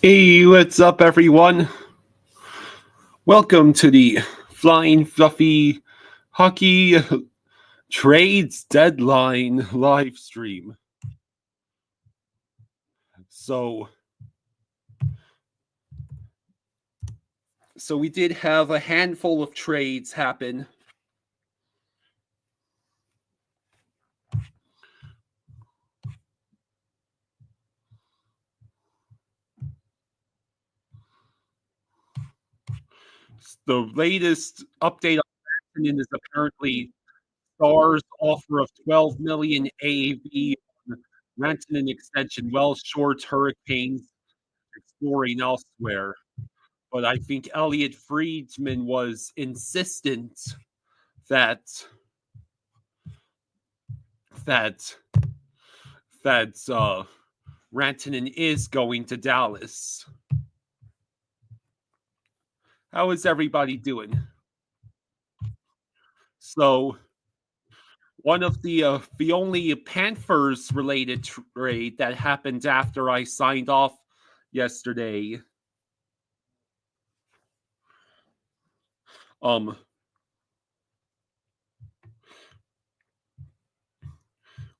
Hey, what's up, everyone? Welcome to the Flying Fluffy Hockey Trades Deadline live stream. So, we did have a handful of trades happen. The latest update on Rantanen is apparently Stars offer of 12 million AAV on Rantanen extension, well short Hurricanes exploring elsewhere. But I think Elliot Friedman was insistent that that Rantanen is going to Dallas. How is everybody doing? So, one of the only Panthers related trade that happened after I signed off yesterday.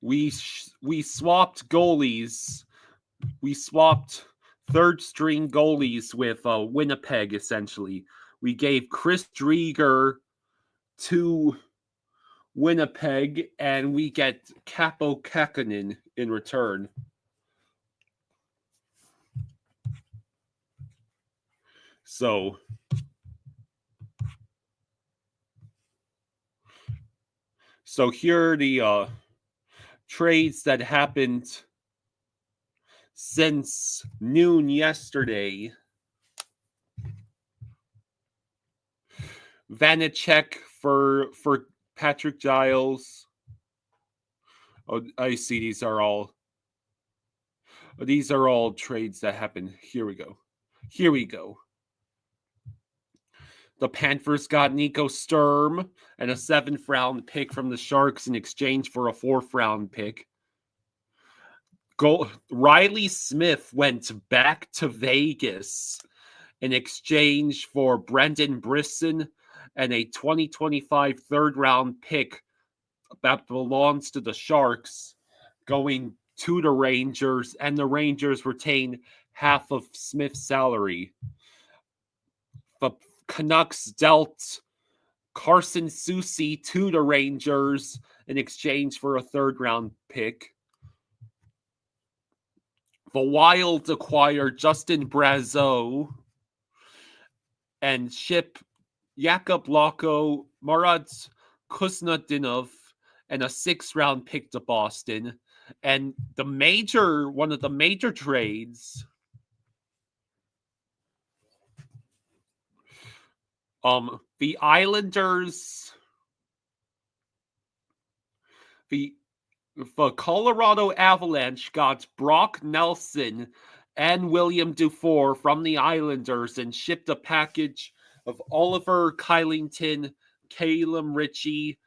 We swapped goalies. We swapped third string goalies with Winnipeg. Essentially, we gave Chris Drieger to Winnipeg, and we get Capo Kekkonen in return. So here are the trades that happened since noon yesterday. Vanacek for Patrick Giles. Oh, I see. These are all trades that happened. Here we go. The Panthers got Nico Sturm and a 7th round pick from the Sharks in exchange for a 4th round pick. Riley Smith went back to Vegas in exchange for Brendan Brisson and a 2025 3rd round pick that belongs to the Sharks going to the Rangers, and the Rangers retain half of Smith's salary. The Canucks dealt Carson Soucy to the Rangers in exchange for a 3rd round pick. The Wild acquired Justin Brazeau and ship Jakub Lako, Marat Kuznetsov, and a 6th round pick to Boston. And one of the major trades, the Islanders, the Colorado Avalanche got Brock Nelson and William Dufour from the Islanders and shipped a package of Oliver Kylington, Caleb Ritchie,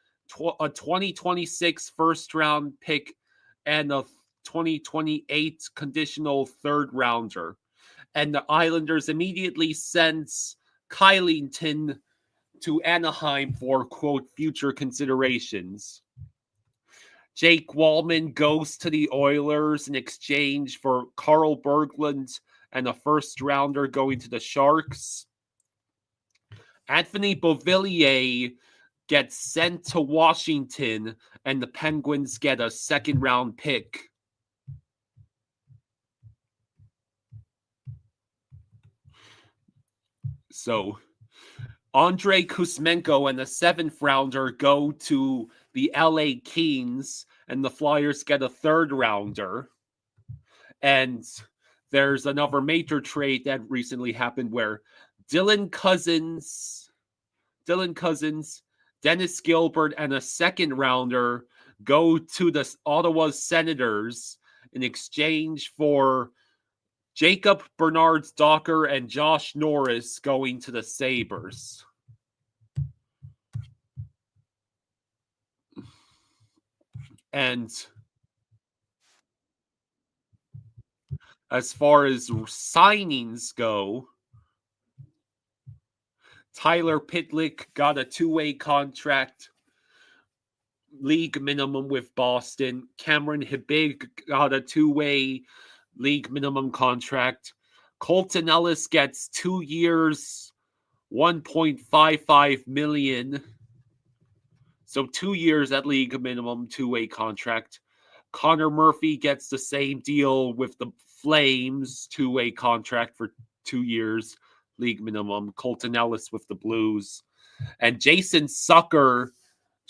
a 2026 first round pick, and a 2028 conditional 3rd rounder. And the Islanders immediately sends Kylington to Anaheim for, quote, future considerations. Jake Wallman goes to the Oilers in exchange for Carl Berglund and a 1st rounder going to the Sharks. Anthony Beauvillier gets sent to Washington, and the Penguins get a 2nd round pick. So, Andrei Kuzmenko and a 7th rounder go to the LA Kings, and the Flyers get a 3rd rounder. And there's another major trade that recently happened where Dylan Cousins, Dennis Gilbert, and a 2nd rounder go to the Ottawa Senators in exchange for Jacob Bernard-Docker and Josh Norris going to the Sabres. And As far as signings go, Tyler Pitlick got a 2-way contract, league minimum with Boston. Cameron Hibig got a 2-way league minimum contract. Colton Ellis gets 2 years, $1.55 million. So 2 years at league minimum, 2-way contract. Connor Murphy gets the same deal with the Flames, 2-way contract for 2 years, league minimum. Colton Ellis with the Blues. And Jason Sucker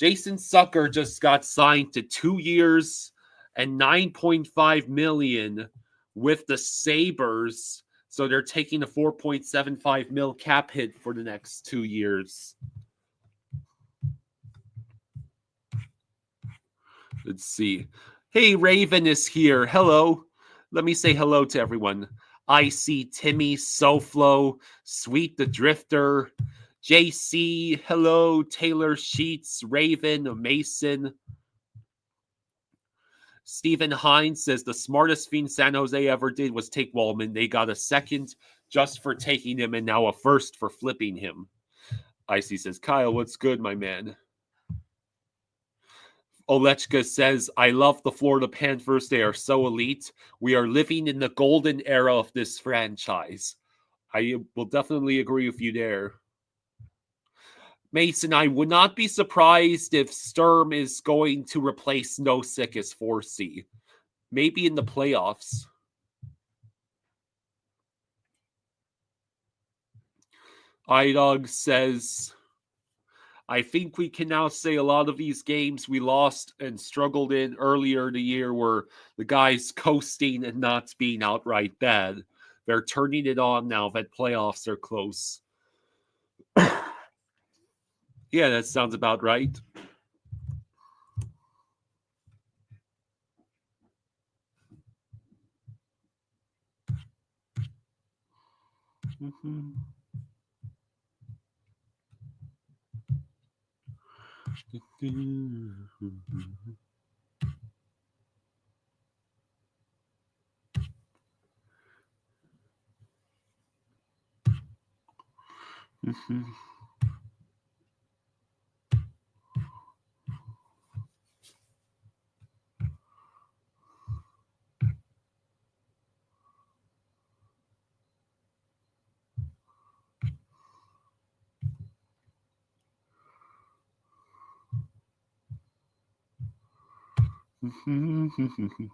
just got signed to 2 years and $9.5 million with the Sabres. So they're taking a $4.75 million cap hit for the next 2 years. Let's see. Hey, Raven is here. Hello. Let me say hello to everyone. I see Timmy, SoFlo, Sweet the Drifter, JC, hello, Taylor Sheets, Raven, Mason. Stephen Hines says the smartest thing San Jose ever did was take Wallman. They got a second just for taking him and now a first for flipping him. Icy says, Kyle, what's good, my man? Olechka says, I love the Florida Panthers. They are so elite. We are living in the golden era of this franchise. I will definitely agree with you there. Mason, I would not be surprised if Sturm is going to replace Nosek as 4C. Maybe in the playoffs. iDog says, I think we can now say a lot of these games we lost and struggled in earlier in the year were the guys coasting and not being outright bad. They're turning it on now that playoffs are close. Yeah, that sounds about right. Mm-hmm. Mm-hmm.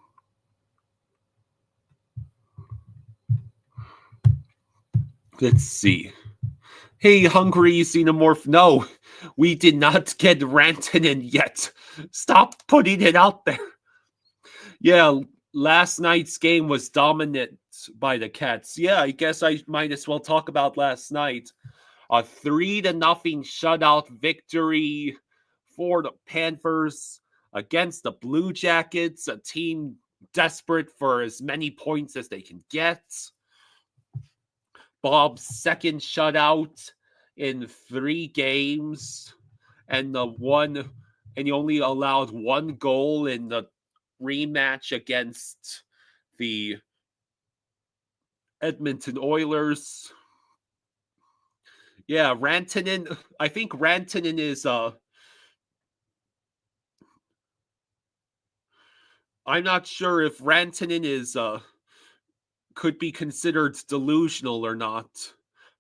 Let's see. Hey, Hungry Xenomorph. No, we did not get Rantanen yet. Stop putting it out there. Yeah, last night's game was dominant by the Cats. Yeah, I guess I might as well talk about last night. A 3-0 shutout victory for the Panthers against the Blue Jackets, a team desperate for as many points as they can get. Bob's second shutout in 3 games, and he only allowed 1 goal in the rematch against the Edmonton Oilers. Yeah, Rantanen. I think Rantanen is I'm not sure if Rantanen is could be considered delusional or not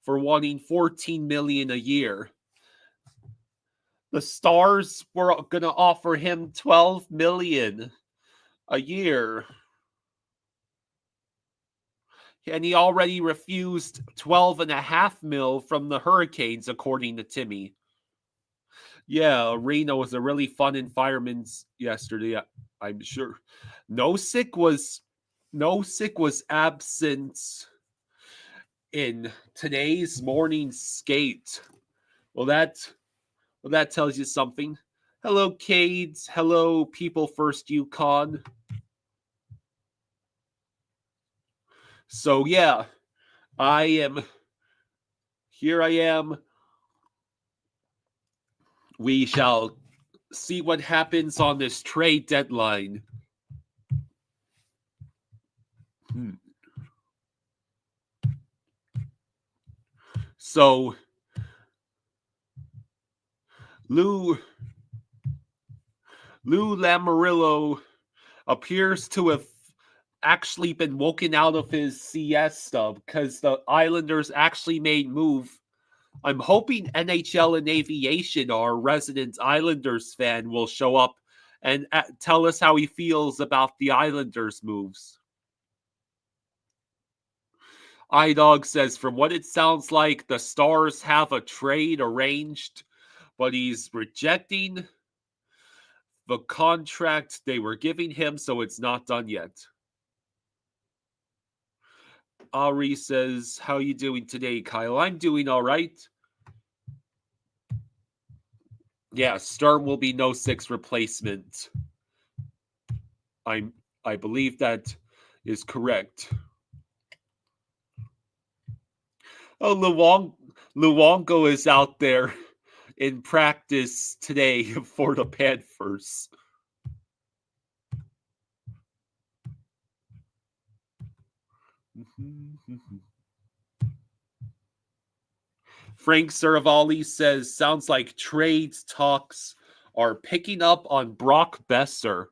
for wanting $14 million a year. The Stars were going to offer him $12 million a year. And he already refused $12.5 million from the Hurricanes, according to Timmy. Yeah, Arena was a really fun environment yesterday, I'm sure. Nosek was absent in today's morning skate. Well, that tells you something. Hello, Cades. Hello, People First Yukon. So yeah, here I am. We shall see what happens on this trade deadline. So Lou Lamoriello appears to have actually been woken out of his siesta because the Islanders actually made move. I'm hoping NHL and Aviation, our resident Islanders fan, will show up and tell us how he feels about the Islanders' moves. iDog says, from what it sounds like, the Stars have a trade arranged, but he's rejecting the contract they were giving him, so it's not done yet. Ari says, how you doing today, Kyle? I'm doing all right. Yeah, Stern will be no 6 replacement. I believe that is correct. Oh, Luongo is out there in practice today for the Panthers. Frank Saravalli says, sounds like trades talks are picking up on Brock Besser.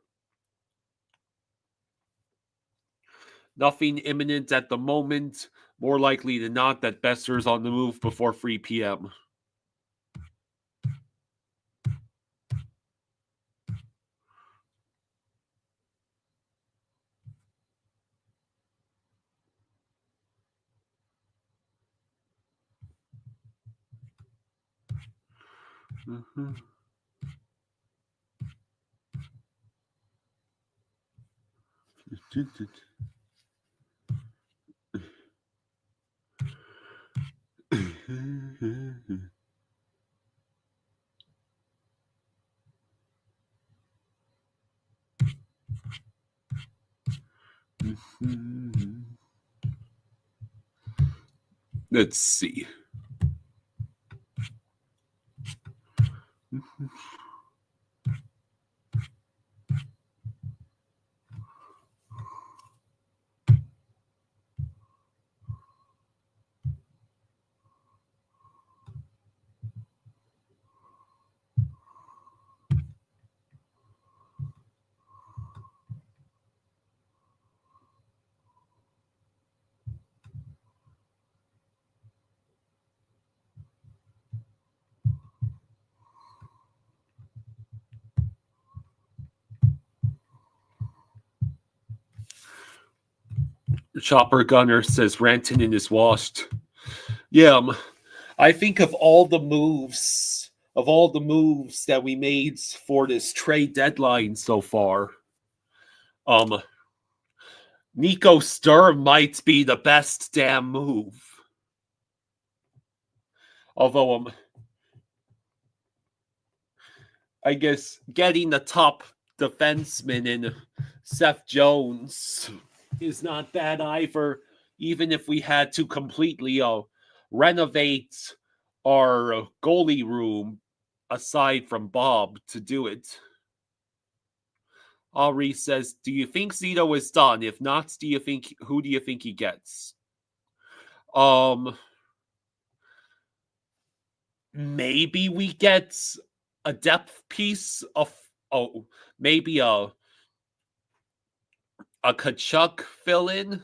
Nothing imminent at the moment. More likely than not that Besser's on the move before 3 p.m. Mm-hmm. Let's see. Chopper Gunner says Rantanen is washed. Yeah, I think of all the moves that we made for this trade deadline so far. Nico Sturm might be the best damn move. Although I guess getting the top defenseman in Seth Jones is not bad either, even if we had to completely renovate our goalie room aside from Bob to do it. Ari says, do you think Zito is done? If not, who do you think he gets? Maybe we get a depth piece of maybe a Kachuk fill-in.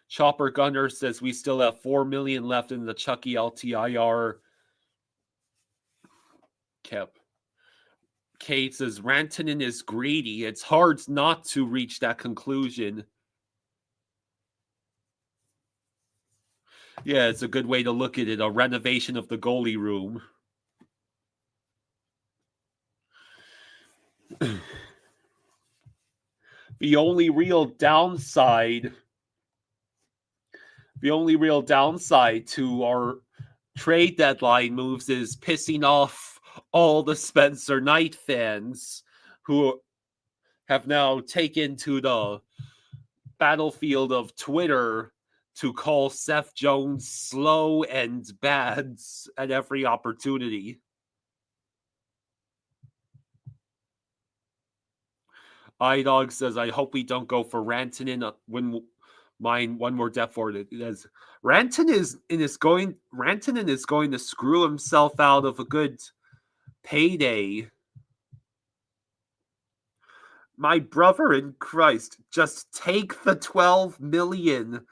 Chopper Gunner says we still have $4 million left in the Chucky LTIR. Kate says Rantanen is greedy. It's hard not to reach that conclusion. Yeah, it's a good way to look at it. A renovation of the goalie room. The only real downside to our trade deadline moves is pissing off all the Spencer Knight fans who have now taken to the battlefield of Twitter to call Seth Jones slow and bad at every opportunity. iDog says, I hope we don't go for Rantanen when mine one more depth for it. As Rantanen is going to screw himself out of a good payday. My brother in Christ, just take the 12 million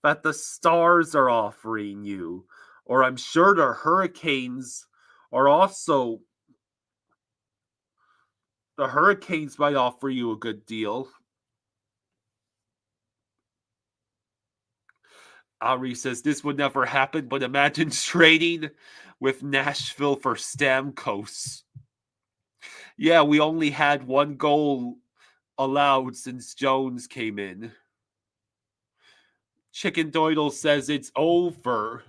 that the Stars are offering you. Or I'm sure the Hurricanes are also. The Hurricanes might offer you a good deal. Ari says this would never happen, but imagine trading with Nashville for Stamkos. Yeah, we only had one goal allowed since Jones came in. Chicken Doidle says it's over.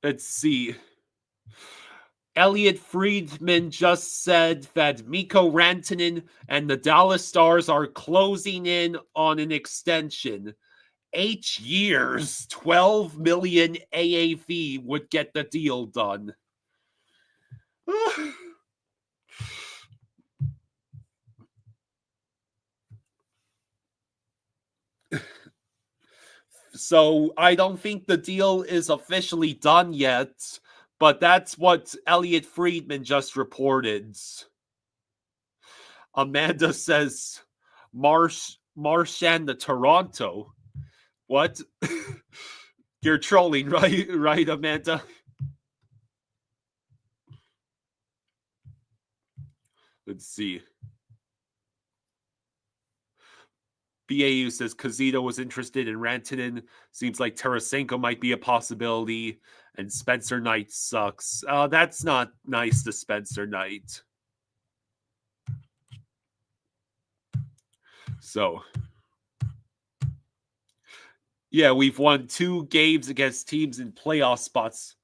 Let's see. Elliot Friedman just said that Mikko Rantanen and the Dallas Stars are closing in on an extension. 8 years, 12 million AAV would get the deal done. So I don't think the deal is officially done yet, but that's what Elliot Friedman just reported. Amanda says Marchand to Toronto. What? You're trolling, right, Amanda? Let's see. BAU says Kazito was interested in Rantanen. Seems like Tarasenko might be a possibility. And Spencer Knight sucks. That's not nice to Spencer Knight. So, yeah, we've won 2 games against teams in playoff spots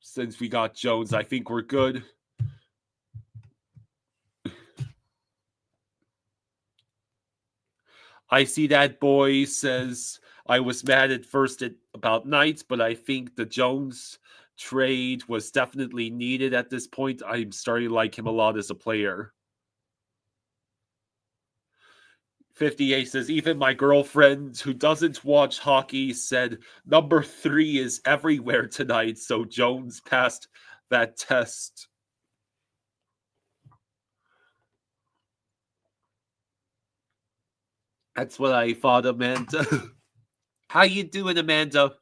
since we got Jones. I think we're good. I see that boy says I was mad at first about Knight, but I think the Jones trade was definitely needed at this point. I'm starting to like him a lot as a player. 58 says, even my girlfriend who doesn't watch hockey said number 3 is everywhere tonight, so Jones passed that test. That's what I thought, Amanda. How you doing, Amanda?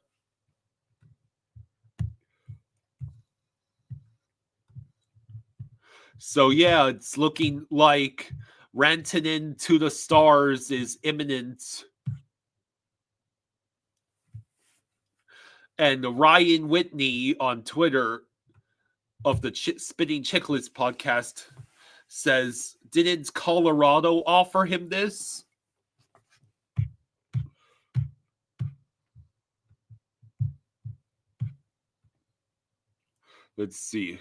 So yeah, it's looking like Rantanen to the Stars is imminent. And Ryan Whitney on Twitter of the Spitting Chicklets podcast says, didn't Colorado offer him this? Let's see.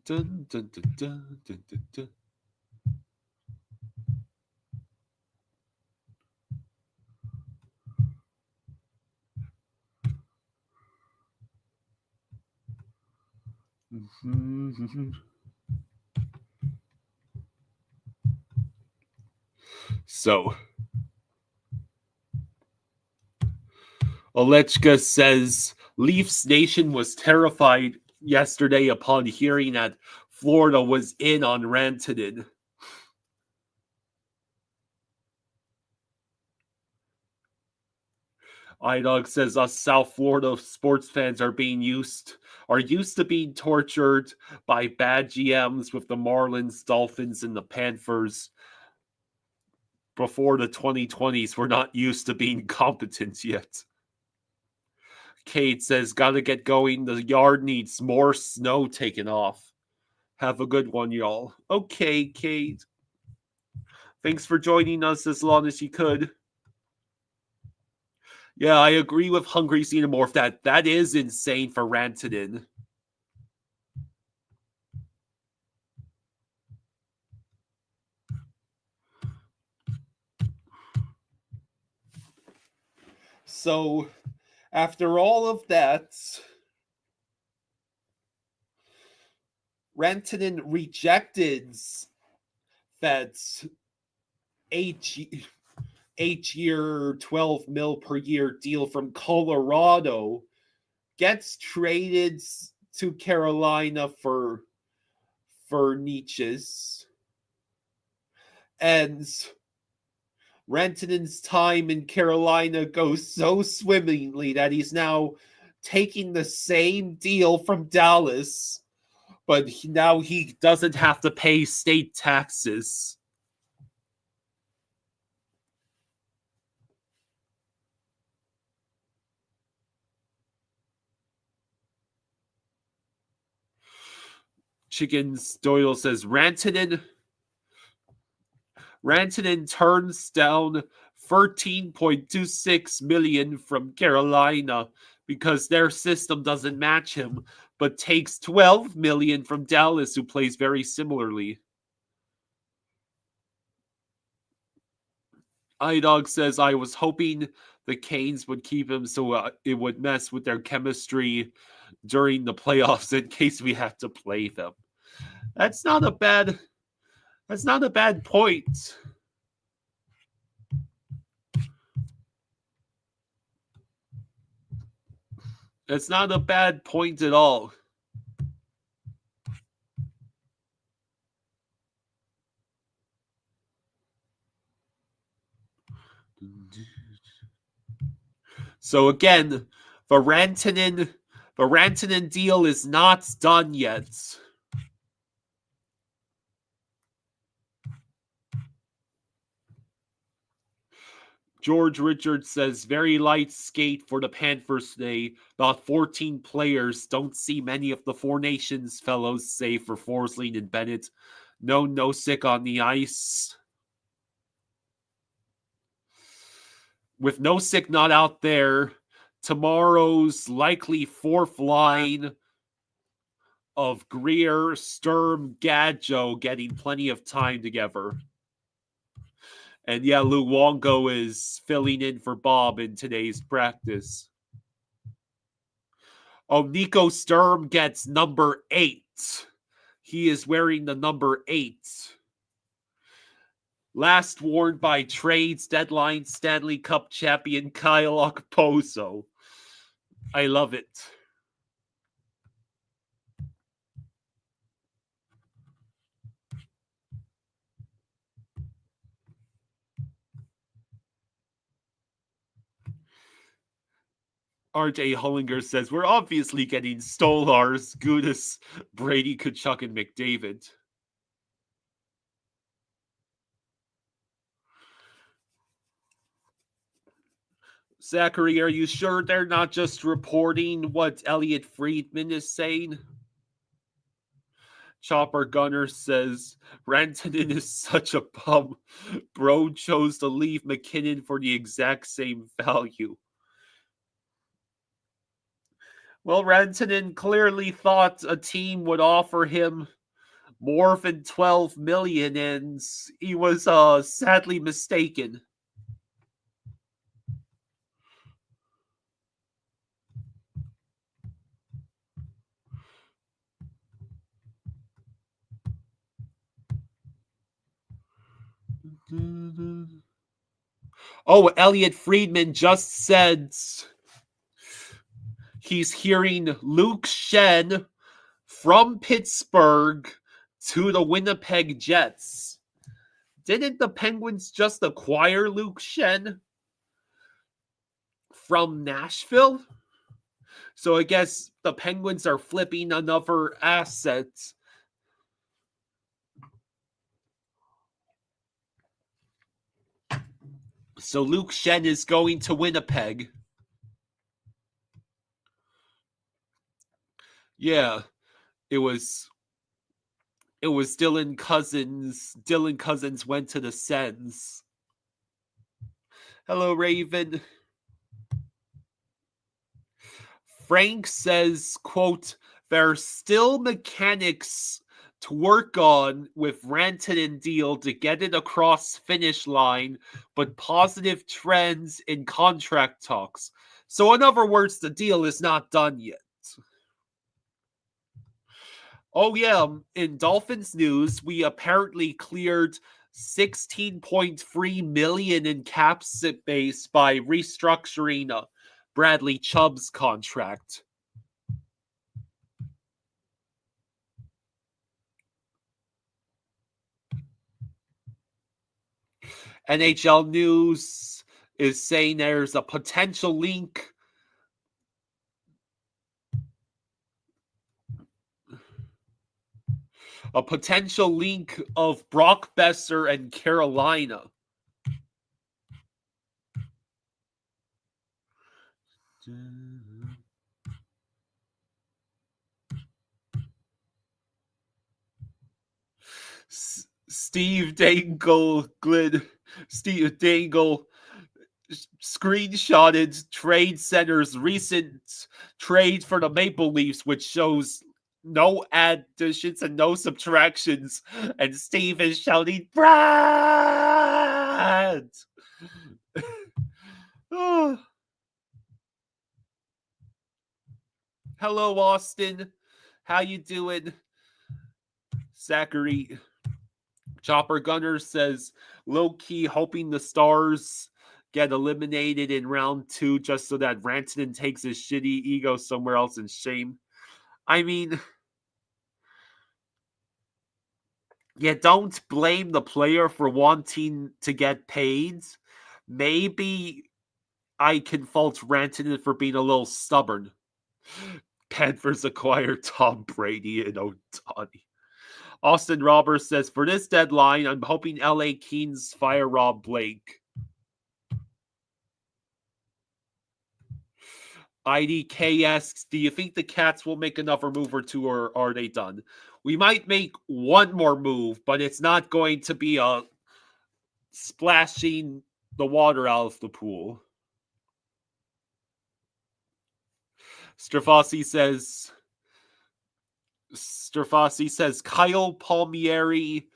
Dun, dun, dun, So, Olechka says Leafs Nation was terrified yesterday upon hearing that Florida was in on Rantanen. iDog says us South Florida sports fans are used to being tortured by bad GMs with the Marlins, Dolphins, and the Panthers. Before the 2020s, we're not used to being competent yet. Kate says, gotta get going. The yard needs more snow taken off. Have a good one, y'all. Okay, Kate. Thanks for joining us as long as you could. Yeah, I agree with Hungry Xenomorph that is insane for Rantanen. So, after all of that, Rantanen rejected that eight year, 12 mil per year deal from Colorado, gets traded to Carolina for Nietzsche's. And Rantanen's time in Carolina goes so swimmingly that he's now taking the same deal from Dallas, but now he doesn't have to pay state taxes. Chickens Doyle says Rantanen turns down 13.26 million from Carolina because their system doesn't match him, but takes 12 million from Dallas, who plays very similarly. iDog says, I was hoping the Canes would keep him so it would mess with their chemistry during the playoffs in case we have to play them. That's not a bad point. That's not a bad point at all. So again, the Rantanen deal is not done yet. George Richards says, very light skate for the Panthers today. About 14 players. Don't see many of the Four Nations fellows, save for Forsling and Bennett. No sick on the ice. With no sick not out there, tomorrow's likely fourth line of Greer, Sturm, Gadjo getting plenty of time together. And yeah, Luongo is filling in for Bob in today's practice. Oh, Nico Sturm gets number 8. He is wearing the number 8. Last worn by trades deadline Stanley Cup champion Kyle Okposo. I love it. RJ Hollinger says, we're obviously getting Stolars, Gudis, Brady, Kachuk, and McDavid. Zachary, are you sure they're not just reporting what Elliot Friedman is saying? Chopper Gunner says, Rantanen is such a bum. Bro chose to leave McKinnon for the exact same value. Well, Rantanen clearly thought a team would offer him more than 12 million, and he was sadly mistaken. Oh, Elliot Friedman just said he's hearing Luke Shen from Pittsburgh to the Winnipeg Jets. Didn't the Penguins just acquire Luke Shen from Nashville? So I guess the Penguins are flipping another asset. So Luke Shen is going to Winnipeg. Yeah, it was Dylan Cousins. Dylan Cousins went to the Sens. Hello, Raven. Frank says, quote, "There's still mechanics to work on with Rantanen deal to get it across finish line, but positive trends in contract talks." So in other words, the deal is not done yet. Oh yeah, in Dolphins news, we apparently cleared 16.3 million in cap space by restructuring Bradley Chubb's contract. NHL news is saying there's a potential link of Brock Besser and Carolina. Steve Dangle screenshotted Trade Center's recent trade for the Maple Leafs, which shows no additions and no subtractions, and Steve is shouting, "Brad!" Oh. Hello, Austin. How you doing? Zachary Chopper Gunner says, low-key hoping the Stars get eliminated in round 2 just so that Rantanen takes his shitty ego somewhere else in shame. I mean, yeah, don't blame the player for wanting to get paid. Maybe I can fault Rantanen for being a little stubborn. Panthers acquire Tom Brady and Ohtani. Austin Roberts says, for this deadline, I'm hoping LA Kings fire Rob Blake. IDK asks, do you think the Cats will make another move or two, or are they done? We might make one more move, but it's not going to be a splashing the water out of the pool. Strafossi says Kyle Palmieri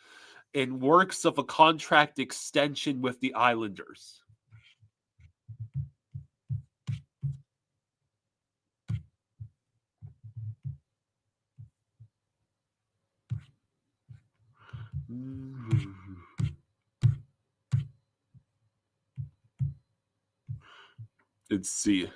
in works of a contract extension with the Islanders. Let's see.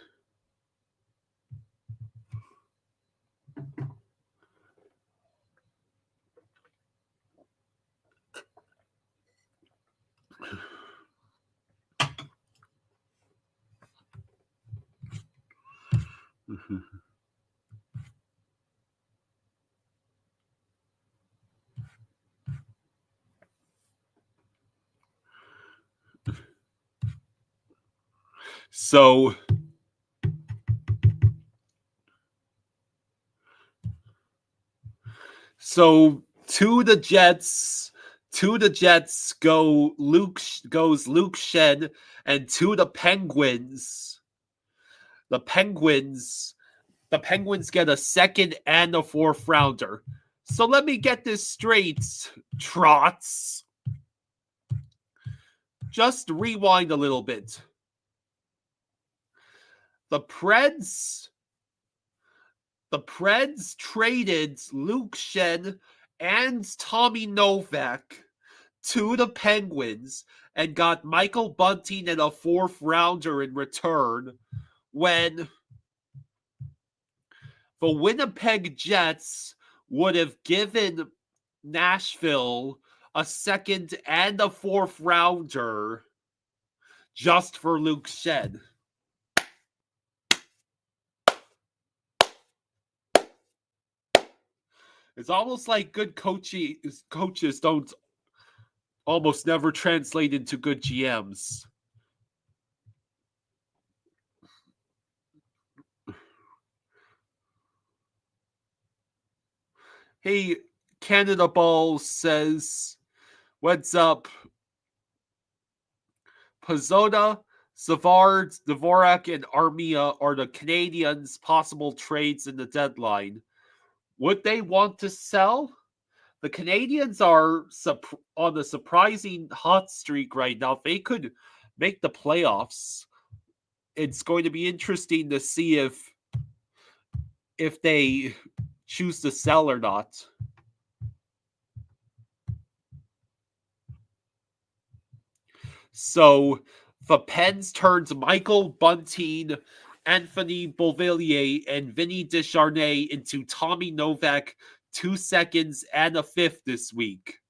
So to the Jets goes Luke Shen, and to the Penguins. The Penguins get a second and a fourth rounder. So let me get this straight, Trots. Just rewind a little bit. The Preds traded Luke Shen and Tommy Novak to the Penguins and got Michael Bunting and a fourth rounder in return when the Winnipeg Jets would have given Nashville a second and a fourth rounder just for Luke Shen. It's almost like good coaches don't almost never translate into good GMs. Hey, Canada Ball says, what's up? Pazzoda Savard, Dvorak, and Armia are the Canadians' possible trades in the deadline. Would they want to sell? The Canadians are on a surprising hot streak right now. If they could make the playoffs, it's going to be interesting to see if they choose to sell or not. So the Pens turned Michael Bunting, Anthony Beauvillier, and Vinny Descharnay into Tommy Novak 2 seconds and a fifth this week.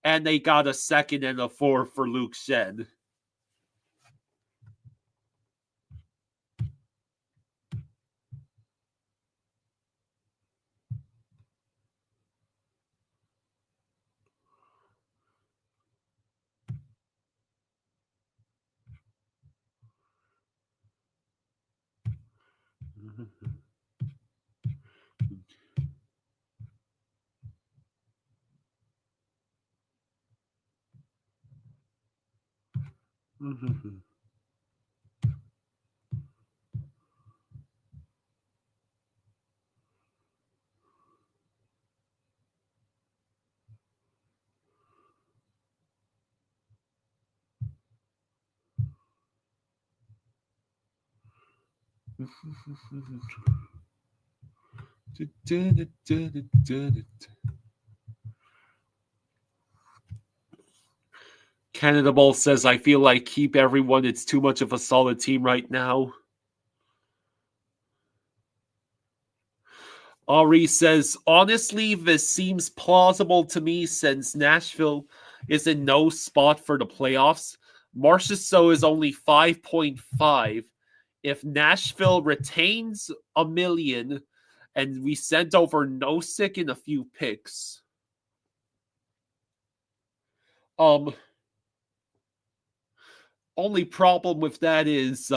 And they got a second and a fourth for Luke Shen. Canada Ball says, I feel like keep everyone. It's too much of a solid team right now. Ari says, honestly, this seems plausible to me since Nashville is in no spot for the playoffs. Marchand is only 5.5. If Nashville retains $1 million and we sent over Nosek and a few picks. Only problem with that is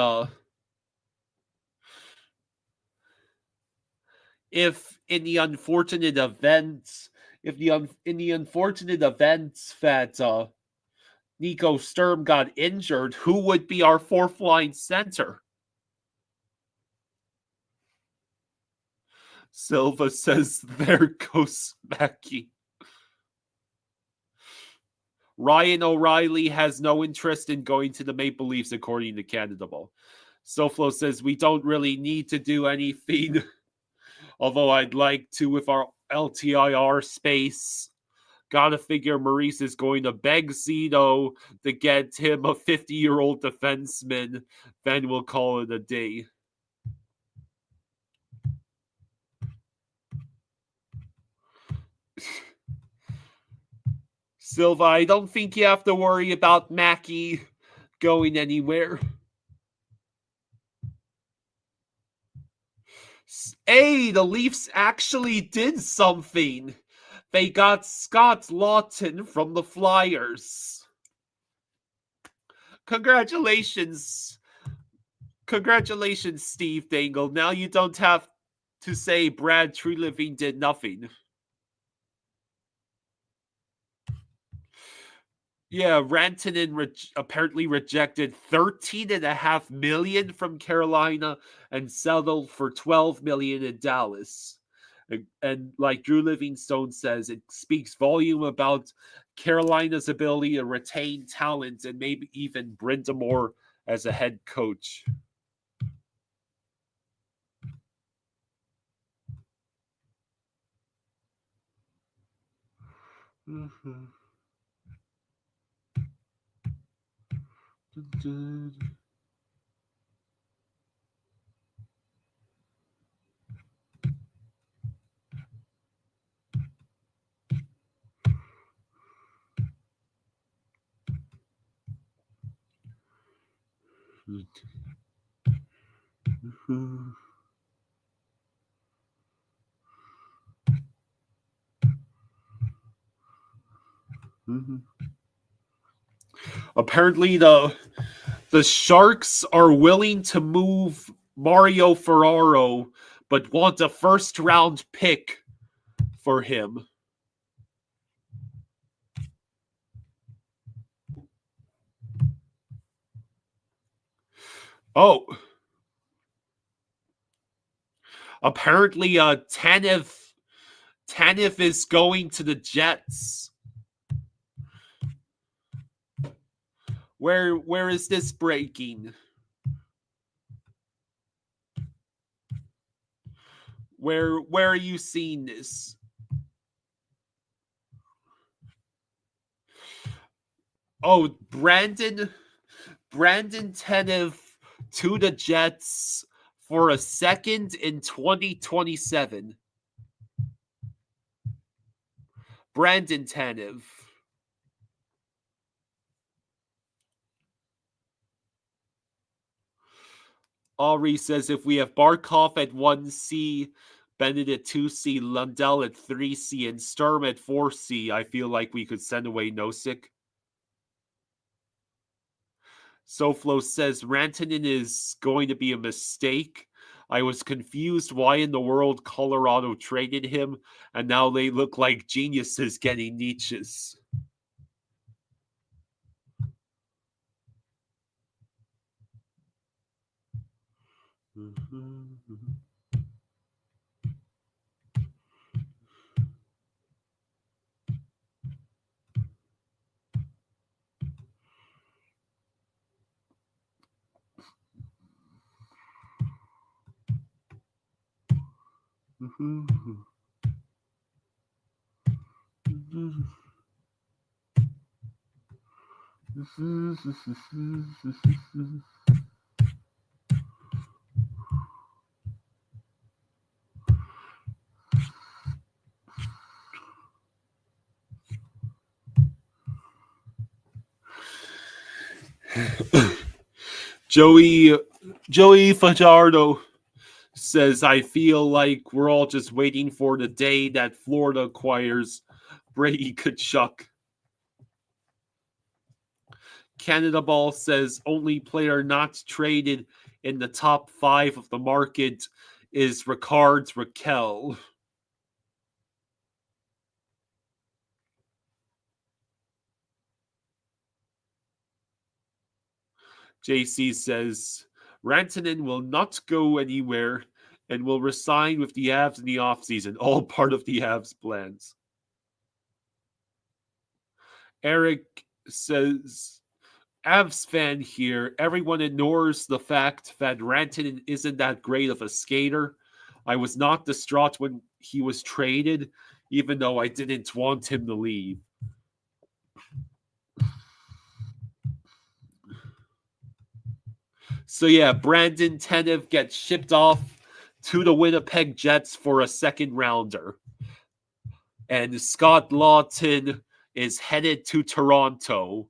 if in the unfortunate event that Nico Sturm got injured, who would be our fourth line center? Silva says, there goes Mackey. Ryan O'Reilly has no interest in going to the Maple Leafs, according to Canada Ball. Soflo says, we don't really need to do anything, although I'd like to with our LTIR space. Gotta figure Maurice is going to beg Zito to get him a 50-year-old defenseman. Then we'll call it a day. Silva, I don't think you have to worry about Mackey going anywhere. Hey, the Leafs actually did something. They got Scott Lawton from the Flyers. Congratulations. Congratulations, Steve Dangle. Now you don't have to say Brad Treliving did nothing. Yeah, Rantanen apparently rejected $13.5 million from Carolina and settled for $12 million in Dallas. And like Drew Livingstone says, it speaks volume about Carolina's ability to retain talent and maybe even Brind'Amour as a head coach. Mm-hmm. Apparently, the Sharks are willing to move Mario Ferraro, but want a first-round pick for him. Oh, apparently, Tanev is going to the Jets. Where is this breaking? Where are you seeing this? Oh, Brandon Tanev to the Jets for a second in 2027. Brandon Tanev. Ari says if we have Barkov at 1C, Bennett at 2C, Lundell at 3C, and Sturm at 4C, I feel like we could send away Nosek. SoFlo says Rantanen is going to be a mistake. I was confused why in the world Colorado traded him, and now they look like geniuses getting niches. Joey Fajardo says, I feel like we're all just waiting for the day that Florida acquires Brady Kachuk. Canada Ball says, only player not traded in the top 5 of the market is Ricard's Raquel. JC says, Rantanen will not go anywhere and will resign with the Avs in the offseason, all part of the Avs plans. Eric says, Avs fan here, everyone ignores the fact that Rantanen isn't that great of a skater. I was not distraught when he was traded, even though I didn't want him to leave. So yeah, Brandon Tanev gets shipped off to the Winnipeg Jets for a second rounder. And Scott Lawton is headed to Toronto.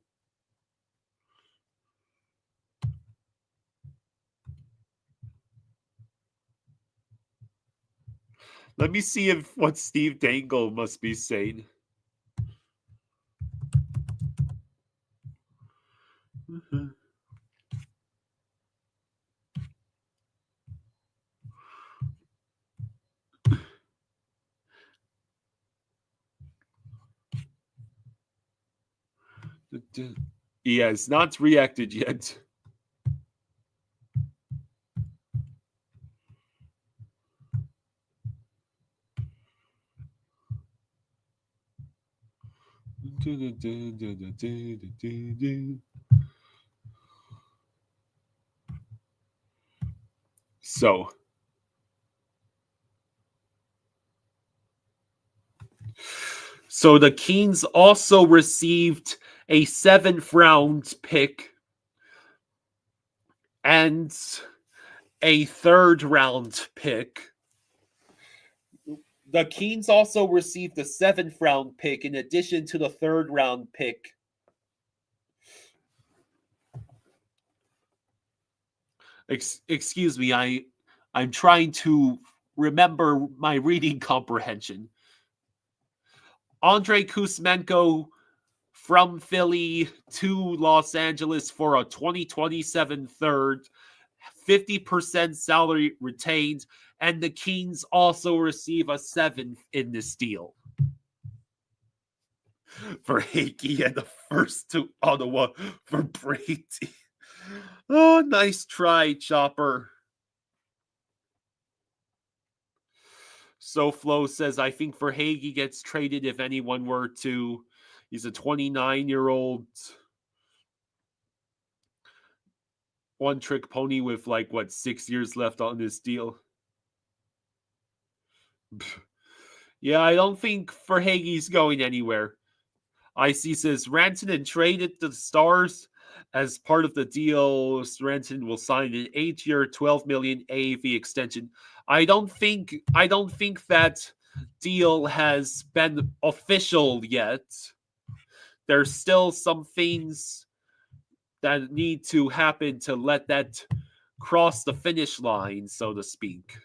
Let me see if what Steve Dangle must be saying. He has not reacted yet. So the Kings also received a 7th round pick and a 3rd round pick. The Kings also received a 7th round pick in addition to the 3rd round pick. Excuse me, I'm trying to remember my reading comprehension. Andrei Kuzmenko from Philly to Los Angeles for a 2027 third, 50% salary retained, and the Kings also receive a 7th in this deal for Hickey and the first to Ottawa for Brady. Oh, nice try, Chopper. SoFlo says, I think Verhaeghe gets traded if anyone were to. He's a 29-year-old one-trick pony with, 6 years left on this deal. Yeah, I don't think Verhaeghe's going anywhere. IC says, Rantanen traded to the Stars. As part of the deal, Rantanen will sign an 8-year, $12 million AAV extension. I don't think that deal has been official yet. There's still some things that need to happen to let that cross the finish line, so to speak.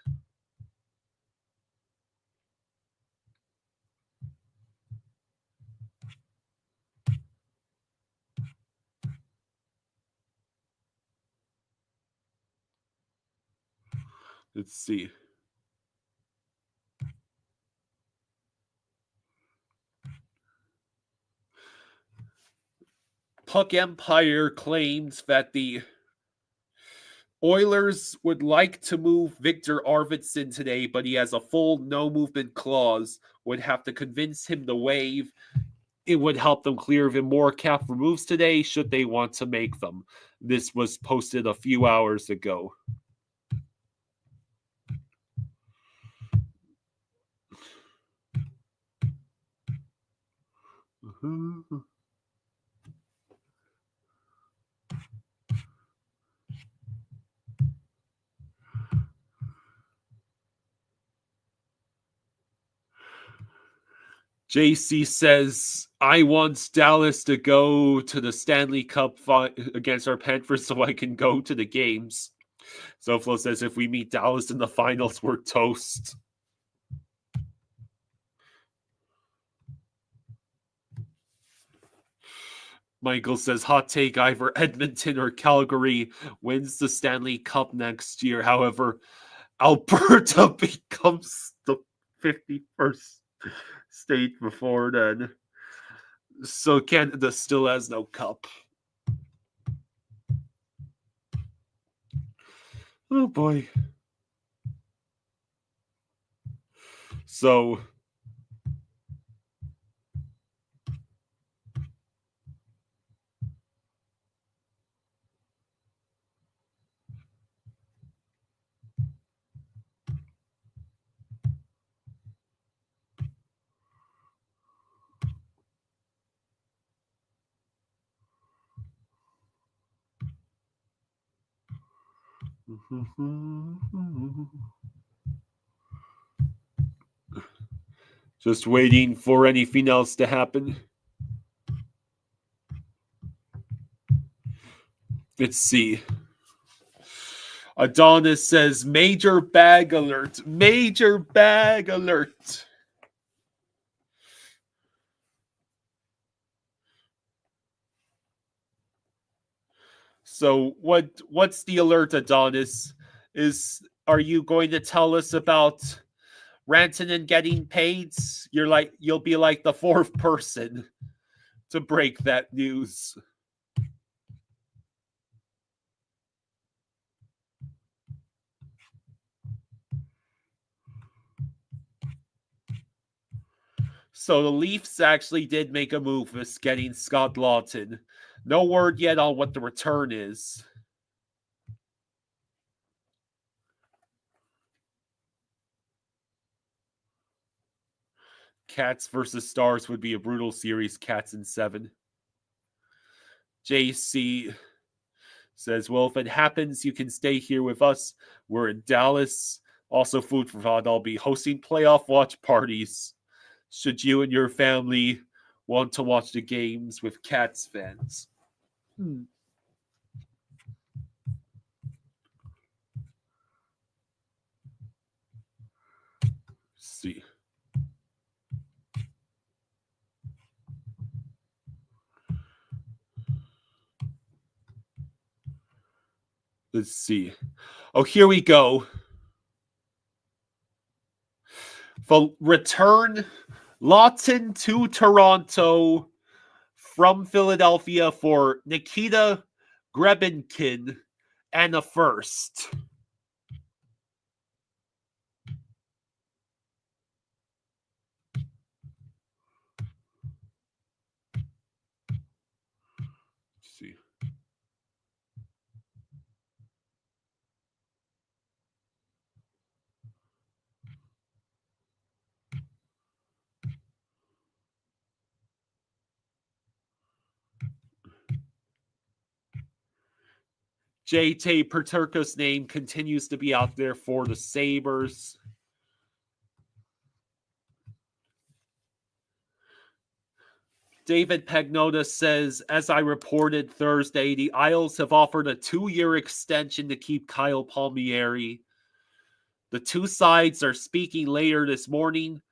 Let's see. Puck Empire claims that the Oilers would like to move Victor Arvidsson today, but he has a full no movement clause. Would have to convince him to waive. It would help them clear even more cap removes today, should they want to make them. This was posted a few hours ago. JC says, I want Dallas to go to the Stanley Cup against our Panthers so I can go to the games. SoFlo says, if we meet Dallas in the finals, we're toast. Michael says, hot take, either Edmonton or Calgary wins the Stanley Cup next year. However, Alberta becomes the 51st state before then. So Canada still has no cup. Oh boy. So just waiting for anything else to happen. Let's see. Adonis says, major bag alert. Major bag alert. So what's the alert, Adonis? Are you going to tell us about Rantanen getting paid? You'll be like the fourth person to break that news. So the Leafs actually did make a move with getting Scott Lawton. No word yet on what the return is. Cats versus Stars would be a brutal series. Cats in 7. JC says, well, if it happens, you can stay here with us. We're in Dallas. Also, food for thought. I'll be hosting playoff watch parties. Should you and your family want to watch the games with Cats fans? See. Let's see. Oh, here we go. The return, Lawton to Toronto from Philadelphia for Nikita Grebenkin and a first. Let's see. J.T. Peterka's name continues to be out there for the Sabres. David Pagnotta says, as I reported Thursday, the Isles have offered a 2-year extension to keep Kyle Palmieri. The two sides are speaking later this morning,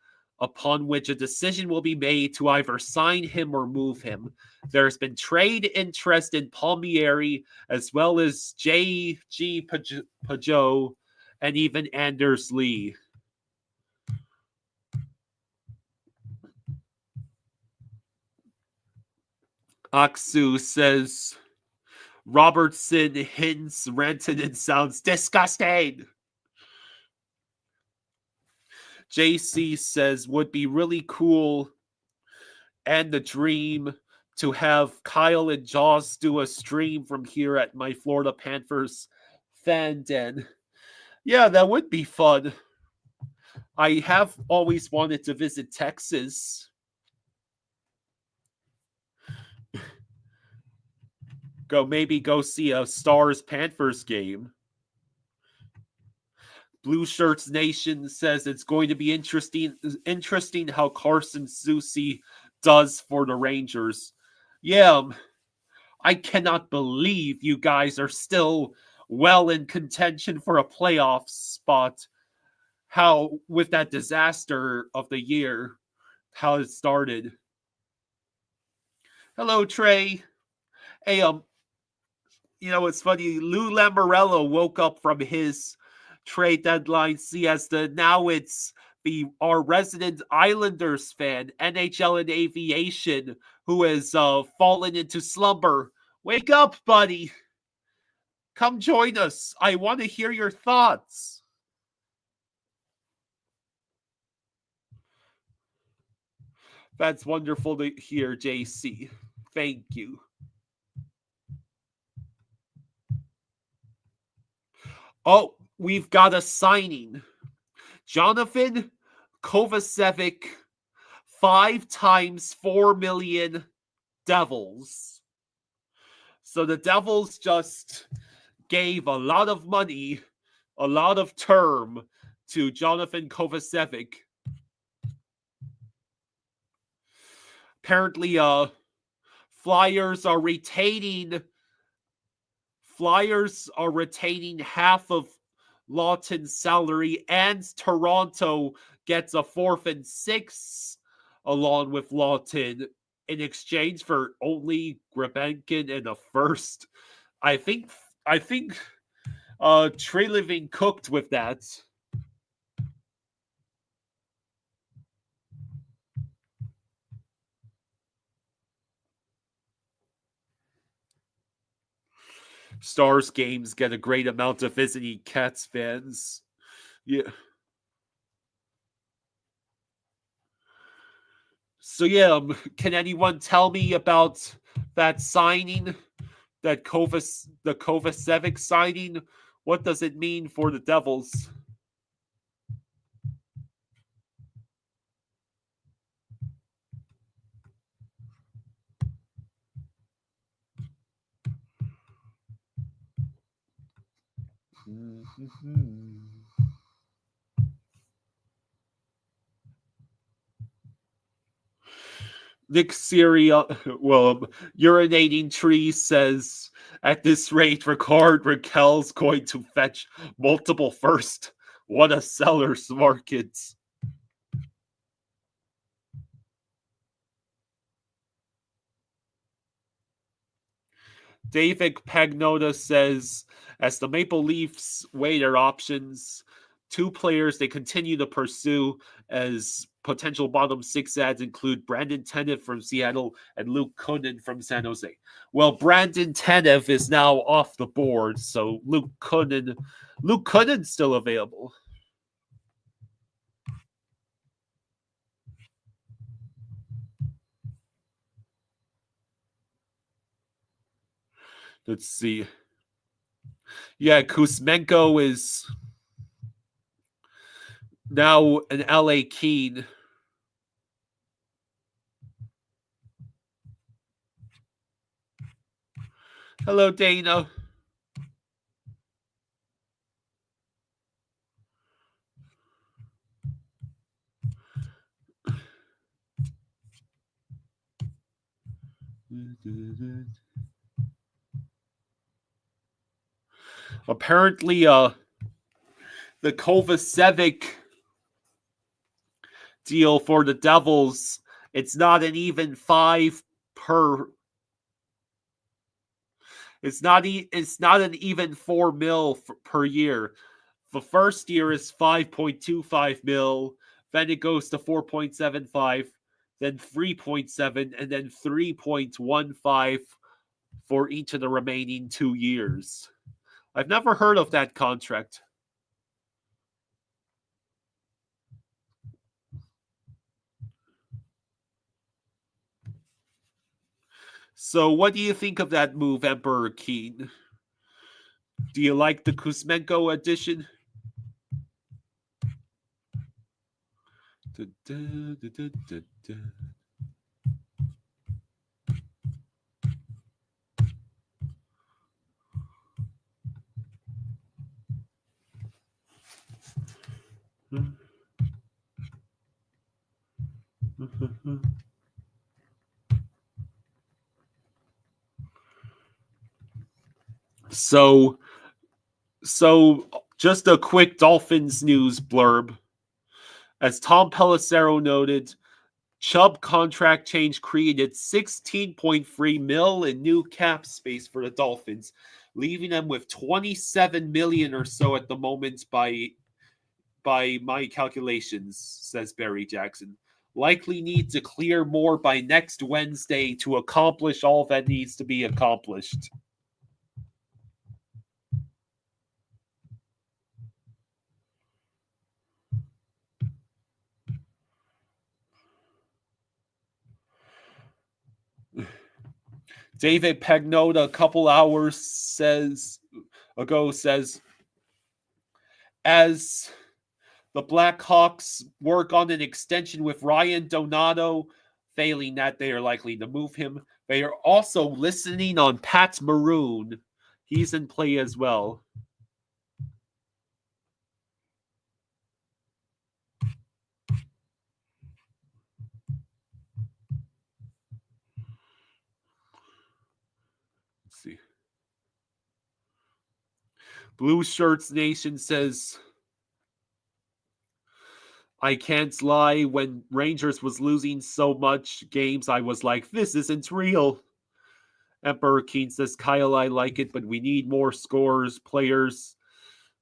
upon which a decision will be made to either sign him or move him. There's been trade interest in Palmieri, as well as J.G. Pajot and even Anders Lee. Aksu says, Robertson hints Rantanen sounds disgusting. JC says, would be really cool and the dream to have Kyle and Jaws do a stream from here at my Florida Panthers fan den. Yeah, that would be fun. I have always wanted to visit Texas. Maybe go see a Stars Panthers game. Blue Shirts Nation says it's going to be interesting how Carson Soucy does for the Rangers. Yeah, I cannot believe you guys are still well in contention for a playoff spot. How, with that disaster of the year, how it started. Hello, Trey. Hey, it's funny. Lou Lamoriello woke up from his trade deadline siesta. Now it's our resident Islanders fan, NHL and Aviation, who has fallen into slumber. Wake up, buddy. Come join us. I want to hear your thoughts. That's wonderful to hear, JC. Thank you. Oh, we've got a signing. Jonathan Kovacevic, 5 times $4 million Devils. So the Devils just gave a lot of money, a lot of term to Jonathan Kovacevic. Apparently, Flyers are retaining half of Lawton's salary, and Toronto gets a 4th and 6th along with Lawton in exchange for only Grebenkin and a first. I think Trey Living cooked with that. Stars games get a great amount of visiting Cats fans. Yeah. So yeah, can anyone tell me about that signing, the Kovacevic signing? What does it mean for the Devils? Nick Syria, urinating tree says, at this rate, Raquel's going to fetch multiple first. What a seller's market. David Pagnotta says, as the Maple Leafs weigh their options, 2 players they continue to pursue as potential bottom 6 adds include Brandon Tanev from Seattle and Luke Kunin from San Jose. Well, Brandon Tanev is now off the board, so Luke Kunin's still available. Let's see. Yeah, Kuzmenko is now an LA Keen. Hello, Dana. Apparently, the Kovacevic deal for the Devils, it's not an even 5 per. It's not an even 4 mil per year. The first year is 5.25 mil, then it goes to 4.75, then 3.7, and then 3.15 for each of the remaining 2 years. I've never heard of that contract. So what do you think of that move, Emperor Keen? Do you like the Kuzmenko addition? So just a quick Dolphins news blurb. As Tom Pelissero noted, Chubb contract change created $16.3 million in new cap space for the Dolphins, leaving them with $27 million or so at the moment by my calculations, says Barry Jackson. Likely need to clear more by next Wednesday to accomplish all that needs to be accomplished. David Pagnotta a couple hours ago says, as the Blackhawks work on an extension with Ryan Donato, failing that they are likely to move him. They are also listening on Pat Maroon. He's in play as well. Let's see. Blue Shirts Nation says, I can't lie, when Rangers was losing so much games, I was like, this isn't real. Emperor Keen says, Kyle, I like it, but we need more scorers, players,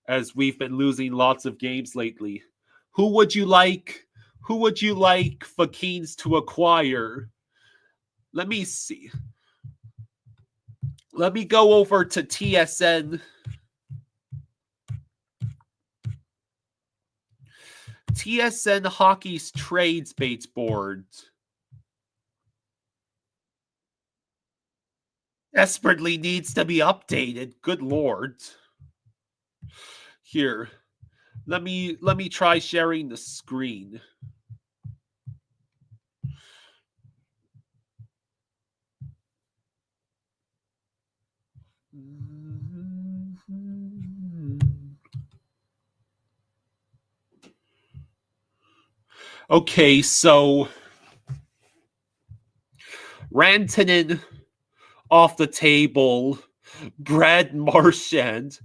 as we've been losing lots of games lately. Who would you like for Keens to acquire? Let me see. Let me go over to TSN. TSN Hockey's trades baits board. Desperately needs to be updated. Good Lord. Here. Let me try sharing the screen. Okay, so Rantanen off the table, Brad Marchand,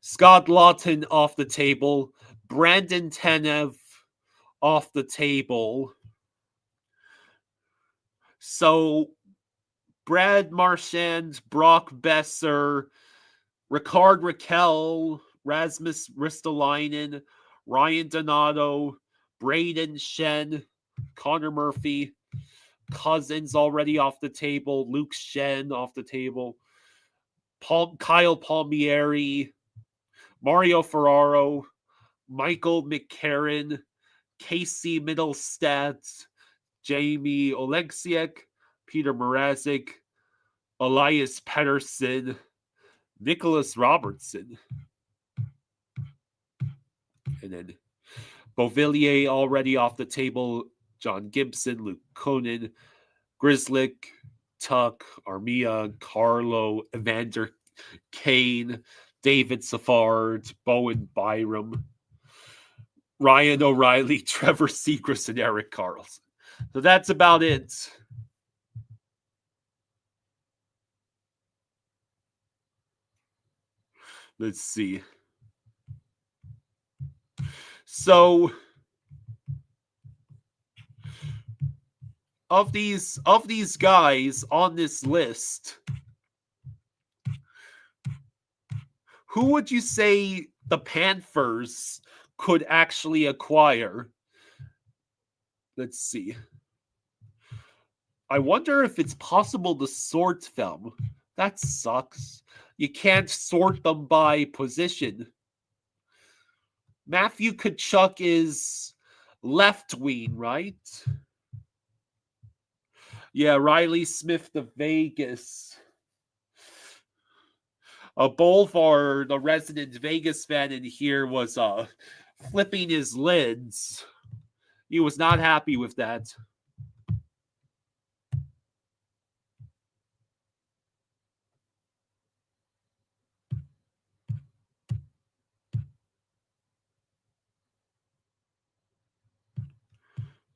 Scott Lawton off the table, Brandon Tanev off the table. So Brad Marchand, Brock Besser, Ricard Raquel, Rasmus Ristolainen, Ryan Donato, Braden Shen, Connor Murphy, Cousins already off the table, Luke Shen off the table, Kyle Palmieri, Mario Ferraro, Michael McCarron, Casey Middlestat, Jamie Oleksiak, Peter Mrazek, Elias Pettersson, Nicholas Robertson. And then Beauvillier already off the table, John Gibson, Luke Konen, Grizzlick, Tuck, Armia, Carlo, Evander Kane, David Safard, Bowen Byram, Ryan O'Reilly, Trevor Seacrest, and Eric Carlson. So that's about it. Let's see. So of these guys on this list, who would you say the Panthers could actually acquire? Let's see. I wonder if it's possible to sort them. That sucks. You can't sort them by position. Matthew Tkachuk is left wing, right? Yeah, Riley Smith to Vegas. Bolvar, the resident Vegas fan in here, was flipping his lids. He was not happy with that.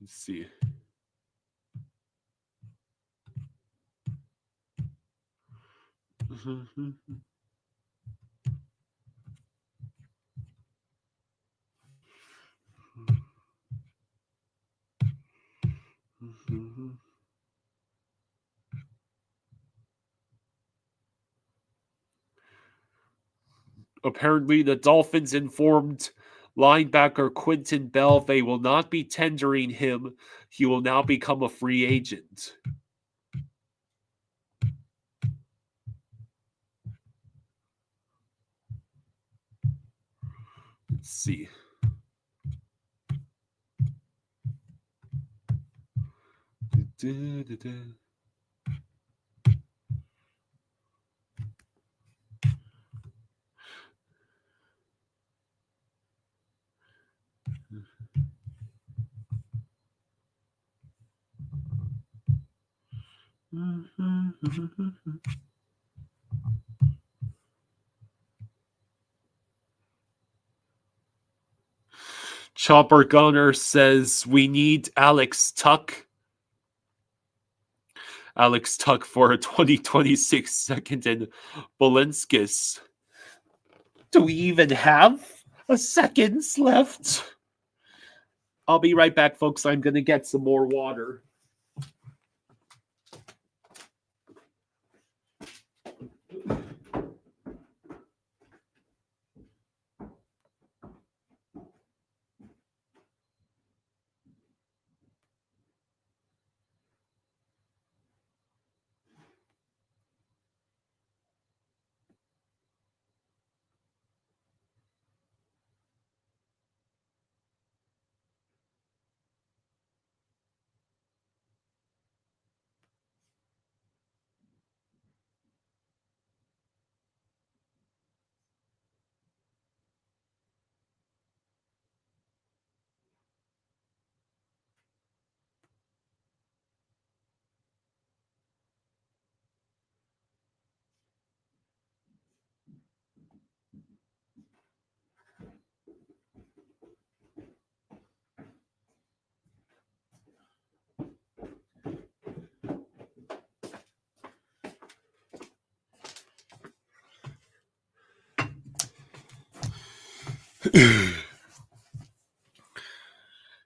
Let's see. Apparently, the Dolphins informed linebacker Quentin Bell they will not be tendering him. He will now become a free agent. Let's see. Chopper Gunner says we need Alex Tuck. Alex Tuck for a 2026 second in Balinskis. Do we even have a seconds left? I'll be right back, folks. I'm going to get some more water.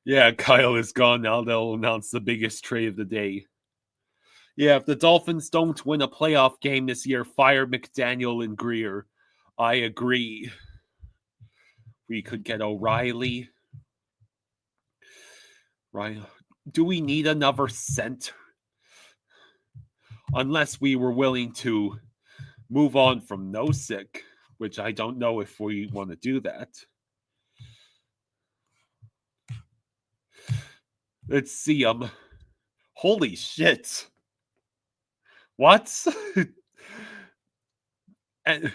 Yeah, Kyle is gone now. They'll announce the biggest trade of the day. Yeah, if the Dolphins don't win a playoff game this year, fire McDaniel and Greer. I agree. We could get O'Reilly. Right? Do we need another center? Unless we were willing to move on from Nosek, which I don't know if we want to do that. Let's see him. Holy shit. What? And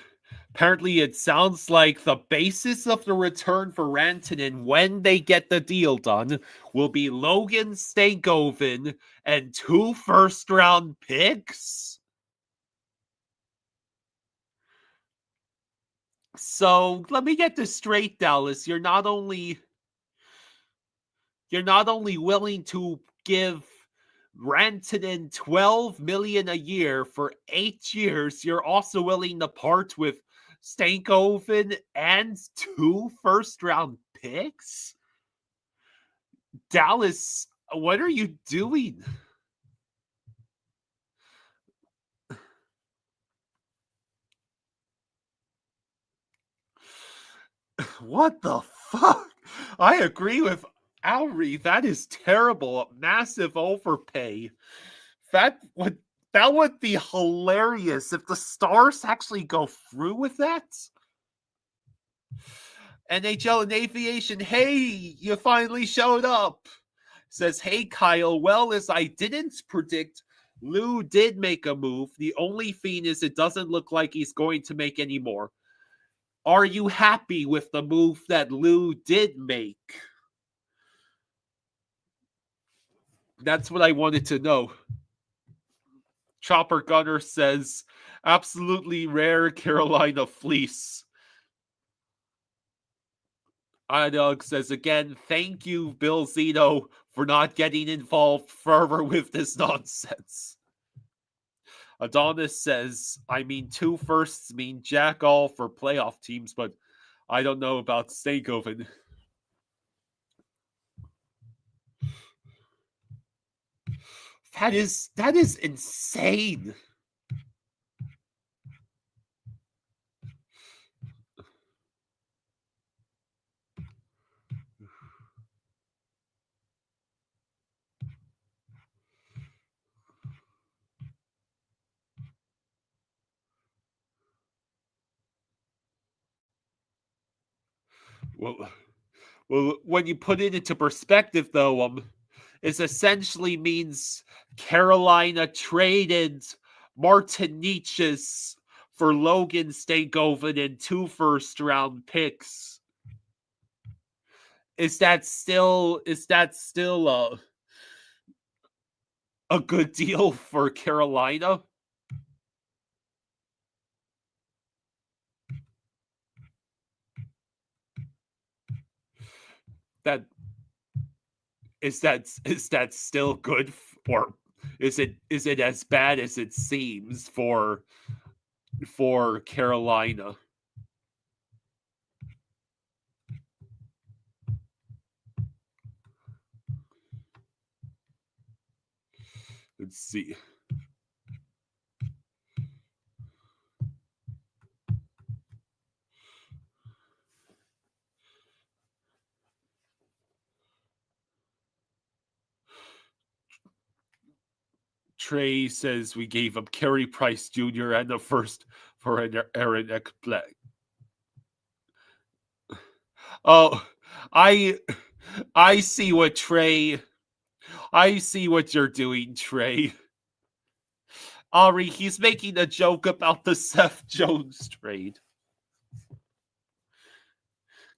apparently, it sounds like the basis of the return for Rantanen when they get the deal done will be Logan Stankoven and 2 first-round picks. So let me get this straight, Dallas. You're not only willing to give Rantanen $12 million a year for 8 years, you're also willing to part with Stankoven and 2 first-round picks? Dallas, what are you doing? What the fuck? I agree with Alri. That is terrible. A massive overpay. That would be hilarious if the Stars actually go through with that. NHL and Aviation, hey, you finally showed up. Says, hey, Kyle, well, as I didn't predict, Lou did make a move. The only thing is it doesn't look like he's going to make any more. Are you happy with the move that Lou did make? That's what I wanted to know. Chopper Gunner says, absolutely rare Carolina fleece. Doug says again, thank you, Bill Zito, for not getting involved further with this nonsense. Adonis says, I mean, 2 firsts mean jack all for playoff teams, but I don't know about Stankoven. That is insane. Well, when you put it into perspective, though, it essentially means Carolina traded Martiniches for Logan Stankoven and 2 first-round picks. Is that still a good deal for Carolina? That is that still good, or is it as bad as it seems for Carolina? Let's see. Trey says we gave up Carey Price Jr. and the first for Aaron Ekblad. Oh, I see what you're doing, Trey. Ari, he's making a joke about the Seth Jones trade.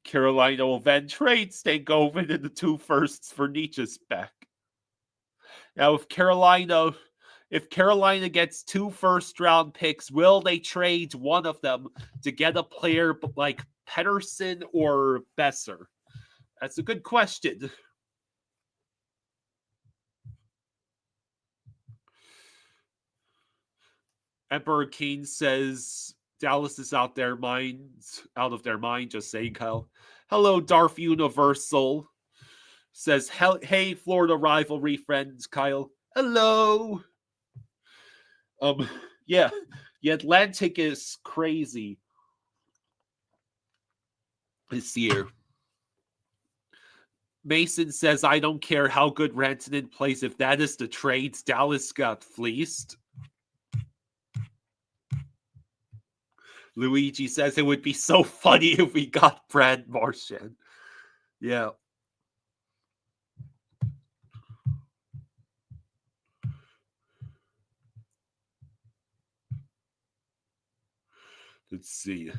Carolina will then trade Stankoven and the 2 firsts for Nietzsche's back. Now, if Carolina gets 2 first-round picks, will they trade one of them to get a player like Pettersson or Besser? That's a good question. Emperor King says Dallas is out of their mind. Just saying, Kyle. Hello, Darth Universal. Says, hey, Florida rivalry friends, Kyle. Hello. Yeah, the Atlantic is crazy this year. Mason says, I don't care how good Rantanen plays. If that is the trade, Dallas got fleeced. Luigi says it would be so funny if we got Brad Marchand. Yeah. Let's see.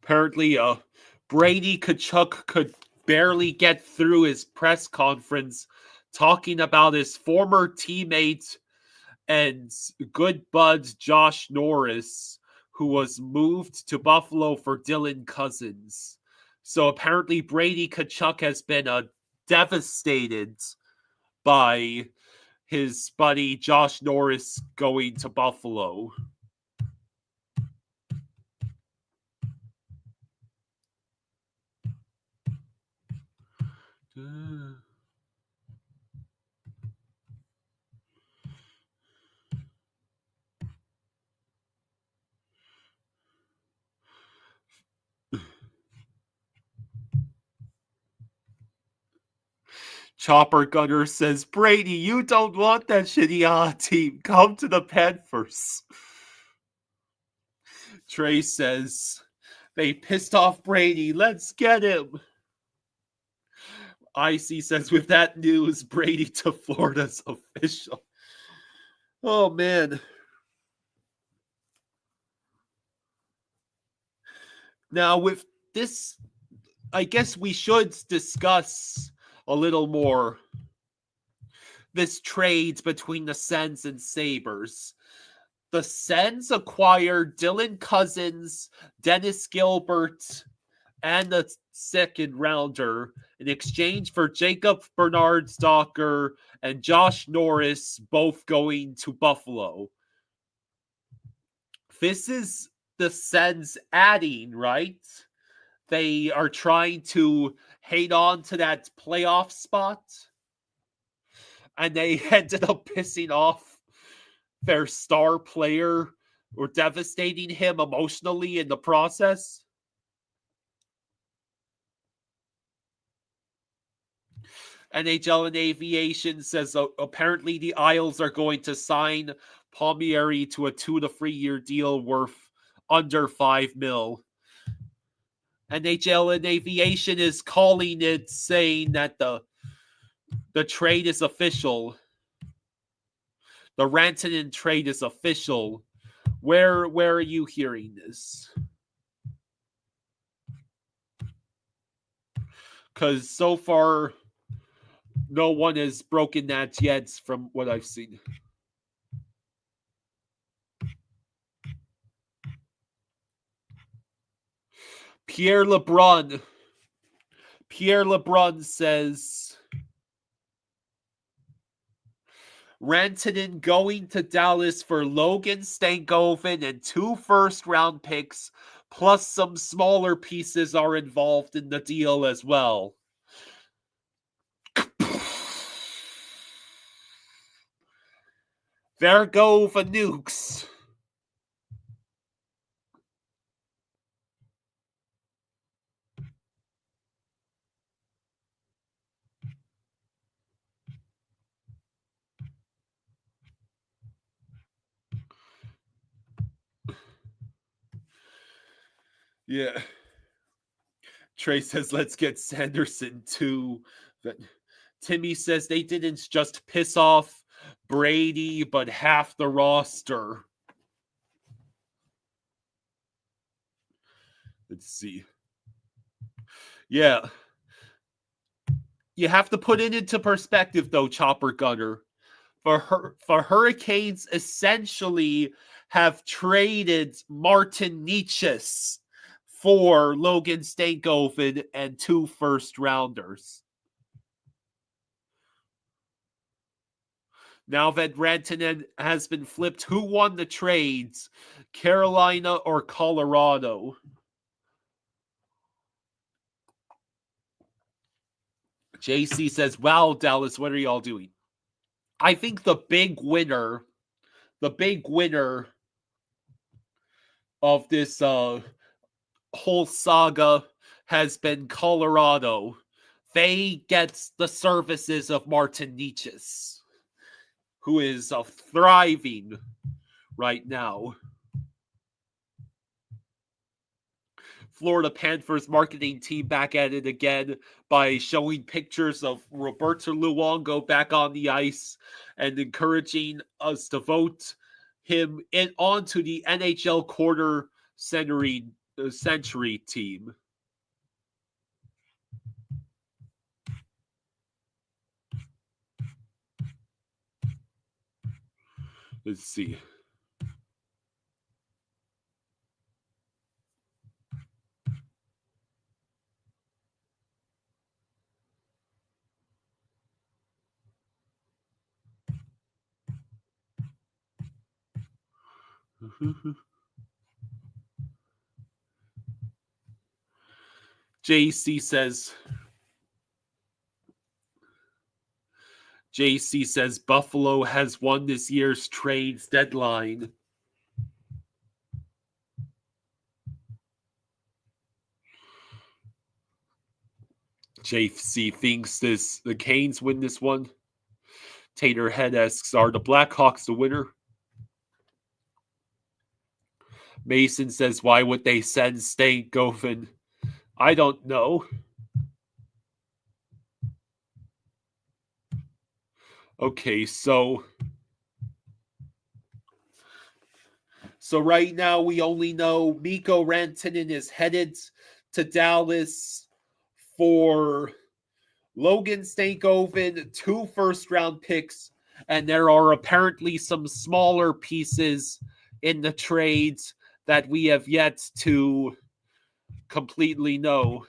Apparently, Brady Tkachuk could barely get through his press conference talking about his former teammate and good bud Josh Norris, who was moved to Buffalo for Dylan Cousins. So apparently Brady Tkachuk has been devastated by his buddy Josh Norris going to Buffalo. Chopper Gunner says, Brady, you don't want that shitty team. Come to the Panthers. Trey says, they pissed off Brady. Let's get him. Icy says, with that news, Brady to Florida's official. Oh, man. Now, with this, I guess we should discuss a little more this trade between the Sens and Sabres. The Sens acquired Dylan Cousins, Dennis Gilbert, and a second rounder in exchange for Jacob Bernard-Docker and Josh Norris, both going to Buffalo. This is the Sens adding, right? They are trying to hang on to that playoff spot, and they ended up pissing off their star player or devastating him emotionally in the process. NHL and Aviation says apparently the Isles are going to sign Palmieri to a 2 to 3 year deal worth under $5 million. NHL and Aviation is calling it, saying that the trade is official. The Rantanen trade is official. Where are you hearing this? Because so far, no one has broken that yet from what I've seen. Pierre LeBrun says, Rantanen going to Dallas for Logan Stankoven and 2 first-round picks, plus some smaller pieces are involved in the deal as well. There go the nukes. Yeah. Trey says, let's get Sanderson too. Timmy says they didn't just piss off Brady, but half the roster. Let's see. Yeah. You have to put it into perspective, though, Chopper Gunner. For Hurricanes essentially have traded Martin Nietzsche's for Logan Stankoven and 2 first rounders. Now that Rantanen has been flipped, who won the trades? Carolina or Colorado? JC says, wow, Dallas, what are y'all doing? I think the big winner of this whole saga has been Colorado. They get the services of Martin, who is thriving right now. Florida Panthers marketing team back at it again by showing pictures of Roberto Luongo back on the ice and encouraging us to vote him onto the NHL quarter century team. Let's see. JC says Buffalo has won this year's trades deadline. JC thinks the Canes win this one. Tater Head asks, are the Blackhawks the winner? Mason says, why would they send Stankoven? I don't know. Okay, so right now we only know Mikko Rantanen is headed to Dallas for Logan Stankoven, 2 first-round picks, and there are apparently some smaller pieces in the trades that we have yet to completely know.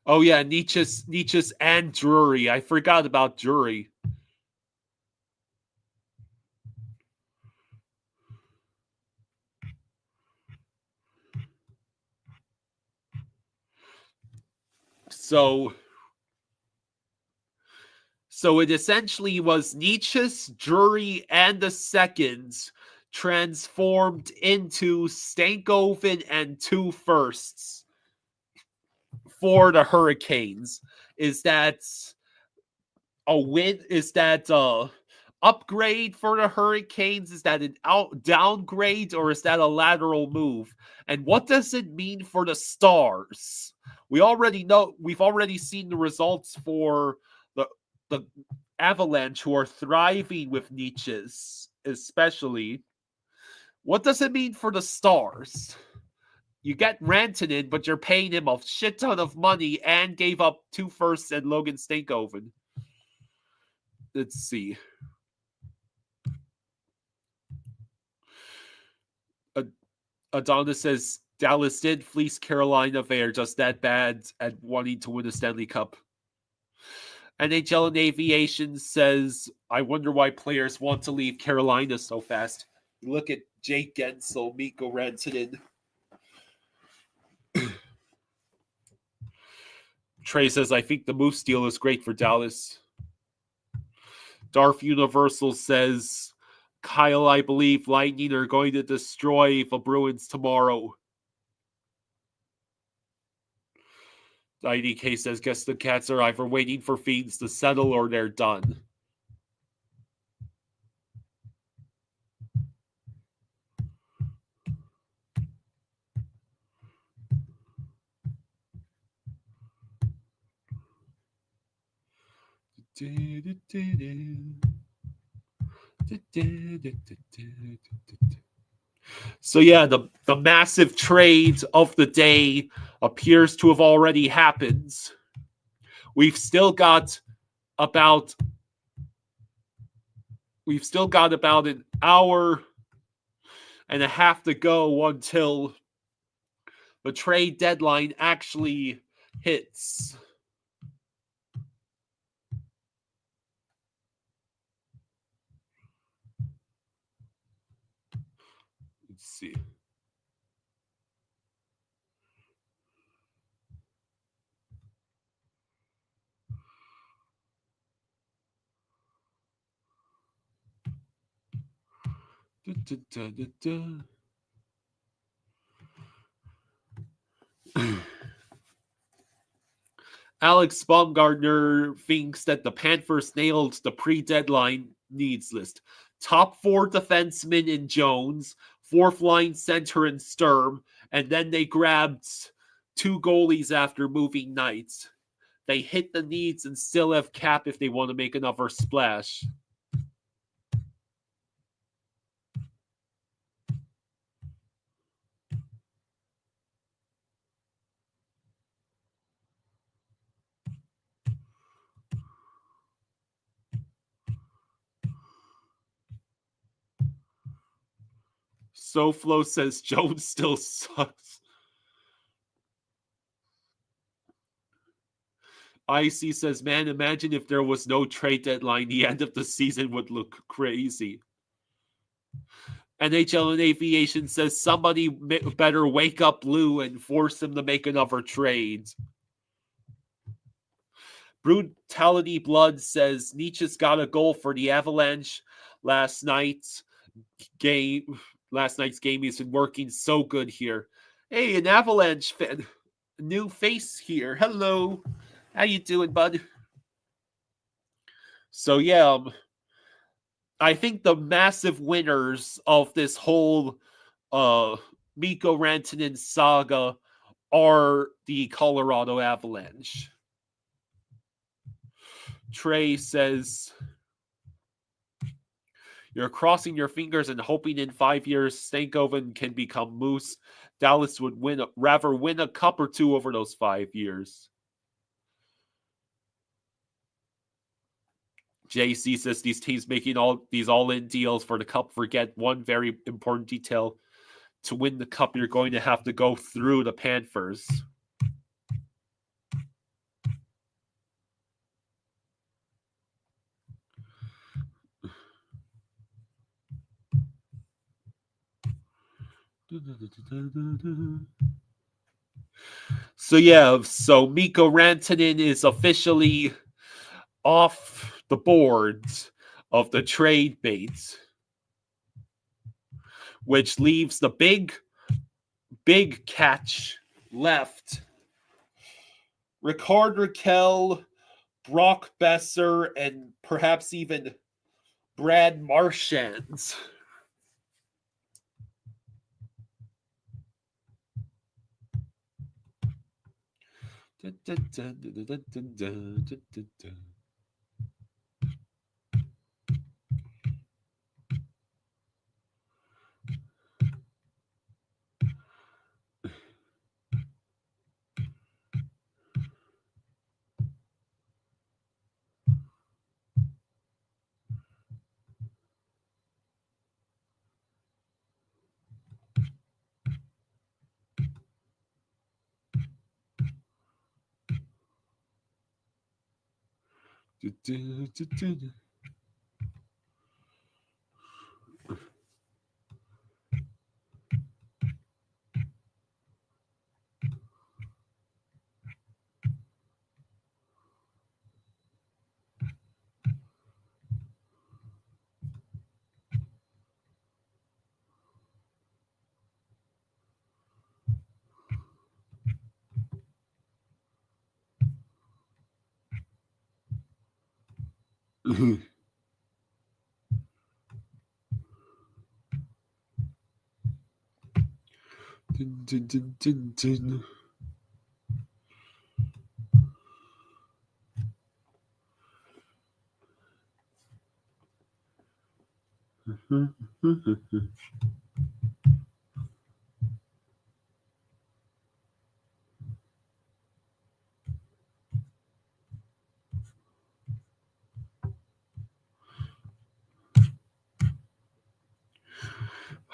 Oh yeah, Nietzsche's and Drury. I forgot about Drury. So it essentially was Nietzsche's, Drury, and the seconds transformed into Stankoven and 2 firsts for the Hurricanes. Is that a win? Is that upgrade for the Hurricanes? Is that an downgrade, or is that a lateral move? And what does it mean for the Stars? We already know. We've already seen the results for the Avalanche, who are thriving with Nietzsche's, especially. What does it mean for the Stars? You get Rantanen, but you're paying him a shit ton of money and gave up 2 firsts and Logan Stankoven. Let's see. Adonis says Dallas did fleece Carolina. They are just that bad at wanting to win a Stanley Cup. NHL and Aviation says, I wonder why players want to leave Carolina so fast. Look at Jake Gensel, Mikko Rantanen. Trey says, I think the Moose deal is great for Dallas. Darth Universal says, Kyle, I believe Lightning are going to destroy the Bruins tomorrow. IDK says, guess the Cats are either waiting for Fiends to settle or they're done. So yeah, the massive trade of the day appears to have already happened. We've still got about we've still got about an hour and a half to go until the trade deadline actually hits. Let's see. Alex Baumgartner thinks that the Panthers nailed the pre-deadline needs list. Top 4 defensemen in Jones, 4th line center in Sturm, and then they grabbed 2 goalies after moving Knights. They hit the needs and still have cap if they want to make another splash. SoFlo says Jones still sucks. Icy says, man, imagine if there was no trade deadline. The end of the season would look crazy. NHL and Aviation says somebody better wake up Lou and force him to make another trade. Brutality Blood says Nietzsche's got a goal for the Avalanche. Last night's game has been working so good here. Hey, an Avalanche fan, new face here. Hello, how you doing, bud? So yeah, I think the massive winners of this whole Mikko Rantanen saga are the Colorado Avalanche. Trey says, you're crossing your fingers and hoping in 5 years Stankoven can become Moose. Dallas would rather win a cup or two over those 5 years. JC says these teams making all these all-in deals for the cup forget one very important detail. To win the cup, you're going to have to go through the Panthers. So yeah, so Mikko Rantanen is officially off the boards of the trade baits, which leaves the big catch left. Ricard Raquel, Brock Besser, and perhaps even Brad Marchand.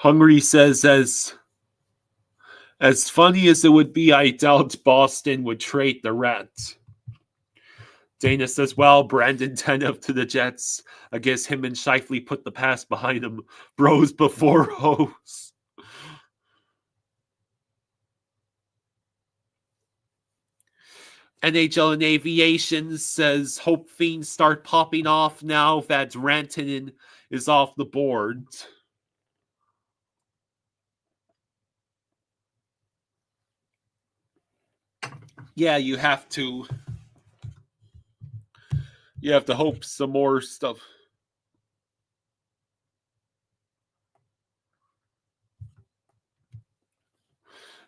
Hungry says, as funny as it would be, I doubt Boston would trade the Reds. Dana says, well, Brandon Tanev to the Jets. I guess him and Shifley put the past behind him. Bros before hoes. NHL and Aviation says, hope fiends start popping off now that Rantanen is off the board. Yeah, you have to hope some more stuff.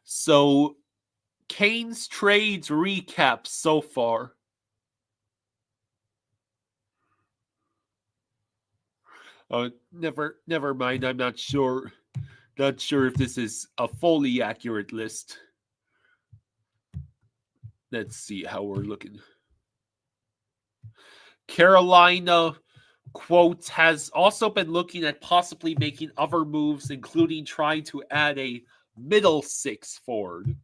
So, Kane's trades recap so far. Never mind. I'm not sure. Not sure if this is a fully accurate list. Let's see how we're looking. Carolina, quote, has also been looking at possibly making other moves, including trying to add a middle six forward.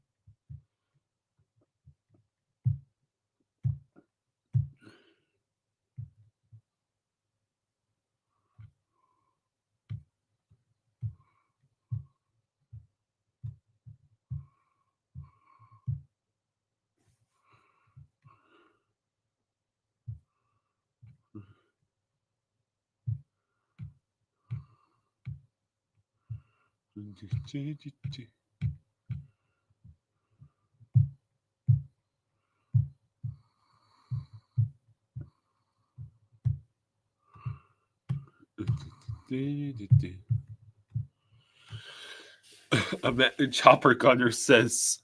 Chopper Gunner says,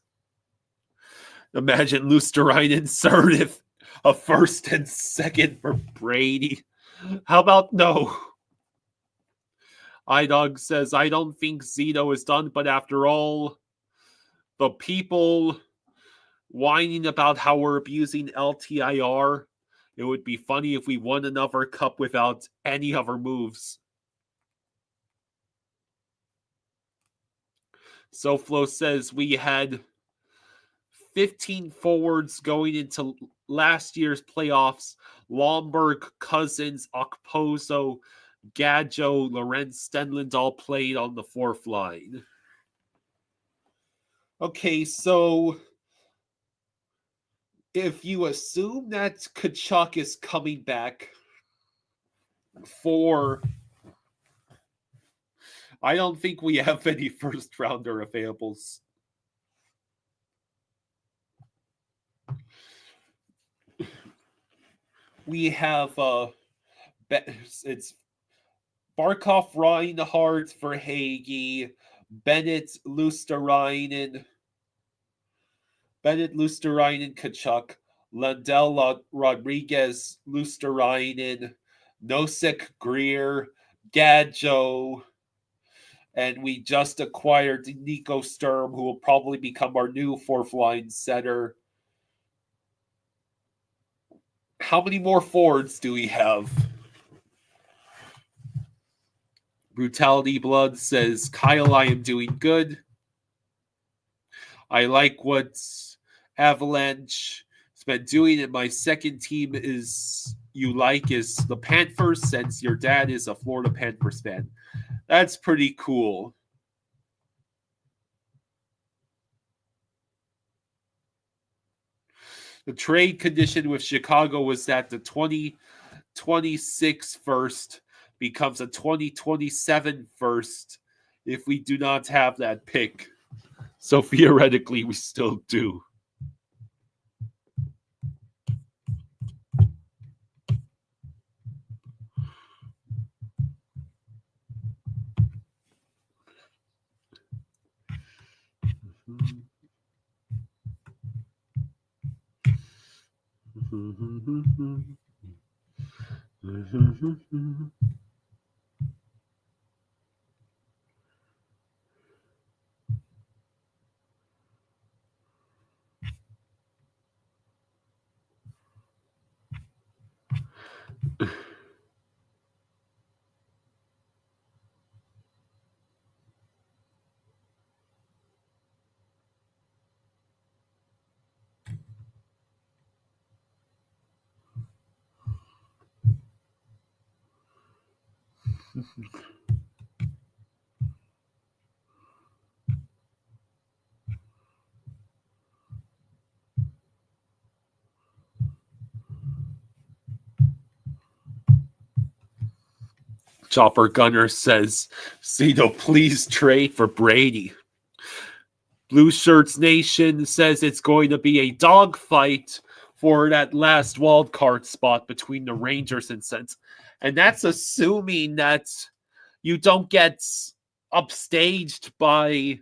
imagine Lusterine third if a first and second for Brady. How about no? iDog says, I don't think Zito is done, but after all, the people whining about how we're abusing LTIR, it would be funny if we won another cup without any other moves. SoFlo says we had 15 forwards going into last year's playoffs. Lomberg, Cousins, Okposo, Gadjo, Lorenz, Stenlund all played on the fourth line. Okay, so if you assume that Tkachuk is coming back for... I don't think we have any first rounder availables. We have it's Barkov, Reinhardt, Verhage, Bennett, Luosterainen, Kachuk, Lundell, Rodriguez, Luosterainen, Nosek, Greer, Gadjo, and we just acquired Nico Sturm, who will probably become our new fourth line center. How many more forwards do we have? Brutality Blood says, Kyle, I am doing good. I like what Avalanche has been doing, and my second team is the Panthers, since your dad is a Florida Panthers fan. That's pretty cool. The trade condition with Chicago was that the 2026 first becomes a 2027 first if we do not have that pick. So theoretically, we still do. Chopper Gunner says, Cito, please trade for Brady. Blue Shirts Nation says it's going to be a dogfight for that last wild card spot between the Rangers and Sens. And that's assuming that you don't get upstaged by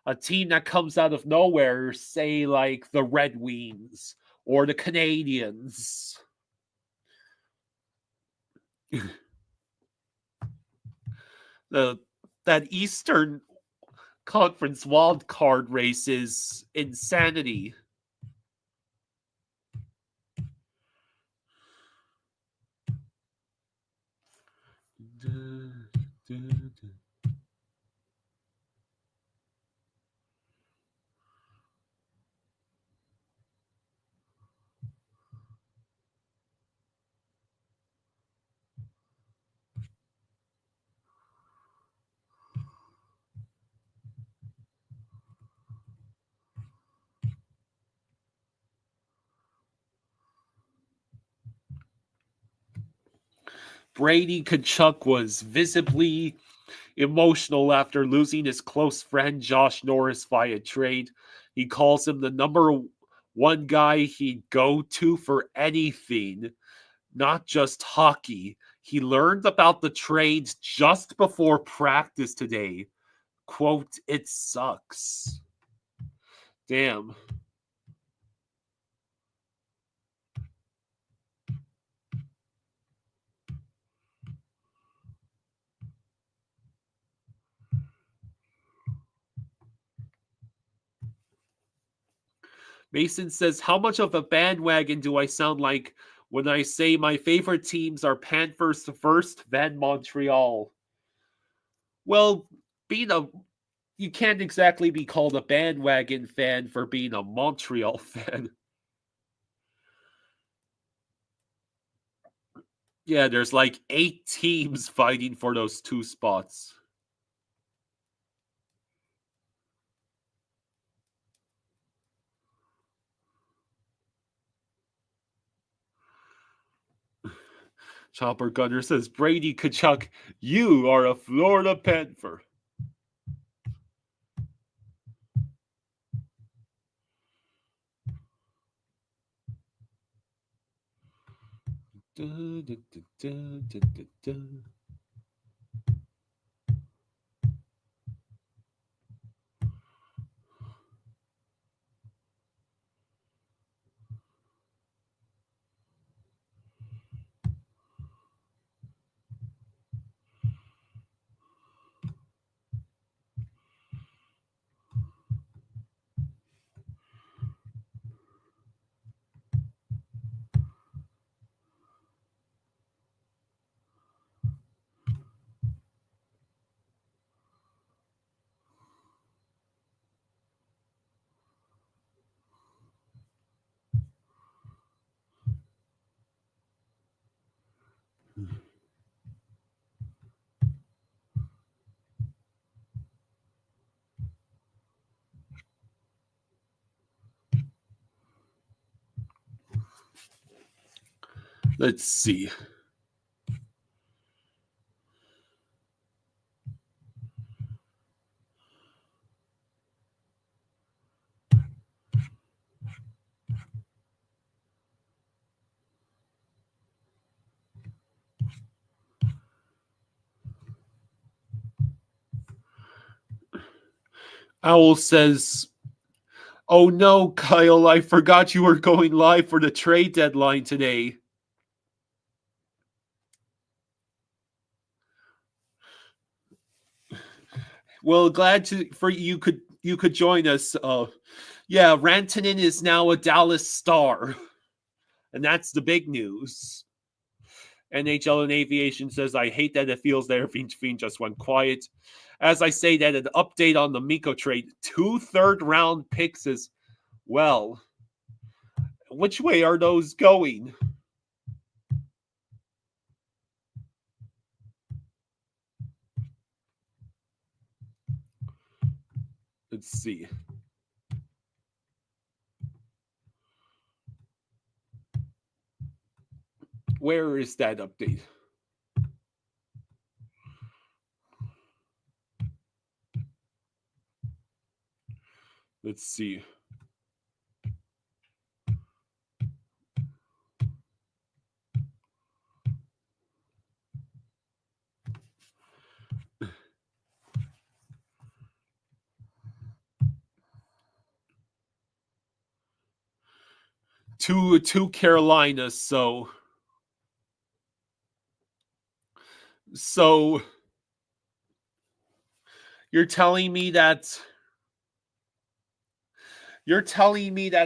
a team that comes out of nowhere, say like the Red Wings or the Canadians. That Eastern Conference wild card race is insanity. Brady Tkachuk was visibly emotional after losing his close friend Josh Norris via trade. He calls him the number one guy he'd go to for anything, not just hockey. He learned about the trades just before practice today. Quote, it sucks. Damn. Mason says, how much of a bandwagon do I sound like when I say my favorite teams are Panthers first, then Montreal? Well, you can't exactly be called a bandwagon fan for being a Montreal fan. Yeah, there's like 8 teams fighting for those 2 spots. Chopper Gunner says, Brady Tkachuk, you are a Florida Panther. Let's see. Owl says, oh no, Kyle, I forgot you were going live for the trade deadline today. Well, glad for you could join us. Yeah, Rantanen is now a Dallas Star, and that's the big news. NHL and Aviation says, I hate that it feels that Fiend just went quiet. As I say that, an update on the Miko trade, 2 third-round picks as well. Which way are those going? Let's see. Where is that update? Let's see. To Carolina, so you're telling me that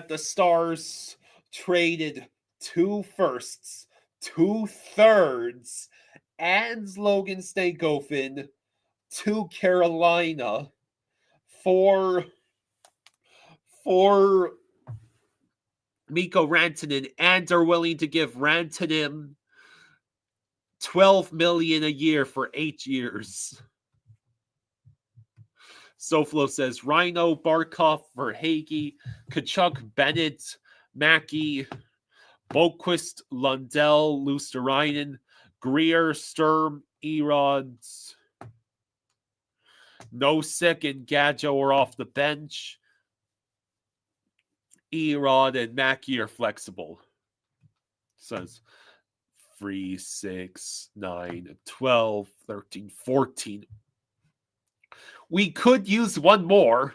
the Stars traded 2 firsts, 2 thirds, and Logan Stankoven to Carolina for Mikko Rantanen, and are willing to give Rantanen $12 million a year for 8 years. Soflo says Rhino, Barkov, Verhage, Kachuk, Bennett, Mackey, Boquist, Lundell, Luosterainen, Greer, Sturm, Erods, Nosek and Gadjo are off the bench. Erod and Mackey are flexible. Says 3, 6, 9, 12, 13, 14. We could use one more.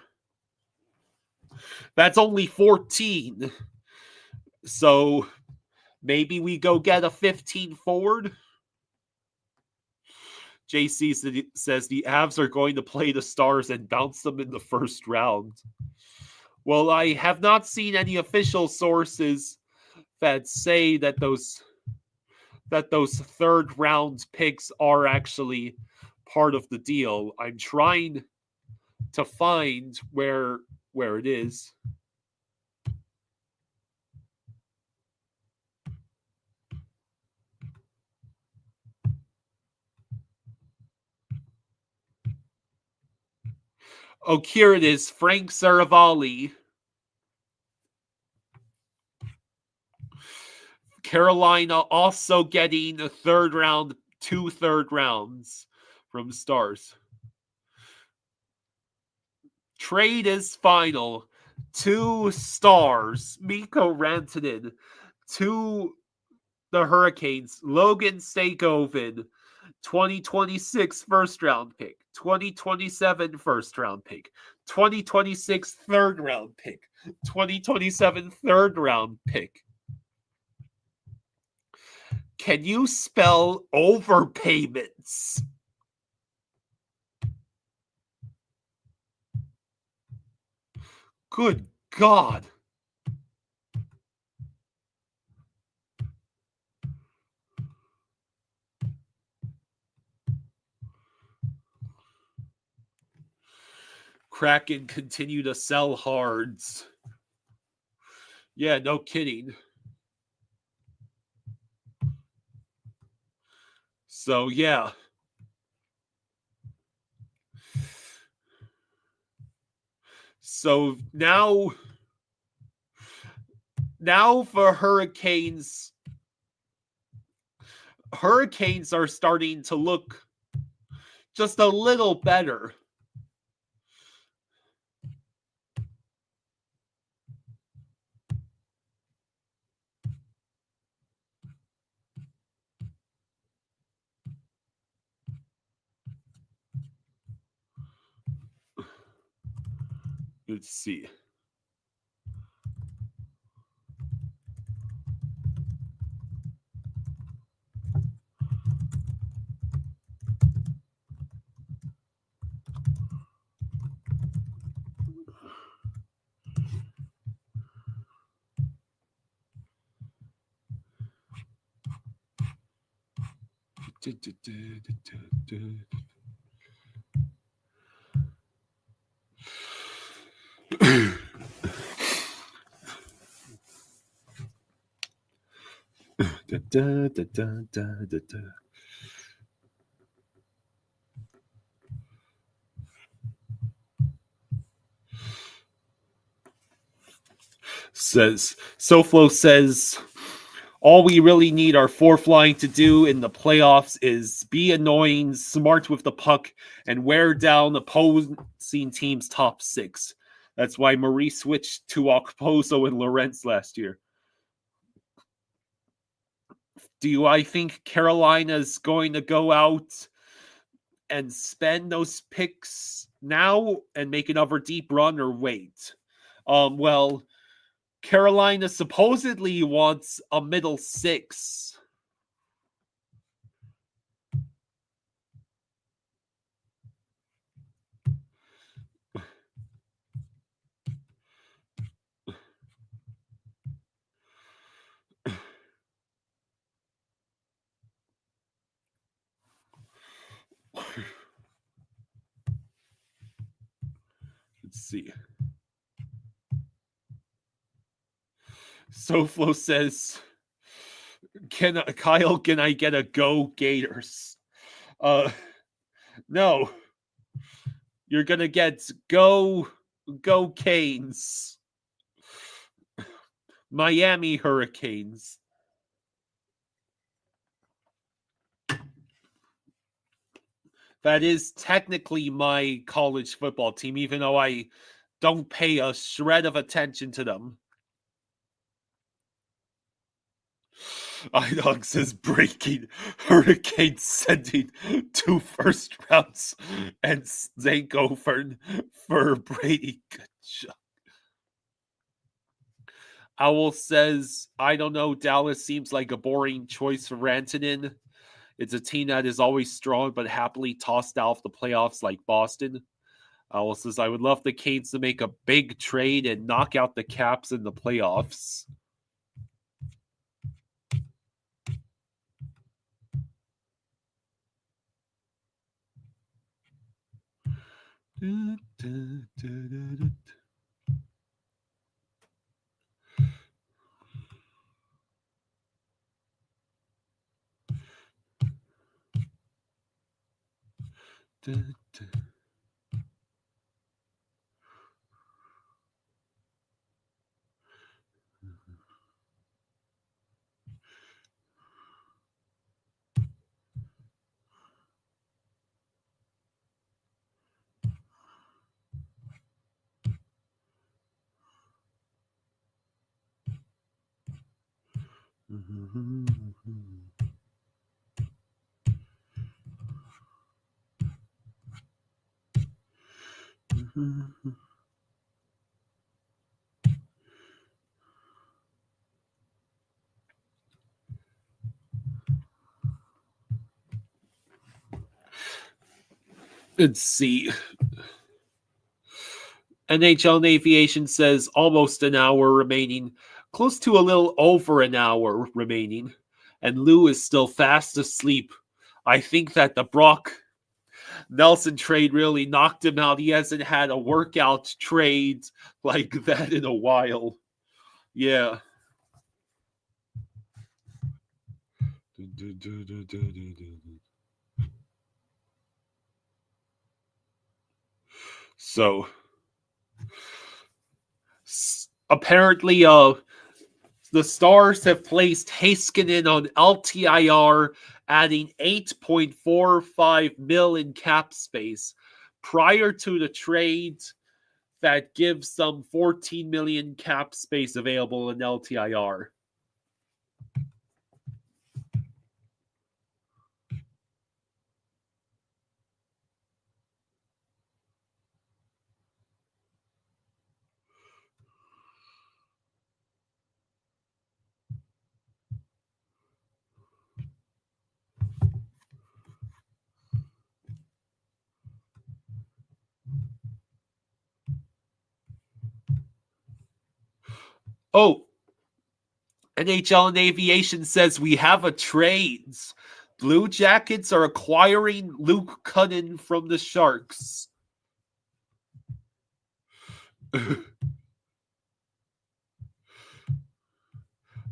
That's only 14. So maybe we go get a 15 forward. JC says the Avs are going to play the Stars and bounce them in the first round. Well, I have not seen any official sources that say that those third round picks are actually part of the deal. I'm trying to find where it is. Oh, here it is. Frank Saravalli. Carolina also getting a 2 third rounds from Stars. Trade is final. 2 Stars. Mikko Rantanen to the Hurricanes. Logan Stankoven. 2026 first round pick. 2027 first round pick. 2026 third round pick. 2027 third round pick. Can you spell overpayments? Good God. Kraken continue to sell hards. Yeah, no kidding. So, yeah. So now for Hurricanes are starting to look just a little better. Let's see. says SoFlo says all we really need our fourth line to do in the playoffs is be annoying, smart with the puck, and wear down opposing team's top six. That's why Marie switched to Okposo and Lorentz last year. Do I think Carolina's going to go out and spend those picks now and make another deep run or wait? Well, Carolina supposedly wants a middle six. Let's see. SoFlo says, can I get a go Gators? No. You're gonna get go Canes. Miami Hurricanes. That is technically my college football team, even though I don't pay a shred of attention to them. iDog says breaking Hurricanes sending 2 first rounds and Zanko for Brady. Good job. Owl says, I don't know, Dallas seems like a boring choice for Rantanen. It's a team that is always strong but happily tossed out of the playoffs like Boston. Owl says, I would love the Canes to make a big trade and knock out the Caps in the playoffs. Let's see. NHL and Aviation says almost an hour remaining, close to a little over an hour remaining, and Lou is still fast asleep. I think that the Brock Nelson trade really knocked him out. He hasn't had a workout trade like that in a while. Yeah. So apparently the Stars have placed Heiskanen on LTIR, adding $8.45 million in cap space. Prior to the trade, that gives some $14 million cap space available in LTIR. Oh, NHL and Aviation says we have a trade. Blue Jackets are acquiring Luke Cunnin from the Sharks.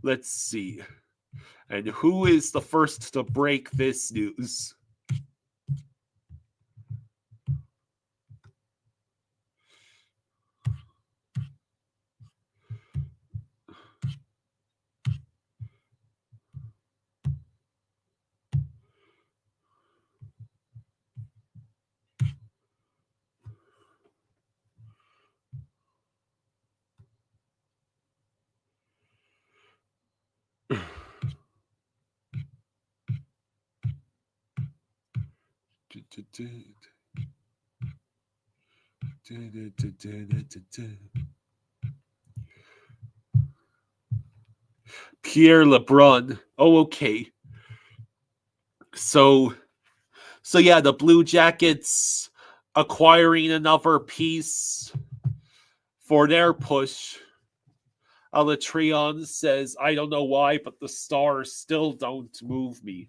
Let's see. And who is the first to break this news? Pierre LeBrun. Oh, okay. So yeah, the Blue Jackets acquiring another piece for their push. Alatrion says, I don't know why, but the Stars still don't move me.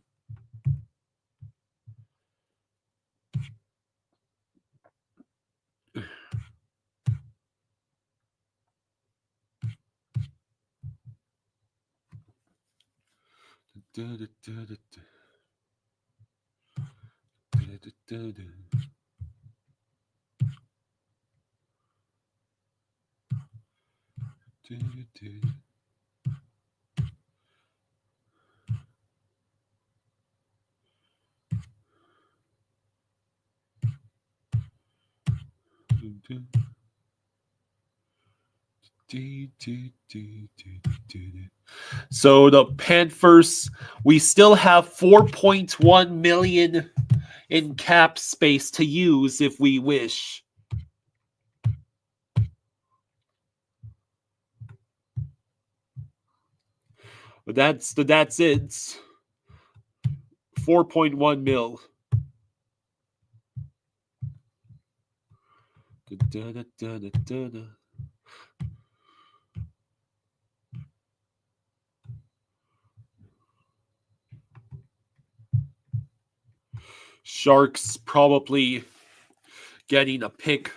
So the Panthers, we still have 4.1 million in cap space to use if we wish. But that's it. 4.1 mil. Sharks probably getting a pick.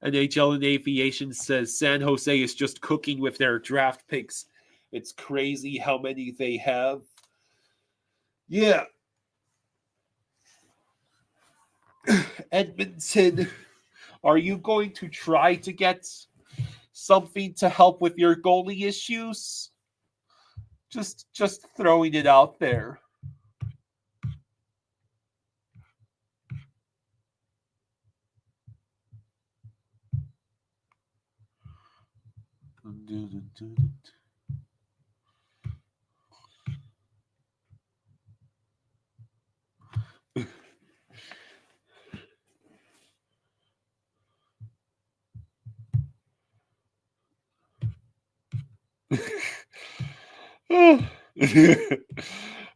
NHL and Aviation says San Jose is just cooking with their draft picks. It's crazy how many they have. Yeah. Edmonton, are you going to try to get something to help with your goalie issues? Just throwing it out there.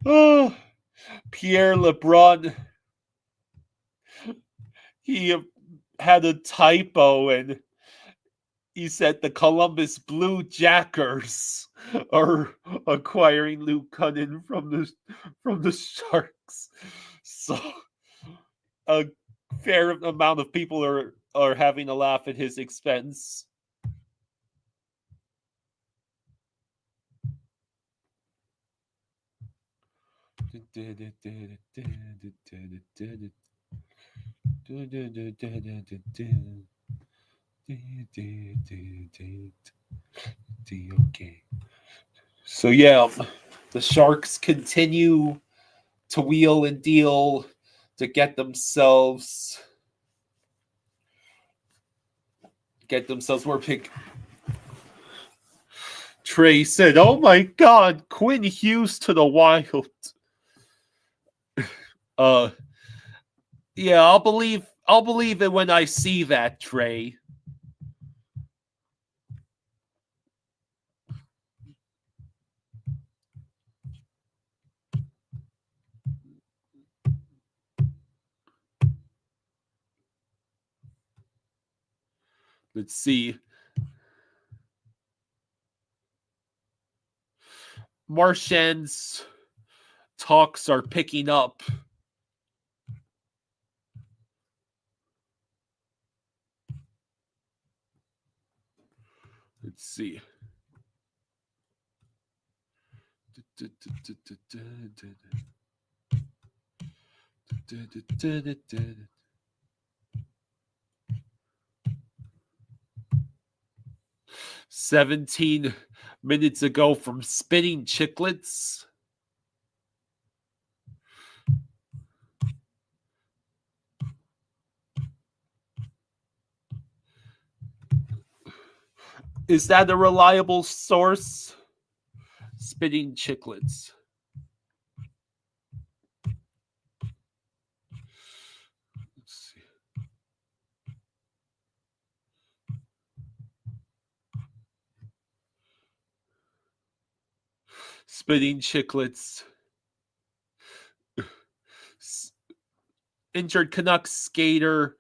Oh, Pierre LeBrun, he had a typo and he said the Columbus Blue Jackers are acquiring Luke Cunnin from the Sharks. So a fair amount of people are having a laugh at his expense. Okay. So yeah, the Sharks continue to wheel and deal to get themselves more pick. Trey said, "Oh my God, Quinn Hughes to the Wild." Yeah, I'll believe it when I see that, Trey. Let's see. Marchand's talks are picking up. Let's see. 17 minutes ago from Spinning Chicklets. Is that a reliable source? Spinning Chicklets. Spitting Chicklets. Injured Canucks skater.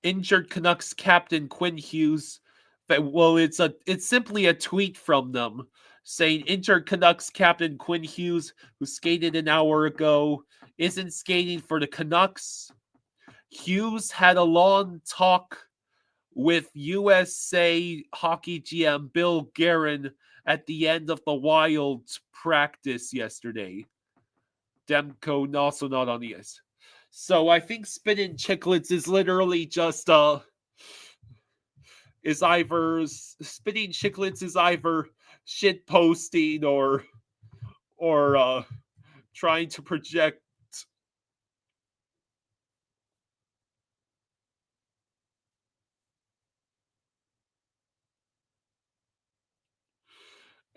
Injured Canucks captain Quinn Hughes. Well, it's simply a tweet from them saying injured Canucks captain Quinn Hughes, who skated an hour ago, isn't skating for the Canucks. Hughes had a long talk with USA hockey GM Bill Guerin at the end of the Wild practice yesterday. Demko also not on the ice. So I think Spittin' Chicklets is literally just is either Spitting Chicklets is either shit posting or trying to project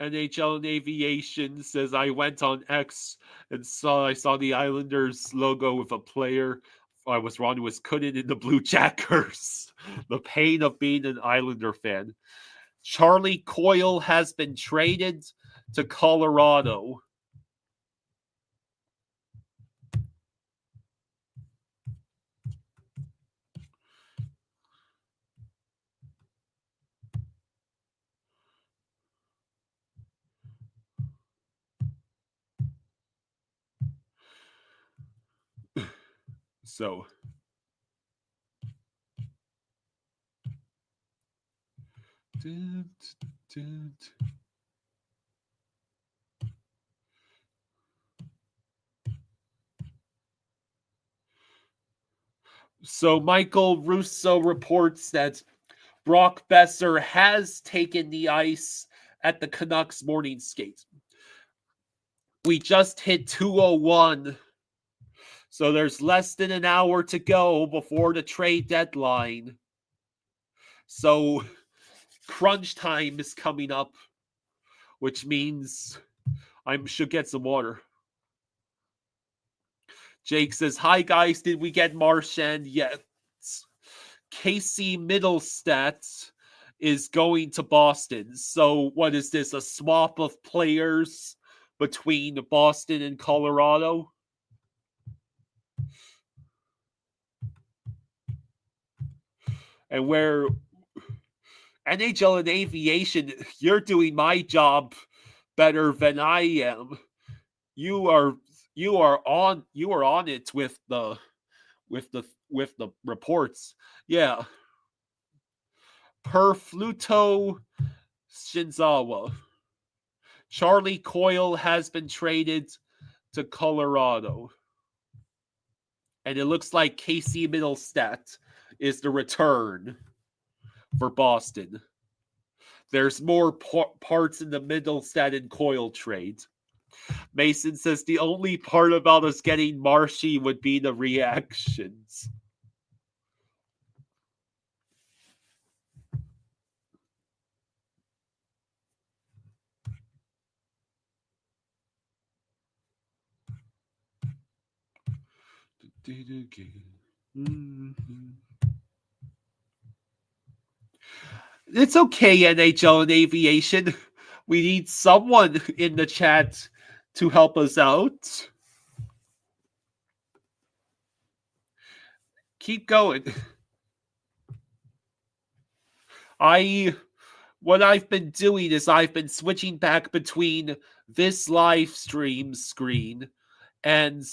NHL and Aviation says I went on X and I saw the Islanders logo with a player. I was wrong. It was Coonan in the Blue Jackers. The pain of being an Islander fan. Charlie Coyle has been traded to Colorado. So Michael Russo reports that Brock Besser has taken the ice at the Canucks morning skate. We just hit 2:01, so there's less than an hour to go before the trade deadline. So crunch time is coming up, which means I should get some water. Jake says, "Hi guys, did we get Marchand yet?" Casey Middlestat is going to Boston. So what is this? A swap of players between Boston and Colorado? And where NHL and Aviation, you're doing my job better than I am. You are on it with the reports. Yeah. Per Fluto Shinzawa, Charlie Coyle has been traded to Colorado. And it looks like Casey Middlestat is the return for Boston. There's more parts in the Middlestat and Coyle trade. Mason says the only part about us getting Marshy would be the reactions. It's okay, NHL and Aviation. We need someone in the chat to help us out. Keep going. What I've been doing is I've been switching back between this live stream screen and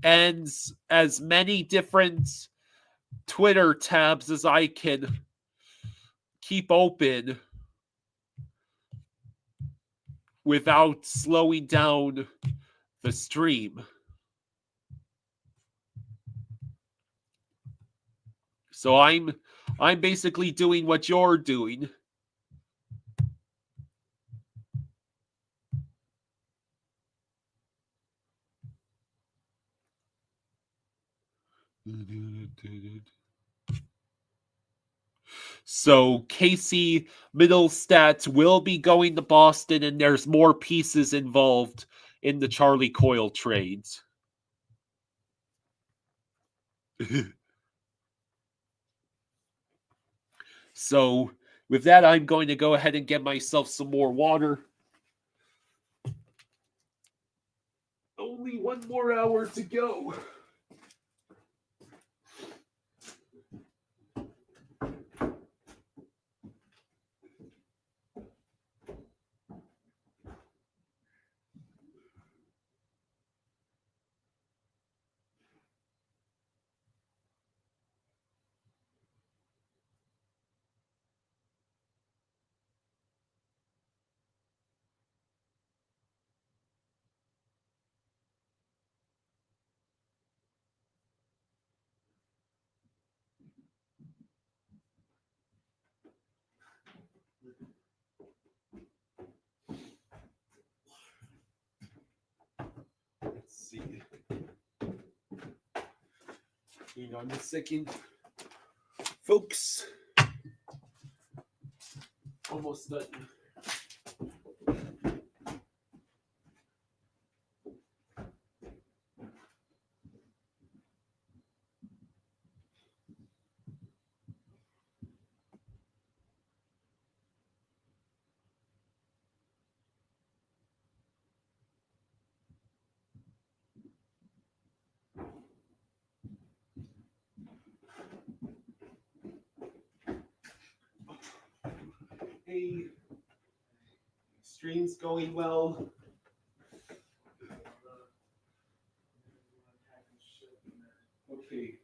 as many different Twitter tabs as I can keep open without slowing down the stream. So I'm basically doing what you're doing. So Casey Middlestat will be going to Boston, and there's more pieces involved in the Charlie Coyle trades. So with that, I'm going to go ahead and get myself some more water. one more hour to go. Let's see. Hang on a second. Folks, almost done. Hey, stream's going well. Okay.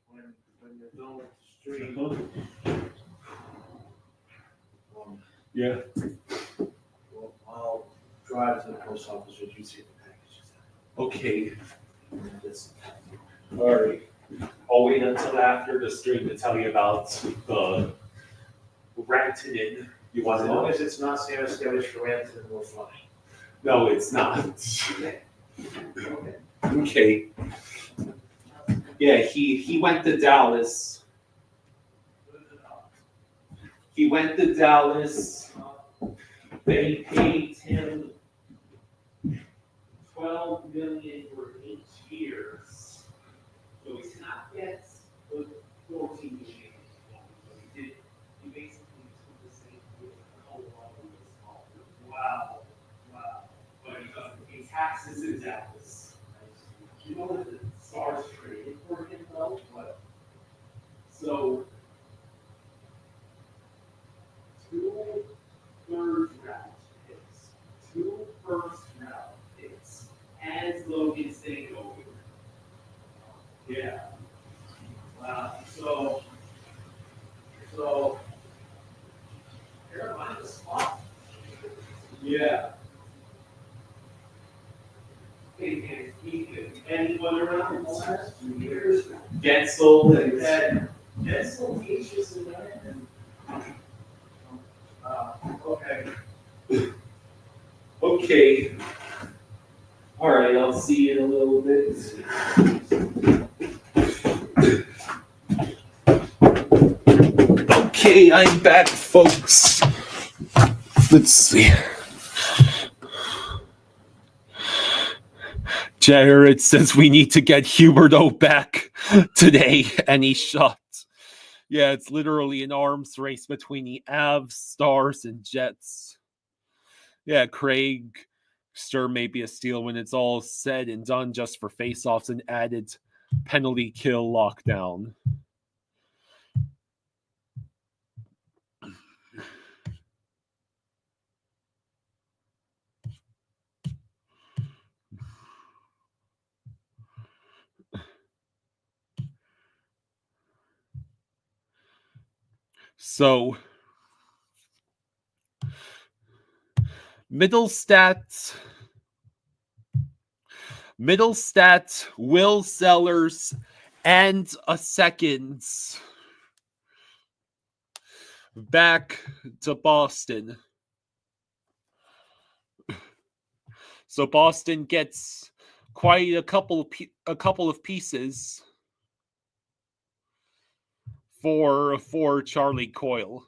When you're done with the stream, Yeah. well, I'll drive to the post office with you, see the packages. Okay. And this- All right. I'll wait until after the stream to tell you about the Rantanen. You want As to long know? as it's not Sarah Scottish for Rantanen, we're fine. No, it's not. Okay. Okay. Yeah, he went to Dallas. He went to Dallas. They paid him $12 million for 8 years. So he's not yet the 14 million. He did. He basically took the same deal a whole lot of smaller. Wow. Wow. But he taxes in Dallas. Do you know what the Stars traded for him though? What? So 2 third-round picks, 2 first-round picks, and Logan Stankover. Yeah. Wow. So Carolina's spot. Yeah. Anyone around the last 2 years? Gensel and That's so ancient in that. Okay. okay. All right, I'll see you in a little bit. Okay, I'm back, folks. Let's see. Jared says we need to get Huberto back today, and he shot. Yeah, it's literally an arms race between the Avs, Stars, and Jets. Yeah, Craig Stir may be a steal when it's all said and done just for face-offs and added penalty kill lockdown. So, Middlestat, Will Sellers, and a seconds back to Boston. So Boston gets quite a couple of pieces for Charlie Coyle.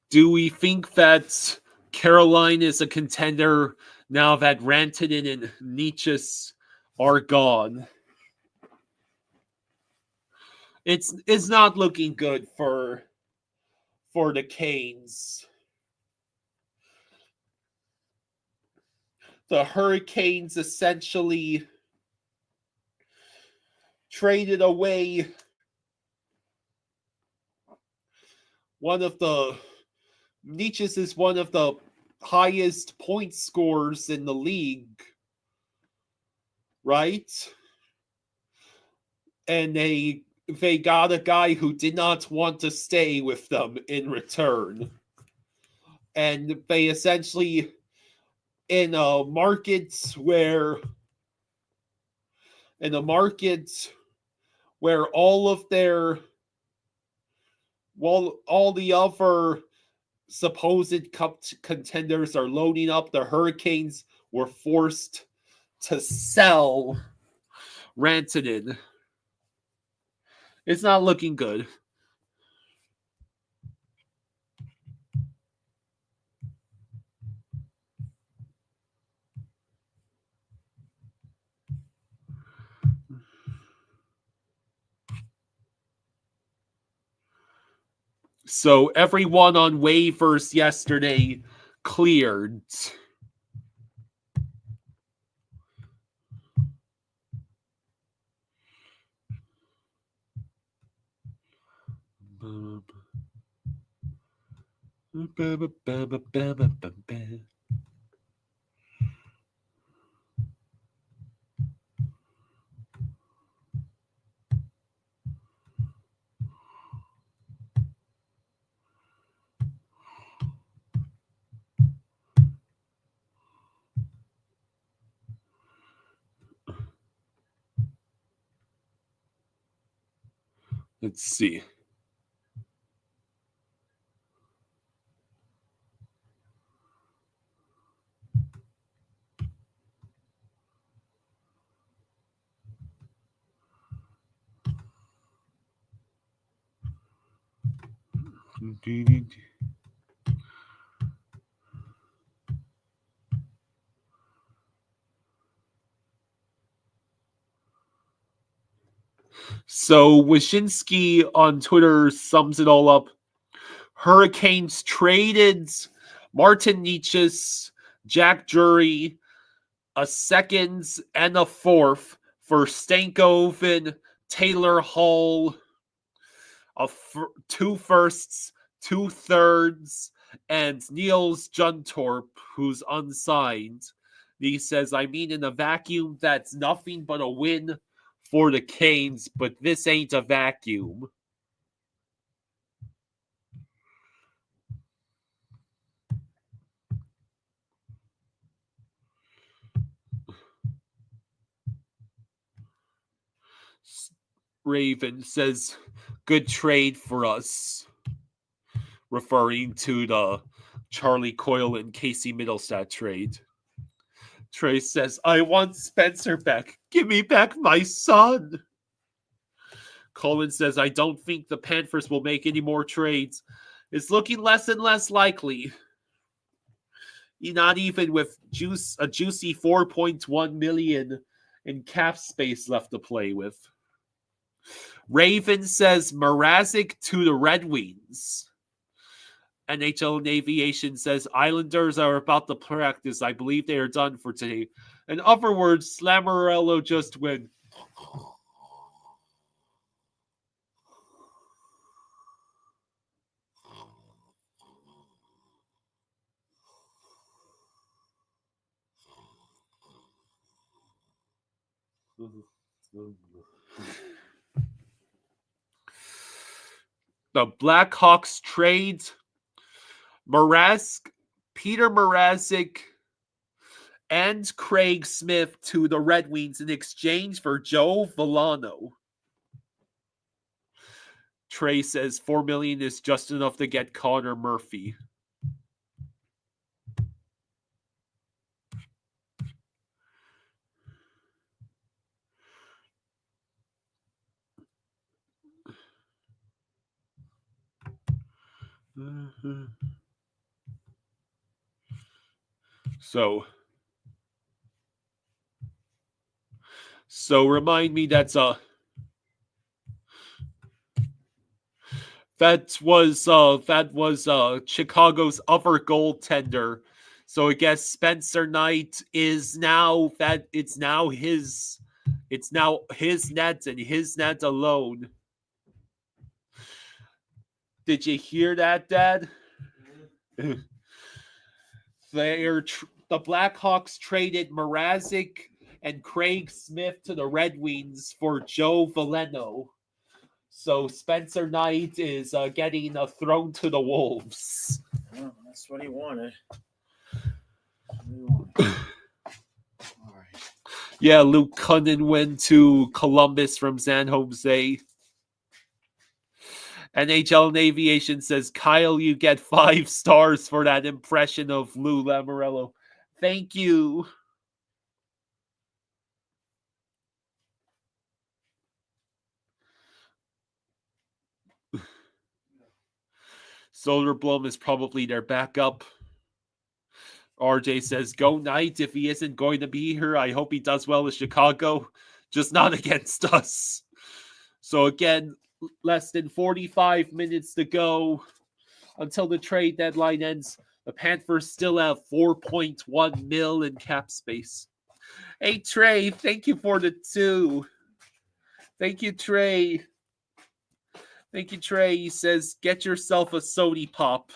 Do we think that Caroline is a contender now that Rantanen and Nietzsche are gone? It's not looking good for the Canes. The Hurricanes essentially traded away one of the Nietzsche is one of the highest point scorers in the league, right? And they got a guy who did not want to stay with them in return. And they essentially, in a market where all of their all the other supposed cup contenders are loading up, the Hurricanes were forced to sell Rantanen. It's not looking good. So everyone on waivers yesterday cleared. Let's see. So Wyszynski on Twitter sums it all up. Hurricanes traded Martin Nietzsche, Jack Drury, a second and a fourth for Stankoven, Taylor Hall, two firsts, 2/3, and Niels Juntorp, who's unsigned. He says, I mean, in a vacuum, that's nothing but a win for the Canes, but this ain't a vacuum. Raven says, good trade for us, referring to the Charlie Coyle and Casey Middlestat trade. Trey says, I want Spencer back. Give me back my son. Colin says, I don't think the Panthers will make any more trades. It's looking less and less likely. Not even with a juicy 4.1 million in cap space left to play with. Raven says Mrazek to the Red Wings. NHL and Aviation says Islanders are about to practice. I believe they are done for today. In other words, Slammerello just win. The Blackhawks trade Peter Mrazek and Craig Smith to the Red Wings in exchange for Joe Villano. Trey says $4 million is just enough to get Connor Murphy. So remind me that was Chicago's other goaltender. So I guess Spencer Knight is now it's now his net and his net alone. Did you hear that, Dad? The Blackhawks traded Mrazek and Craig Smith to the Red Wings for Joe Veleno. So Spencer Knight is getting thrown to the Wolves. Well, that's what he wanted. All right. Yeah, Luke Cunnin went to Columbus from San Jose. NHL and Aviation says, Kyle, you get 5 stars for that impression of Lou Lamoriello. Thank you. Soderblom is probably their backup. RJ says, go Knight. If he isn't going to be here, I hope he does well with Chicago. Just not against us. So again, less than 45 minutes to go until the trade deadline ends. The Panthers still have 4.1 mil in cap space. Hey, Trey, thank you for the 2. Thank you, Trey. Thank you, Trey. He says, get yourself a Sony Pop.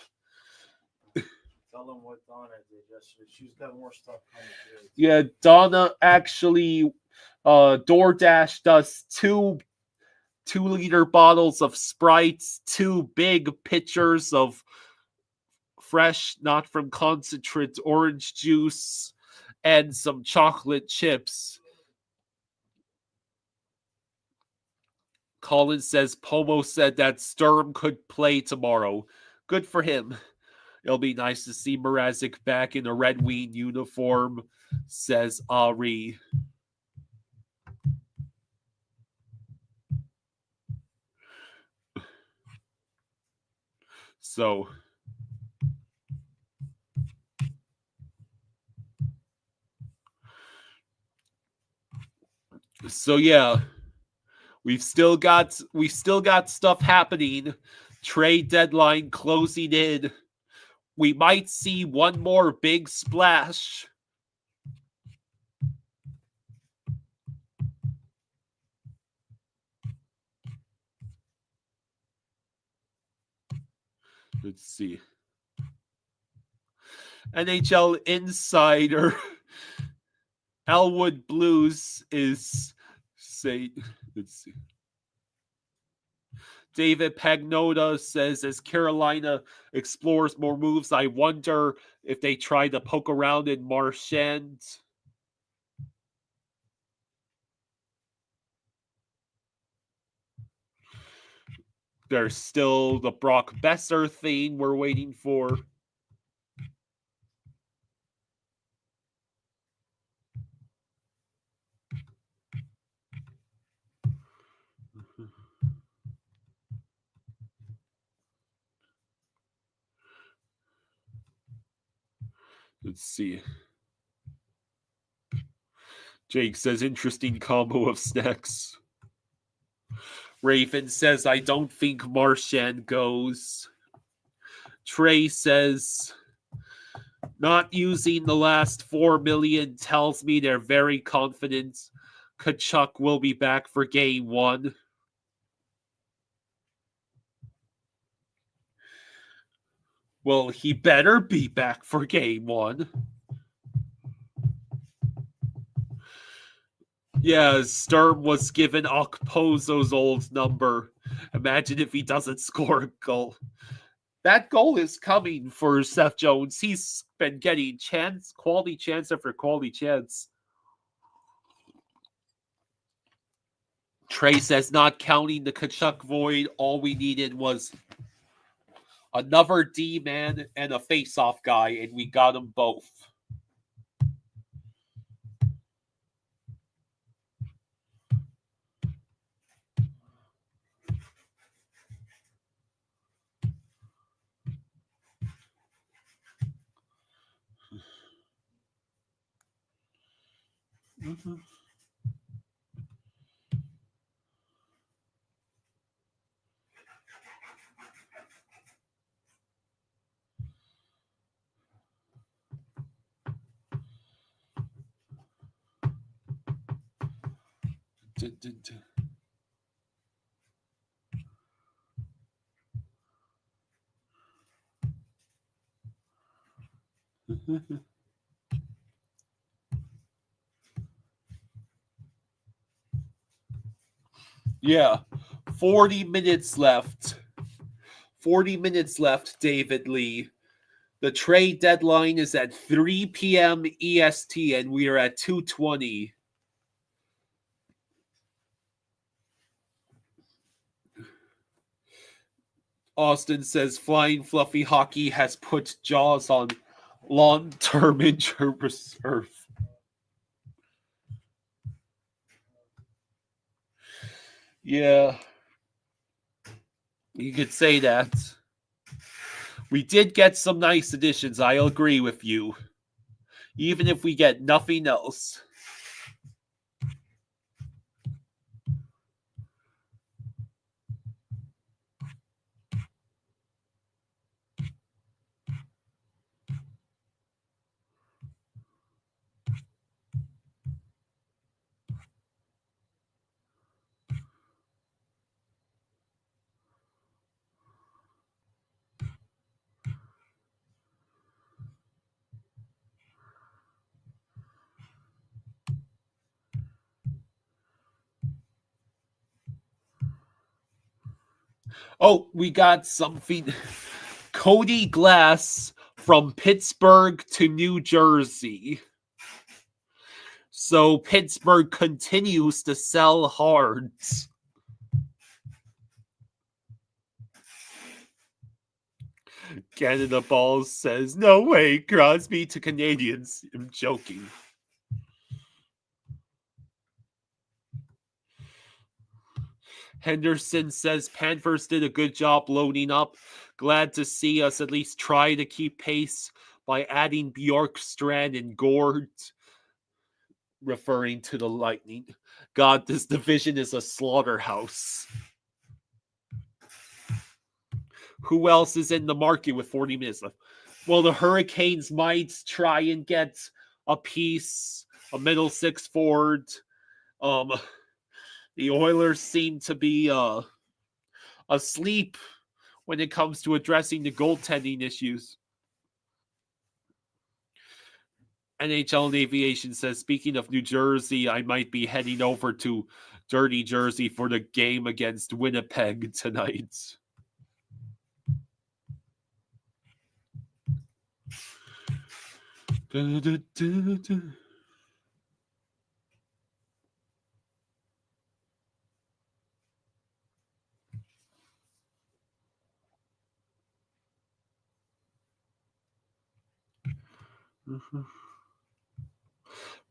Tell them what Donna did yesterday. She's got more stuff coming through. Yeah, Donna actually DoorDash does 2 2-liter bottles of Sprites, 2 big pitchers of fresh, not from concentrate orange juice, and some chocolate chips. Colin says Pomo said that Sturm could play tomorrow. Good for him. It'll be nice to see Mrazek back in a Red Wing uniform, says Ari. So yeah, we've still got stuff happening. Trade deadline closing in. We might see one more big splash. Let's see. NHL Insider Elwood Blues is say. Let's see. David Pagnotta says, as Carolina explores more moves, I wonder if they try to poke around in Marchand. There's still the Brock Besser thing we're waiting for. Let's see. Jake says, interesting combo of snacks. Raven says, I don't think Marchand goes. Trey says, not using the last 4 million tells me they're very confident Tkachuk will be back for game 1. Well, he better be back for game 1. Yeah, Sturm was given Okpozo's old number. Imagine if he doesn't score a goal. That goal is coming for Seth Jones. He's been getting quality chance after quality chance. Trey says, not counting the Tkachuk void, all we needed was another D-man and a face-off guy, and we got them both. Yeah, 40 minutes left. 40 minutes left, David Lee. The trade deadline is at 3 p.m. EST, and we are at 2:20. Austin says Flying Fluffy Hockey has put Jaws on long-term injured reserve. Yeah, you could say that. We did get some nice additions, I'll agree with you. Even if we get nothing else. Oh, we got something. Cody Glass from Pittsburgh to New Jersey. So Pittsburgh continues to sell hard. Canada Balls says, no way, Crosby to Canadians. I'm joking. Henderson says Panthers did a good job loading up. Glad to see us at least try to keep pace by adding Bjorkstrand and Gord, referring to the Lightning. God, this division is a slaughterhouse. Who else is in the market with 40 minutes left? Well, the Hurricanes might try and get a piece, a middle six forward. The Oilers seem to be asleep when it comes to addressing the goaltending issues. NHL and Aviation says, speaking of New Jersey, I might be heading over to Dirty Jersey for the game against Winnipeg tonight.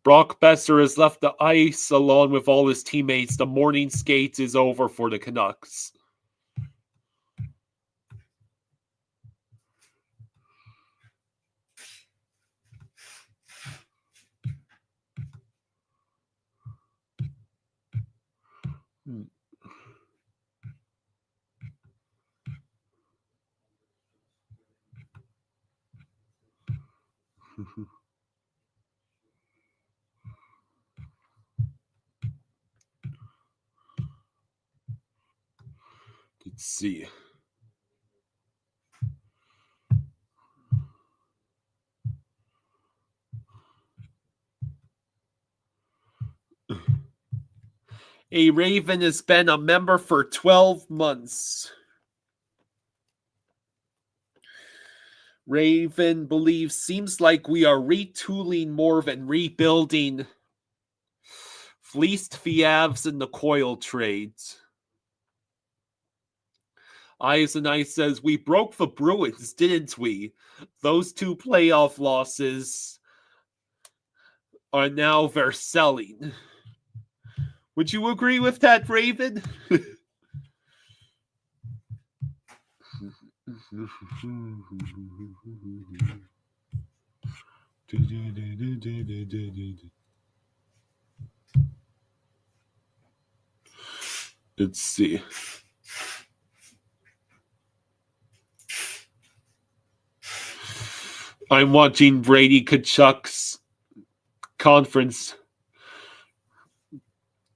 Brock Besser has left the ice along with all his teammates. The morning skate is over for the Canucks. Let's see. A Raven has been a member for 12 months. Raven believes seems like we are retooling more than rebuilding. Fleeced Fiavs in the coil trades. Eyes and Ice says, we broke the Bruins, didn't we? Those two playoff losses are now they're selling. Would you agree with that, Raven? Let's see. I'm watching Brady Kachuk's conference.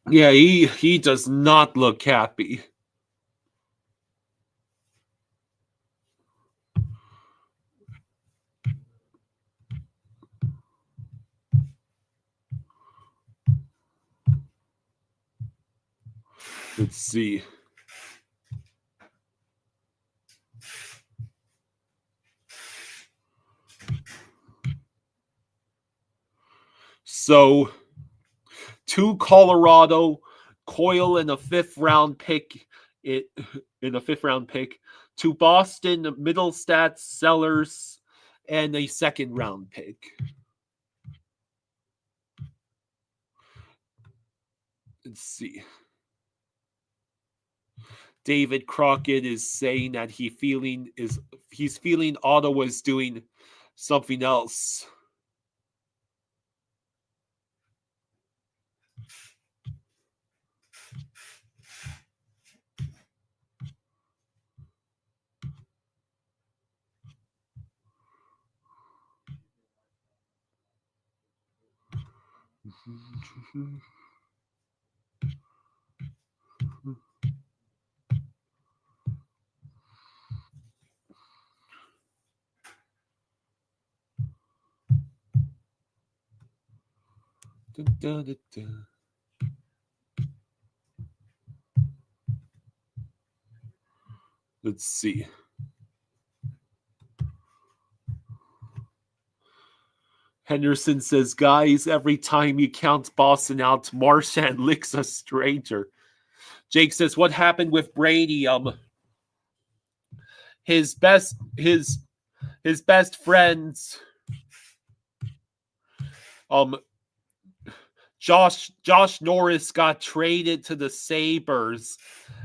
Yeah, he does not look happy. Let's see. So, to Colorado, Coyle in a fifth-round pick. In a fifth-round pick. To Boston, Middlestat, Sellers, and a second-round pick. Let's see. David Crockett is saying that he's feeling Ottawa's doing something else. Let's see. Henderson says, guys, every time you count Boston out, Marchand licks a stranger. Jake says, what happened with Brady? His best friends, Josh Norris got traded to the Sabres,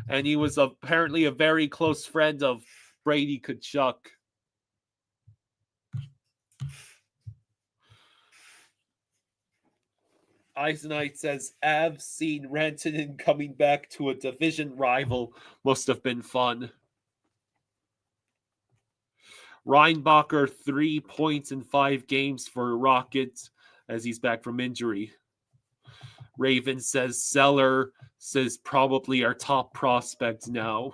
and he was apparently a very close friend of Brady Kachuk. Eisenite says, Avs seen Rantanen coming back to a division rival must have been fun. Reinbacher, 3 points in 5 games for Rockets as he's back from injury. Raven says, Seller says probably our top prospect now.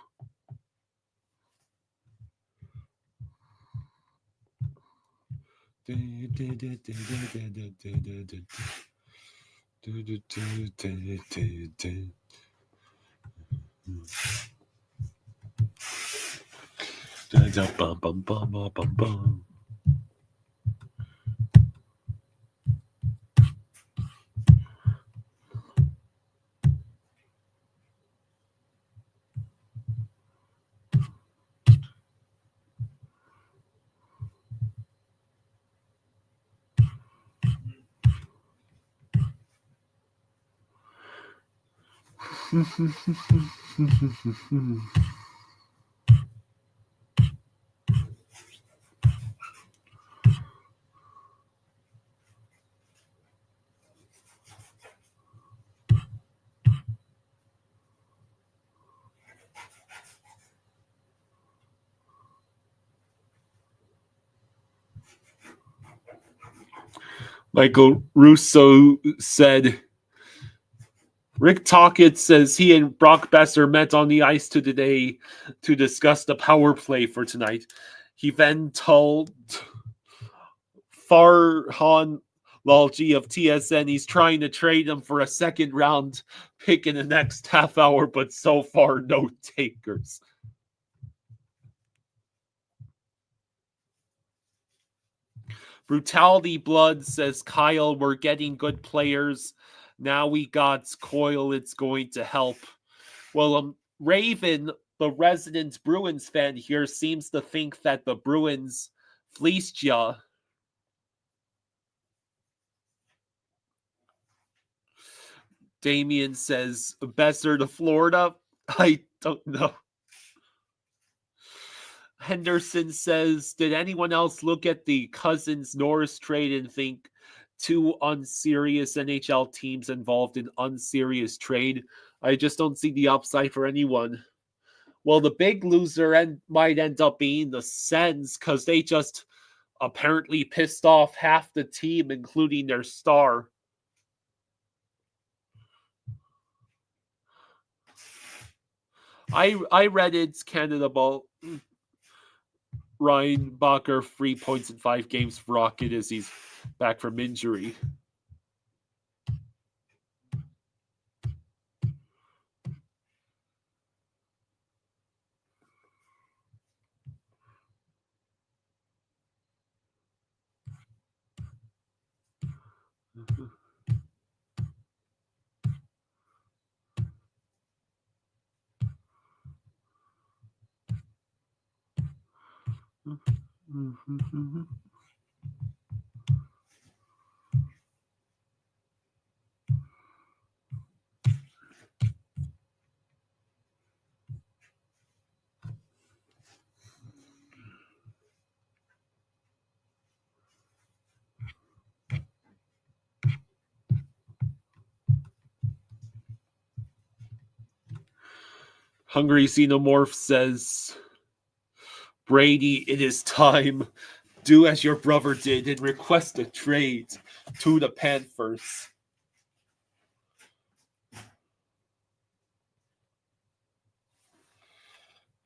Michael Russo said, Rick Tocchet says he and Brock Besser met on the ice today to discuss the power play for tonight. He then told Farhan Lalji of TSN he's trying to trade him for a second round pick in the next half hour, but so far no takers. Brutality Blood says, Kyle, we're getting good players. Now we got Coyle, it's going to help. Well, Raven, the resident Bruins fan here, seems to think that the Bruins fleeced ya. Damien says, Besser to Florida? I don't know. Henderson says, did anyone else look at the Cousins-Norris trade and think 2 unserious NHL teams involved in unserious trade? I just don't see the upside for anyone. Well, the big loser might end up being the Sens because they just apparently pissed off half the team, including their star. I read it's Canada Ball. Ryan Bacher 3 points in 5 games for Rocket as he's back from injury. Hungry Xenomorph says, Brady, it is time. Do as your brother did and request a trade to the Panthers.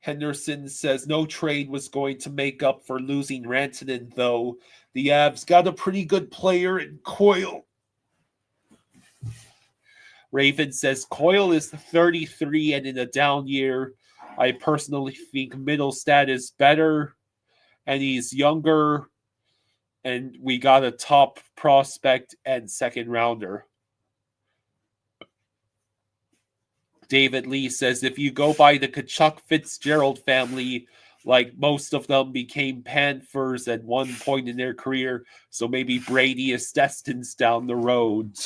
Henderson says no trade was going to make up for losing Rantanen, though. The Avs got a pretty good player in Coyle. Raven says Coyle is 33 and in a down year. I personally think Middlestad is better, and he's younger, and we got a top prospect and second rounder. David Lee says if you go by the Kachuk Fitzgerald family, like most of them became Panthers at one point in their career, so maybe Brady is destined down the road.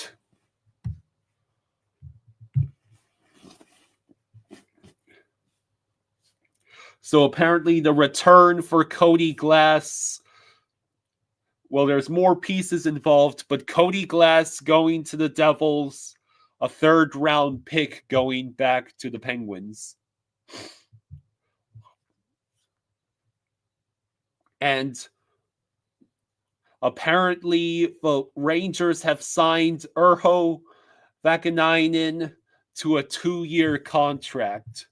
So apparently the return for Cody Glass, well, there's more pieces involved, but Cody Glass going to the Devils, a third round pick going back to the Penguins. And apparently the Rangers have signed Urho Vakanainen to a 2-year contract.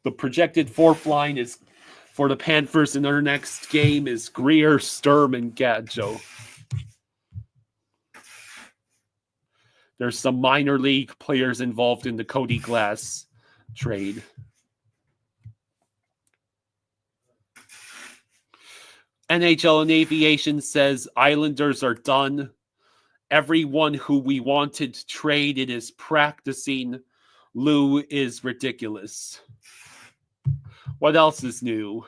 The projected fourth line is for the Panthers in their next game is Greer, Sturm, and Gadjo. There's some minor league players involved in the Cody Glass trade. NHL and Aviation says Islanders are done. Everyone who we wanted traded is practicing. Lou is ridiculous. What else is new?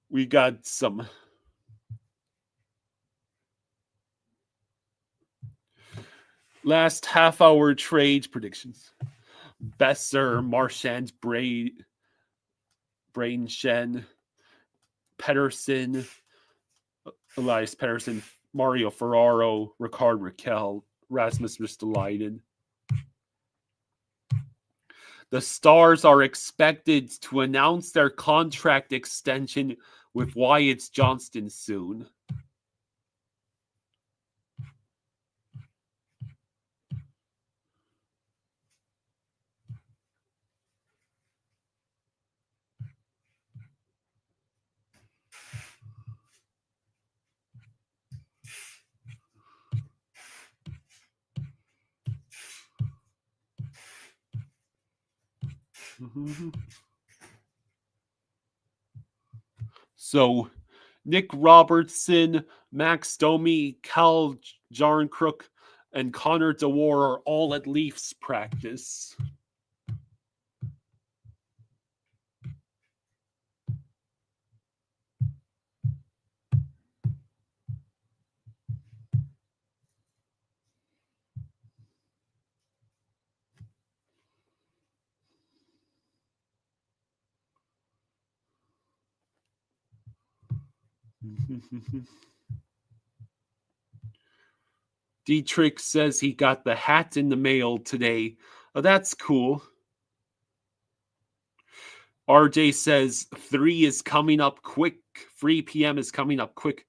We got some last half-hour trade predictions. Besser, Marchand, Brain Shen, Pedersen, Elias Pedersen, Mario Ferraro, Ricard Raquel, Rasmus Ristolainen. The Stars are expected to announce their contract extension with Wyatt Johnston soon. So, Nick Robertson, Max Domi, Cal Jarnkruk, and Connor DeWar are all at Leafs practice. Dietrich says he got the hat in the mail today. Oh, that's cool. RJ says 3 is coming up quick. 3 p.m. is coming up quick.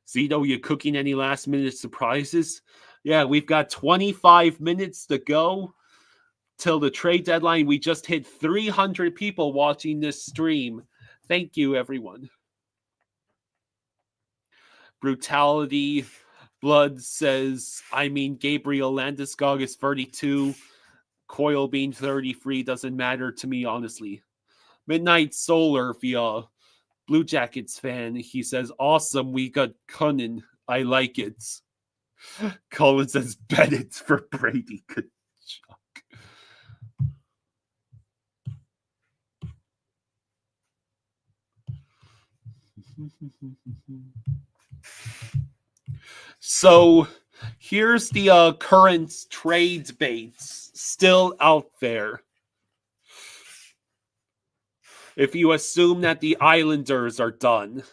Zito, you cooking any last minute surprises? Yeah, we've got 25 minutes to go till the trade deadline. We just hit 300 people watching this stream. Thank you, everyone. Brutality Blood says, Gabriel Landeskog is 32. Coil being 33 doesn't matter to me, honestly. Midnight Solar via Blue Jackets fan. He says, awesome, we got Cunnin. I like it. Colin says, bet it for Brady. Good So here's the current trade baits still out there. If you assume that the Islanders are done,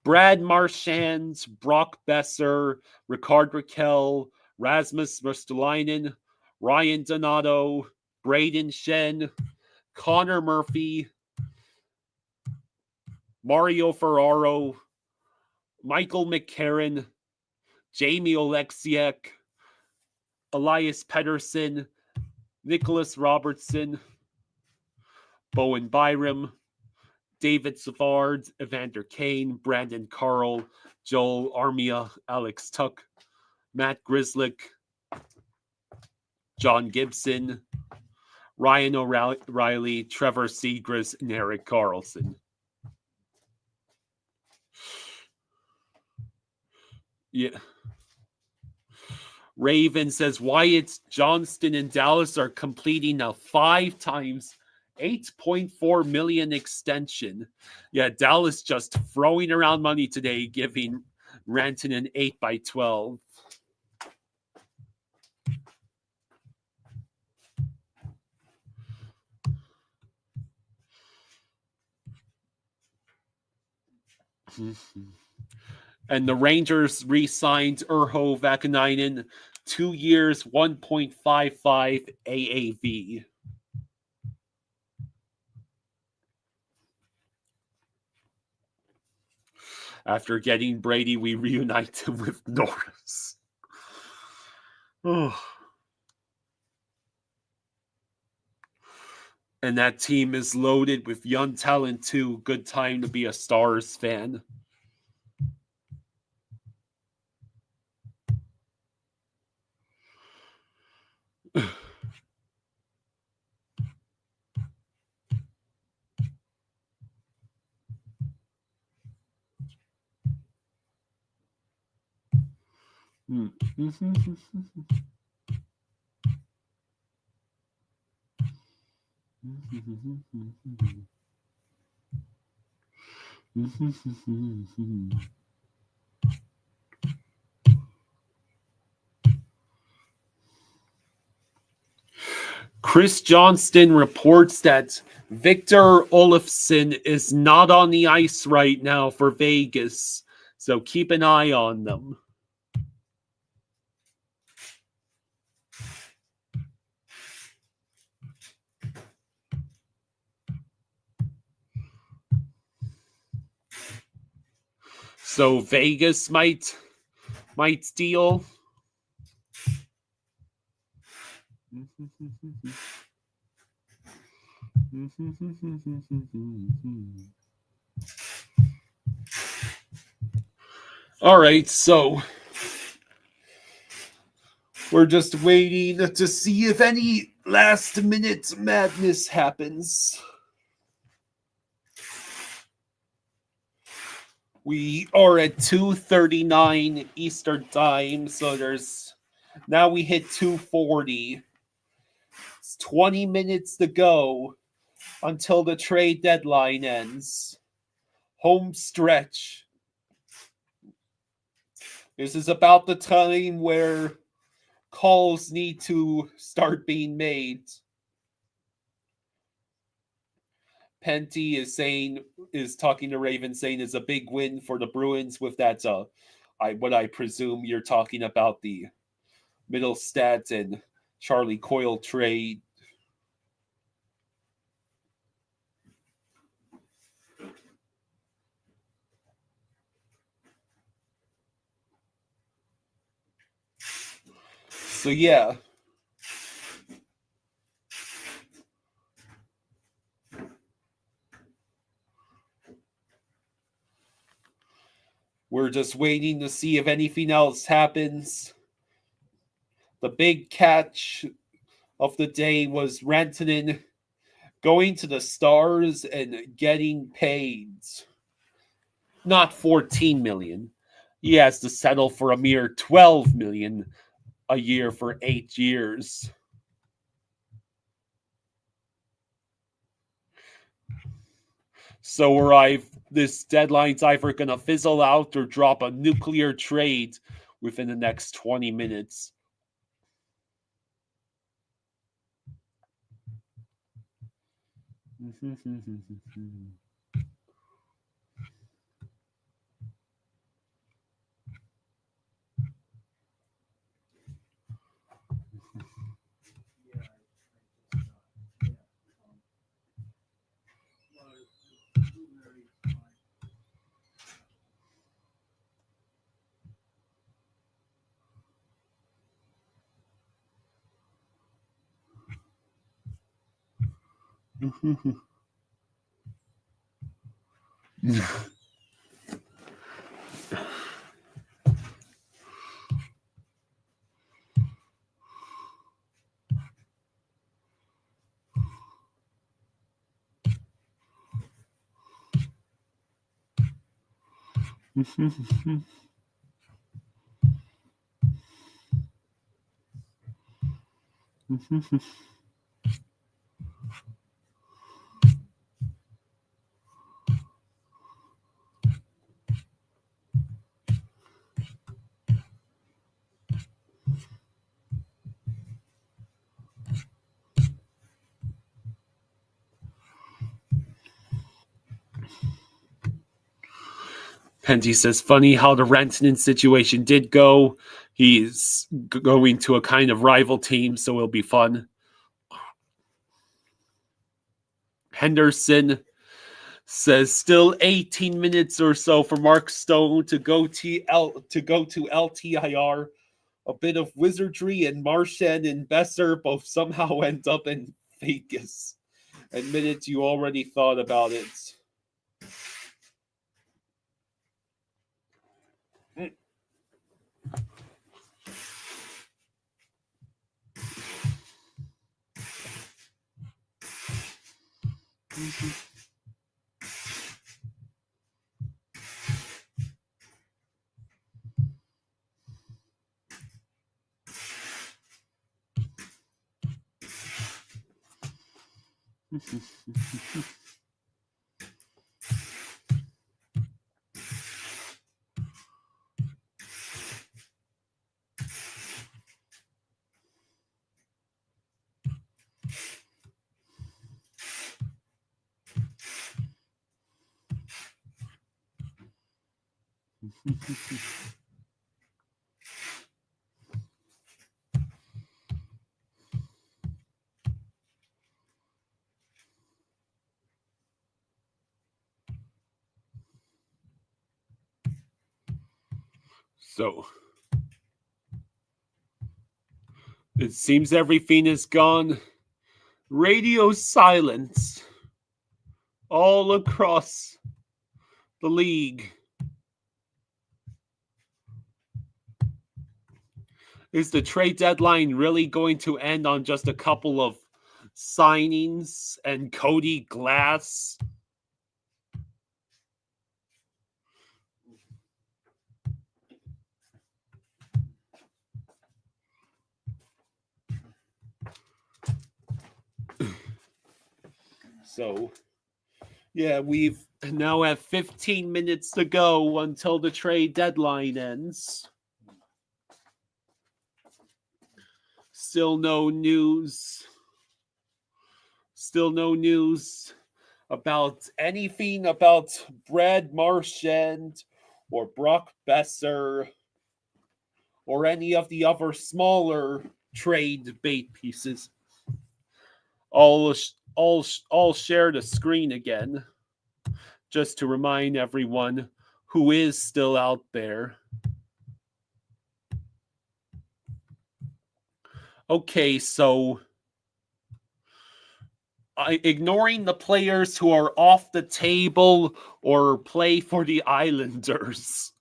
Brad Marchand, Brock Besser, Ricard Raquel, Rasmus Ristolainen, Ryan Donato, Braden Shen, Connor Murphy, Mario Ferraro, Michael McCarron, Jamie Oleksiak, Elias Pettersson, Nicholas Robertson, Bowen Byram, David Savard, Evander Kane, Brandon Carl, Joel Armia, Alex Tuck, Matt Grislick, John Gibson, Ryan O'Reilly, Trevor Seagrass, and Eric Carlson. Yeah. Raven says Wyatt Johnston and Dallas are completing a 5 times $8.4 million extension. Yeah, Dallas just throwing around money today, giving Rantanen 8 by 12. And the Rangers re-signed Urho Vakanainen, 2 years, 1.55 AAV. After getting Brady, we reunite him with Norris. Oh. And that team is loaded with young talent too. Good time to be a Stars fan. Chris Johnston reports that Victor Olofsson is not on the ice right now for Vegas, so keep an eye on them. So Vegas might steal. All right, so we're just waiting to see if any last-minute madness happens. We are at 2:39 Eastern Time, so now we hit 2:40. It's 20 minutes to go until the trade deadline ends. Home stretch. This is about the time where calls need to start being made. Penty is talking to Raven, saying is a big win for the Bruins with that. What I presume you're talking about the Middlestat and Charlie Coyle trade. So yeah. We're just waiting to see if anything else happens. The big catch of the day was Rantanen going to the Stars and getting paid. Not 14 million. He has to settle for a mere 12 million a year for 8 years. So this deadline's either going to fizzle out or drop a nuclear trade within the next 20 minutes. Penty says, funny how the Rantanen situation did go. He's going to a kind of rival team, so it'll be fun. Henderson says, still 18 minutes or so for Mark Stone to go to LTIR. A bit of wizardry, and Marchand and Besser both somehow end up in Vegas. Admitted you already thought about it. So it seems everything is gone. Radio silence all across the league. Is the trade deadline really going to end on just a couple of signings and Cody Glass? So, yeah, we've now have 15 minutes to go until the trade deadline ends. Still no news. Still no news about anything about Brad Marchand or Brock Besser or any of the other smaller trade bait pieces. I'll share the screen again just to remind everyone who is still out there. Okay, so ignoring the players who are off the table or play for the Islanders.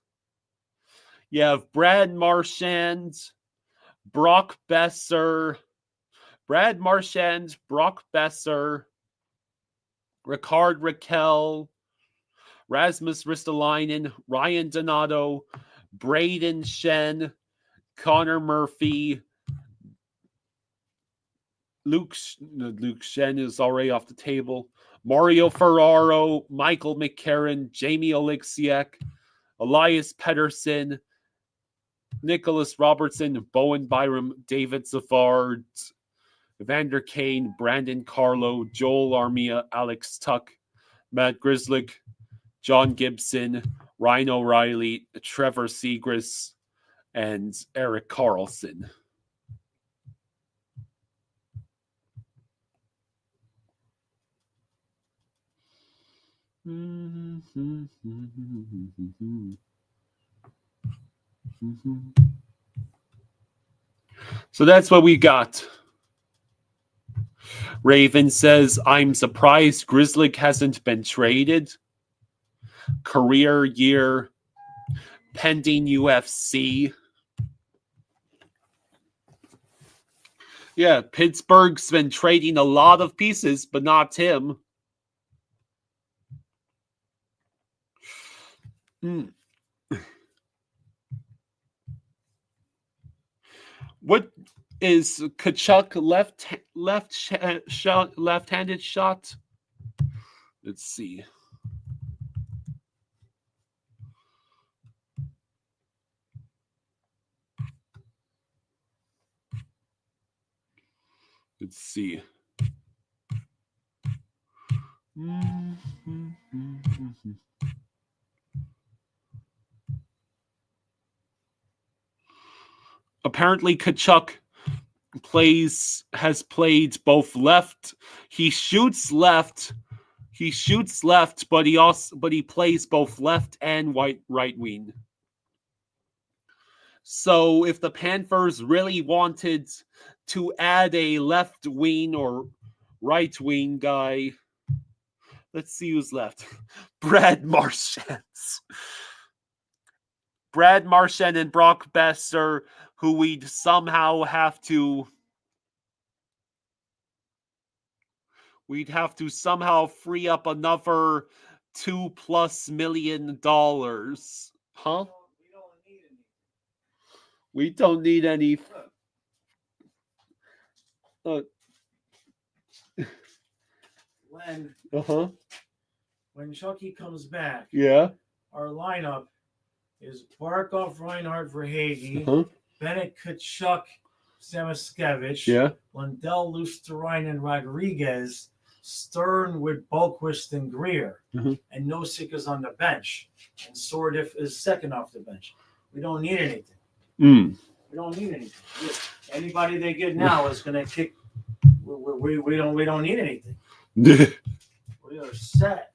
You have Brad Marchand, Brock Besser, Brad Marchand, Brock Besser, Ricard Raquel, Rasmus Ristolainen, Ryan Donato, Braden Shen, Connor Murphy, Luke Shen is already off the table, Mario Ferraro, Michael McCarron, Jamie Oleksiak, Elias Pettersson, Nicholas Robertson, Bowen Byram, David Savard, Evander Kane, Brandon Carlo, Joel Armia, Alex Tuck, Matt Grislick, John Gibson, Ryan O'Reilly, Trevor Seagrass, and Eric Carlson. So that's what we got. Raven says, I'm surprised Grislick hasn't been traded. Career year, pending UFC. Yeah, Pittsburgh's been trading a lot of pieces, but not him. What is Kachuk left-handed shot? Let's see. Let's see. Apparently, Kachuk has played both left. He shoots left, but he plays both left and right wing. So if the Panthers really wanted to add a left wing or right wing guy, let's see who's left. Brad Marchand and Brock Besser, who we'd somehow have to somehow free up another $2+ million. Huh? We don't need any. When Chucky comes back, Yeah. our lineup is Barkov, Reinhardt, Verhage, Bennett, Kachuk, Samoskevich, Lundell, Lusterine, Rodriguez, Stern with Boquist and Greer, and Nosik is on the bench, and Sordiff is second off the bench. We don't need anything. We don't need anything. Anybody they get now is going to kick. We don't need anything. We are set.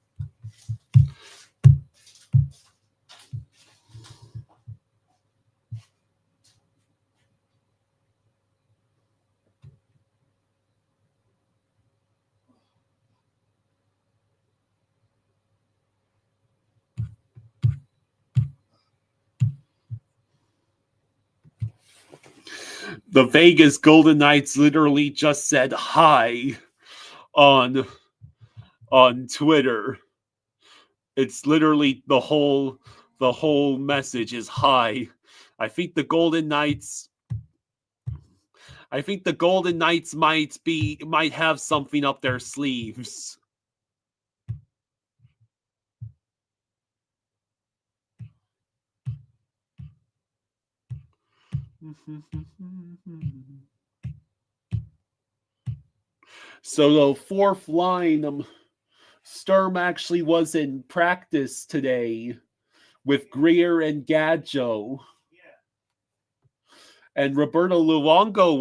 The Vegas Golden Knights literally just said hi on Twitter. It's literally the whole message is hi. I think the Golden Knights might have something up their sleeves. So the fourth line Sturm actually was in practice today with Greer and Gadjo. And Roberto Luongo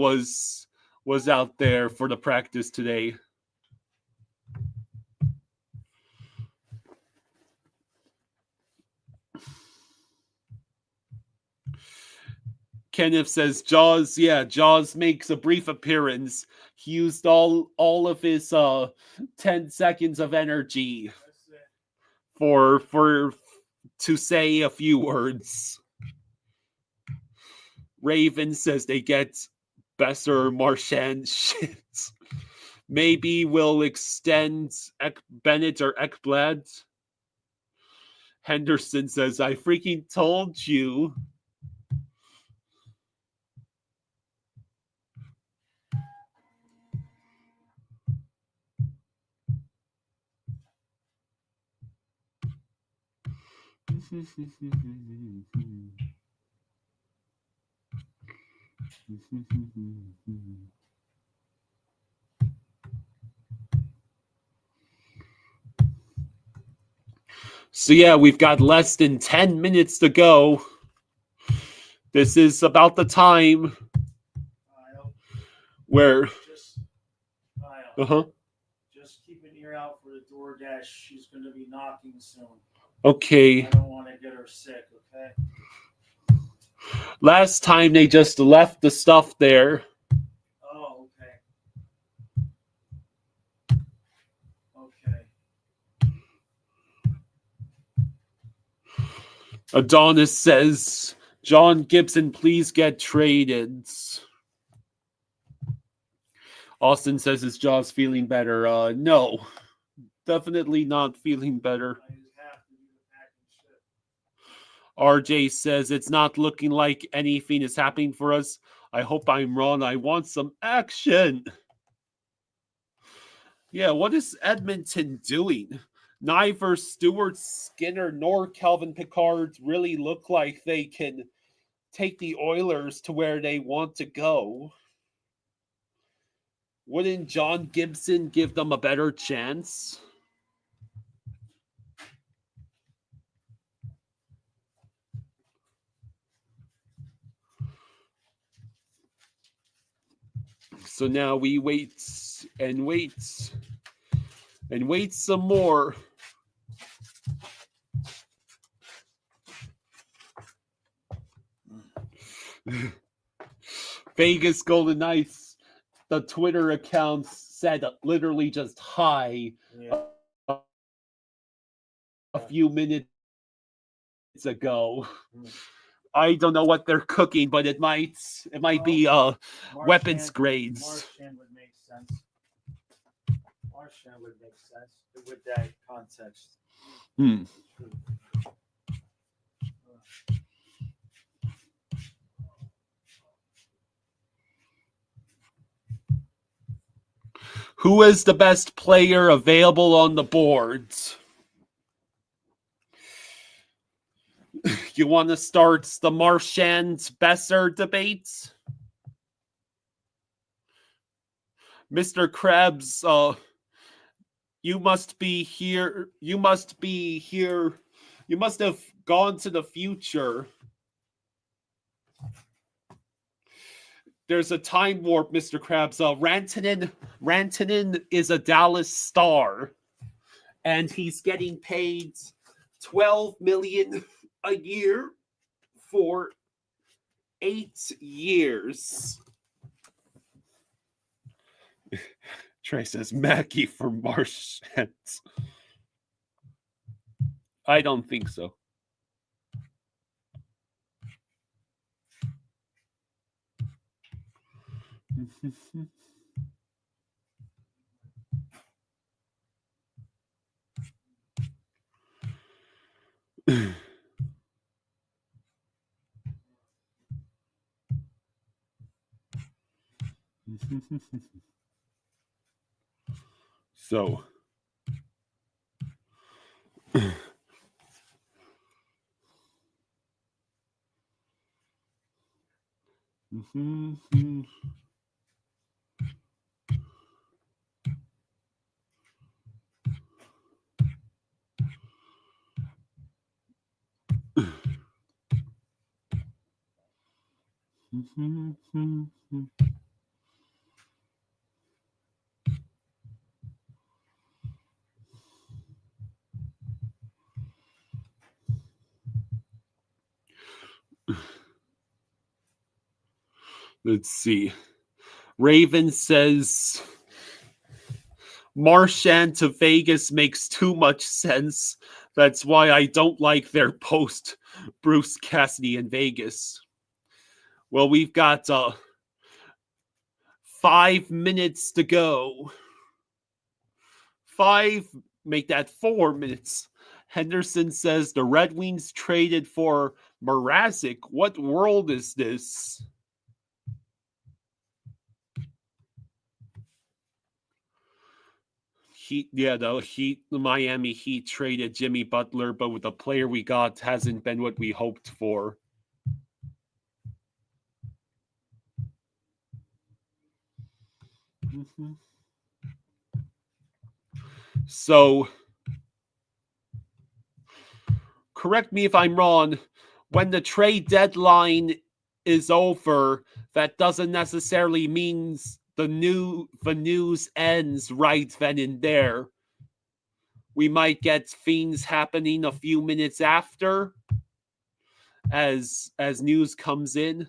was out there for the practice today. Kenneth says Jaws makes a brief appearance. He used all of his 10 seconds of energy for to say a few words. Raven says they get Besser Marchand shit. Maybe we'll extend Bennett or Ekblad. Henderson says, I freaking told you. So yeah, we've got less than 10 minutes to go. This is about the time where just keep an ear out for the DoorDash. She's going to be knocking soon. Okay. I don't want to get her sick, okay? Last time they just left the stuff there. Oh, okay. Okay. Adonis says, John Gibson, please get traded. Austin says his jaw's feeling better. No, definitely not feeling better. RJ says it's not looking like anything is happening for us. I hope I'm wrong. I want some action. Yeah, what is Edmonton doing? Neither Stuart Skinner nor Calvin Pickard really look like they can take the Oilers to where they want to go. Wouldn't John Gibson give them a better chance? So now we wait and wait and wait some more. Vegas Golden Knights, the Twitter account said literally just hi a few minutes ago. I don't know what they're cooking, but it might be weapons grades. Marchand would make sense. Marchand would make sense with that context. Who is the best player available on the boards? You want to start the Marchand-Besser debate? Mr. Krebs, you must be here. You must be here. You must have gone to the future. There's a time warp, Mr. Krabs. Rantanen is a Dallas Star, and he's getting paid $12 million a year for 8 years. Trey says Mackey for Marchand. I don't think so. So Let's see. Raven says Marchand to Vegas makes too much sense. That's why I don't like their post Bruce Cassidy in Vegas. Well, we've got 5 minutes to go. Make that 4 minutes. Henderson says the Red Wings traded for Mrazek. What world is this? The Miami Heat traded Jimmy Butler, but with the player we got hasn't been what we hoped for. So, correct me if I'm wrong, when the trade deadline is over, that doesn't necessarily mean the news ends right then and there. We might get things happening a few minutes after as news comes in.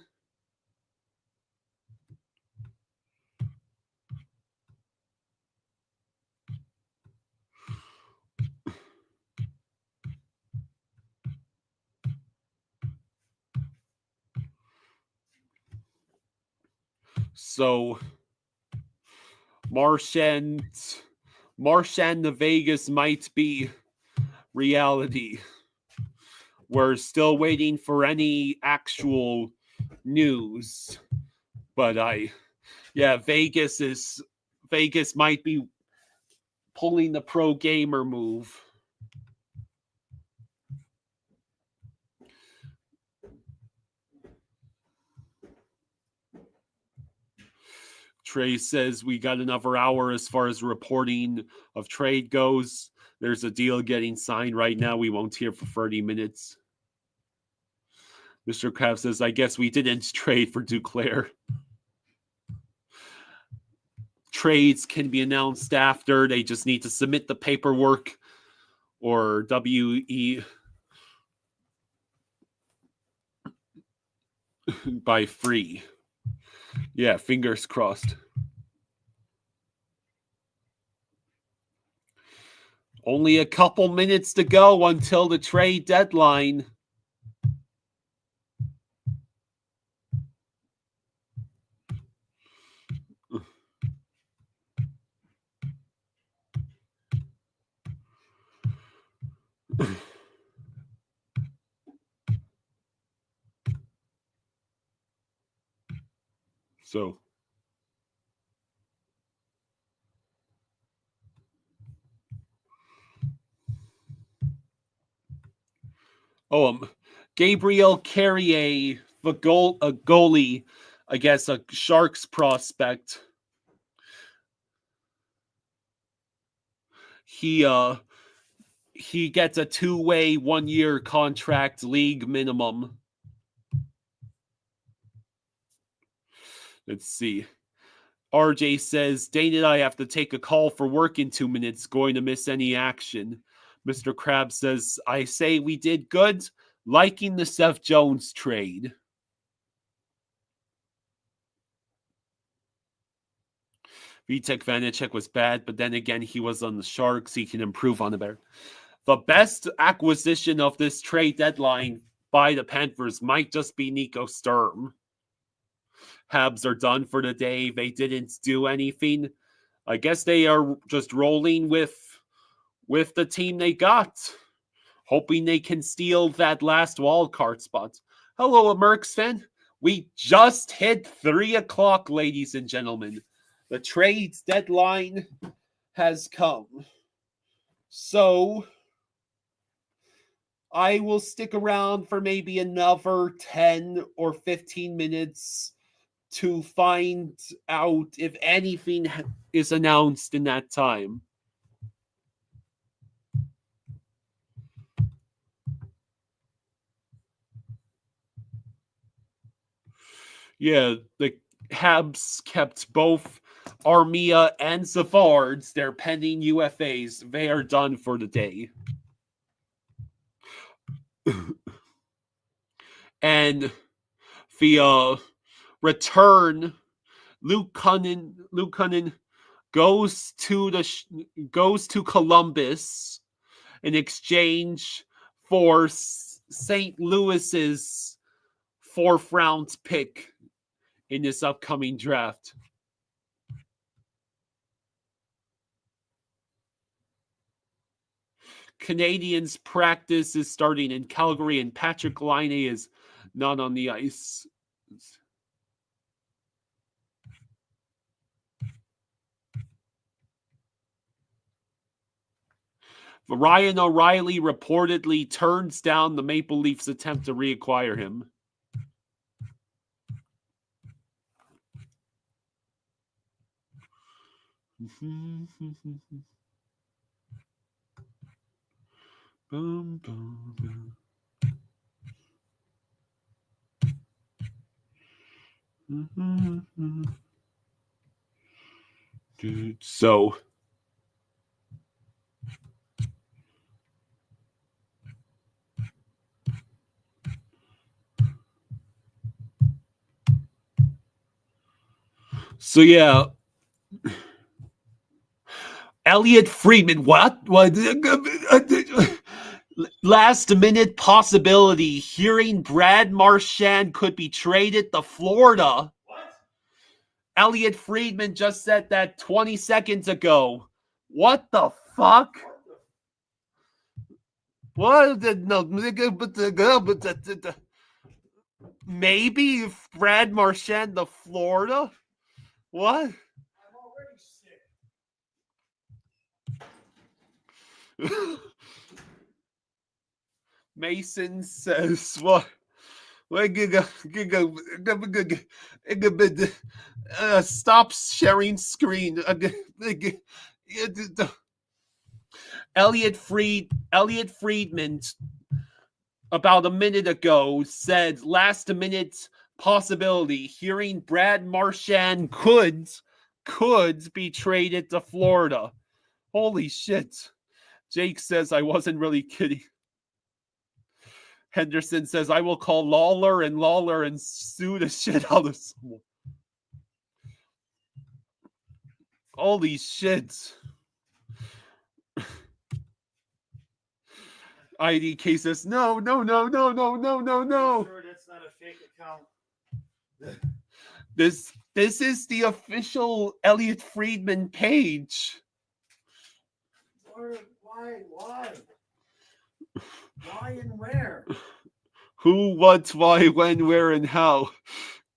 So Marchand to Vegas might be reality. We're still waiting for any actual news. But Vegas might be pulling the pro gamer move. Trey says we got another hour as far as reporting of trade goes. There's a deal getting signed right now. We won't hear for 30 minutes. Mr. Krabs says, I guess we didn't trade for Duclair. Trades can be announced after. They just need to submit the paperwork or WE by free. Yeah, fingers crossed. Only a couple minutes to go until the trade deadline. So Gabriel Carrier, a goalie, I guess a Sharks prospect. He gets a 2-way 1-year contract, league minimum. Let's see. RJ says, Dane and I have to take a call for work in 2 minutes. Going to miss any action. Mr. Krabs says, I say we did good. Liking the Seth Jones trade. Vitek Vanacek was bad, but then again, he was on the Sharks. He can improve on the better. The best acquisition of this trade deadline by the Panthers might just be Nico Sturm. Habs are done for the day. They didn't do anything. I guess they are just rolling with the team they got, hoping they can steal that last wild card spot. Hello, a Mercs fan. We just hit 3 o'clock, ladies and gentlemen. The trades deadline has come. So I will stick around for maybe another 10 or 15 minutes to find out if anything is announced in that time. Yeah, the Habs kept both Armia and Savards, their pending UFAs. They are done for the day. And the return, Luke Cunnin goes to Columbus in exchange for St. Louis's 4th round pick in this upcoming draft. Canadians practice is starting in Calgary, and Patrick Laine is not on the ice. Ryan O'Reilly reportedly turns down the Maple Leafs' attempt to reacquire him. Boom, boom, boom. So yeah, Elliot Friedman. What? Last minute possibility. Hearing Brad Marchand could be traded to Florida. What? Elliot Friedman just said that 20 seconds ago. What the fuck? What? No, maybe Brad Marchand to Florida? What? I'm already sick. Mason says what? Stop sharing screen. Elliot Friedman about a minute ago said last minute possibility. Hearing Brad Marchand could be traded to Florida. Holy shit. Jake says I wasn't really kidding. Henderson says I will call Lawler and sue the shit out of someone. Holy shit. IDK says no. Sure, that's not a fake account. This is the official Elliot Friedman page. Why? Why and where? Who, what, why, when, where, and how.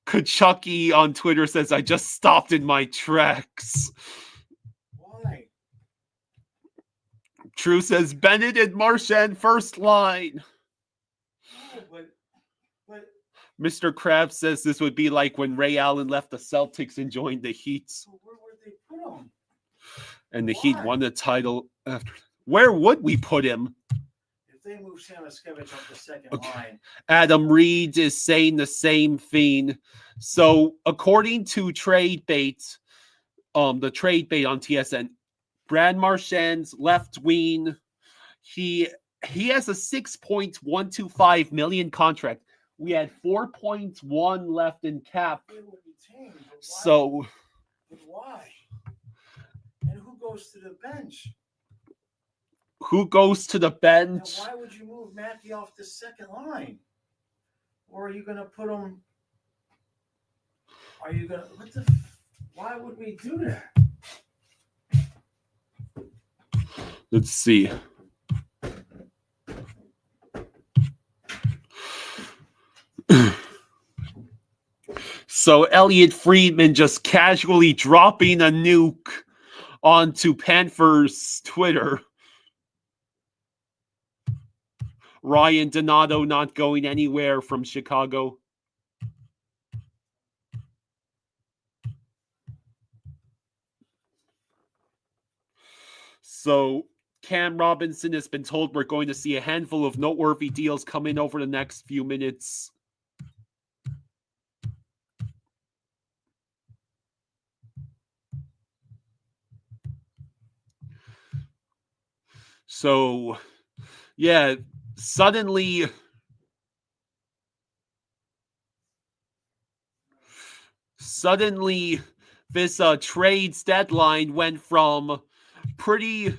Kachucky on Twitter says, I just stopped in my tracks. Why? True says, Bennett and Marchand first line. No, but Mr. Krabs says this would be like when Ray Allen left the Celtics and joined the Heat. so where would they put him? And the Heat won the title after. Where would we put him? If they move Samoskevich up the second line. Adam Reed is saying the same thing. So according to Trade Bait, the Trade Bait on TSN, Brad Marchand's left wing, he has a $6.125 million contract. We had 4.1 left in cap. So but why? And who goes to the bench? Who goes to the bench? Now why would you move Matthew off the second line? Or are you going to put him? Are you going to? Why would we do that? Let's see. So Elliot Friedman just casually dropping a nuke onto Panthers Twitter. Ryan Donato not going anywhere from Chicago. So Cam Robinson has been told we're going to see a handful of noteworthy deals come in over the next few minutes. So, yeah, suddenly this trades deadline went from pretty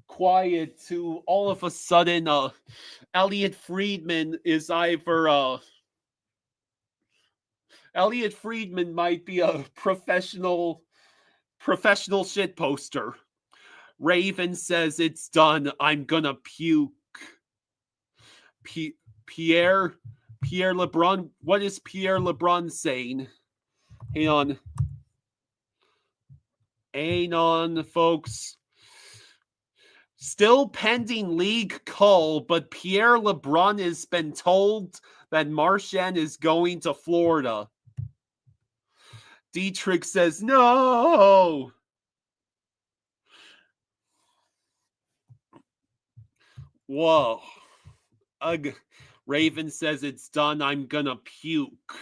quiet to all of a sudden Elliot Friedman is either Elliot Friedman might be a professional shit poster. Raven says it's done. I'm gonna puke. Pierre LeBrun. What is Pierre LeBrun saying? Hang on, folks. Still pending league call, but Pierre LeBrun has been told that Marchand is going to Florida. Dietrich says no. Whoa. Ugh. Raven says it's done. I'm gonna puke.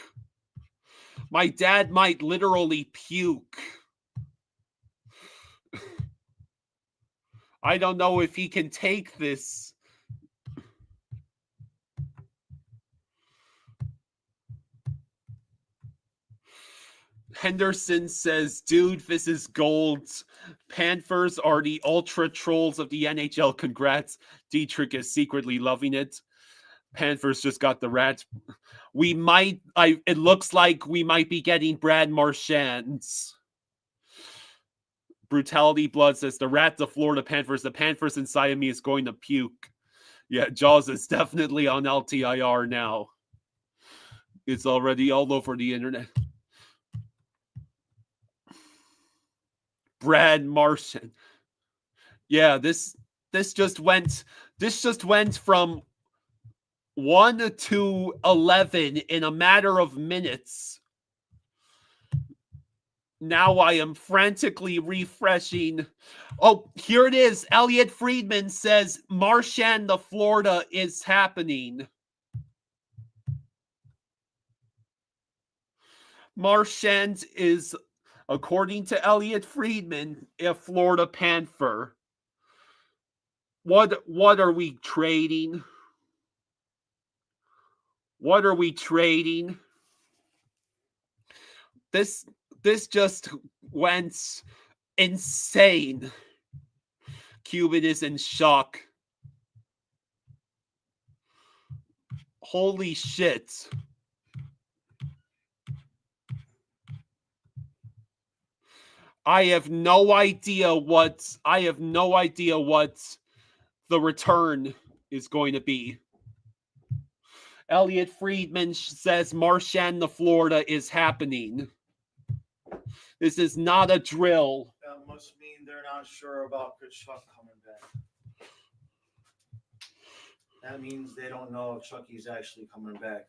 My dad might literally puke. I don't know if he can take this. Henderson says, dude, this is gold. Panthers are the ultra trolls of the NHL. Congrats. Dietrich is secretly loving it. Panthers just got the Rats. It looks like we might be getting Brad Marchand's. Brutality Blood says, the Rats, the Florida Panthers. The Panthers inside of me is going to puke. Yeah, Jaws is definitely on LTIR now. It's already all over the internet. Brad Marchand. Yeah, this just went from 1 to 11 in a matter of minutes. Now I am frantically refreshing. Oh, here it is. Elliot Friedman says Marchand to Florida is happening. Marchand is, according to Elliot Friedman, a Florida Panther. What are we trading? What are we trading? This just went insane. Cuban is in shock. Holy shit. I have no idea what the return is going to be. Elliot Friedman says Marchand to Florida is happening. This is not a drill. That must mean they're not sure about Kachuk coming back. That means they don't know if Chucky's actually coming back.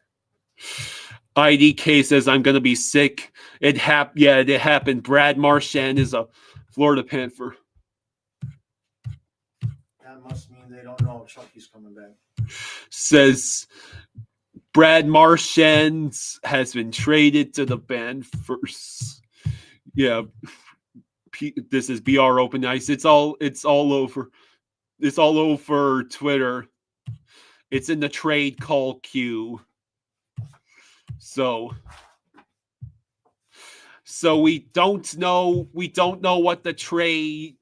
IDK says I'm going to be sick. It happened. Brad Marchand is a Florida Panther. That must mean they don't know if Chucky's coming back. Says Brad Marchand has been traded to the Panthers. Yeah, this is BR Open Ice. It's all over. It's all over Twitter. It's in the trade call queue. So we don't know what the trade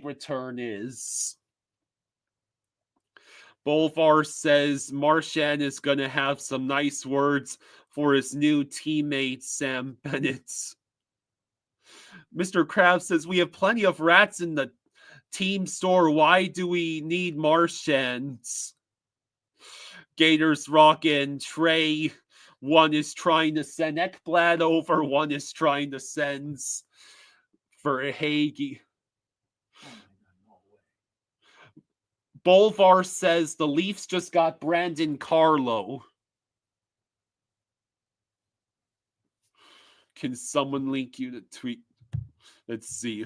return is. Bolvar says Marchand is going to have some nice words for his new teammate Sam Bennett. Mr. Krabs says we have plenty of rats in the team store. Why do we need Marchands? Gators rockin'. Trey, one is trying to send Ekblad over, one is trying to send for Hagee. Bolvar says the Leafs just got Brandon Carlo. Can someone link you to tweet? Let's see.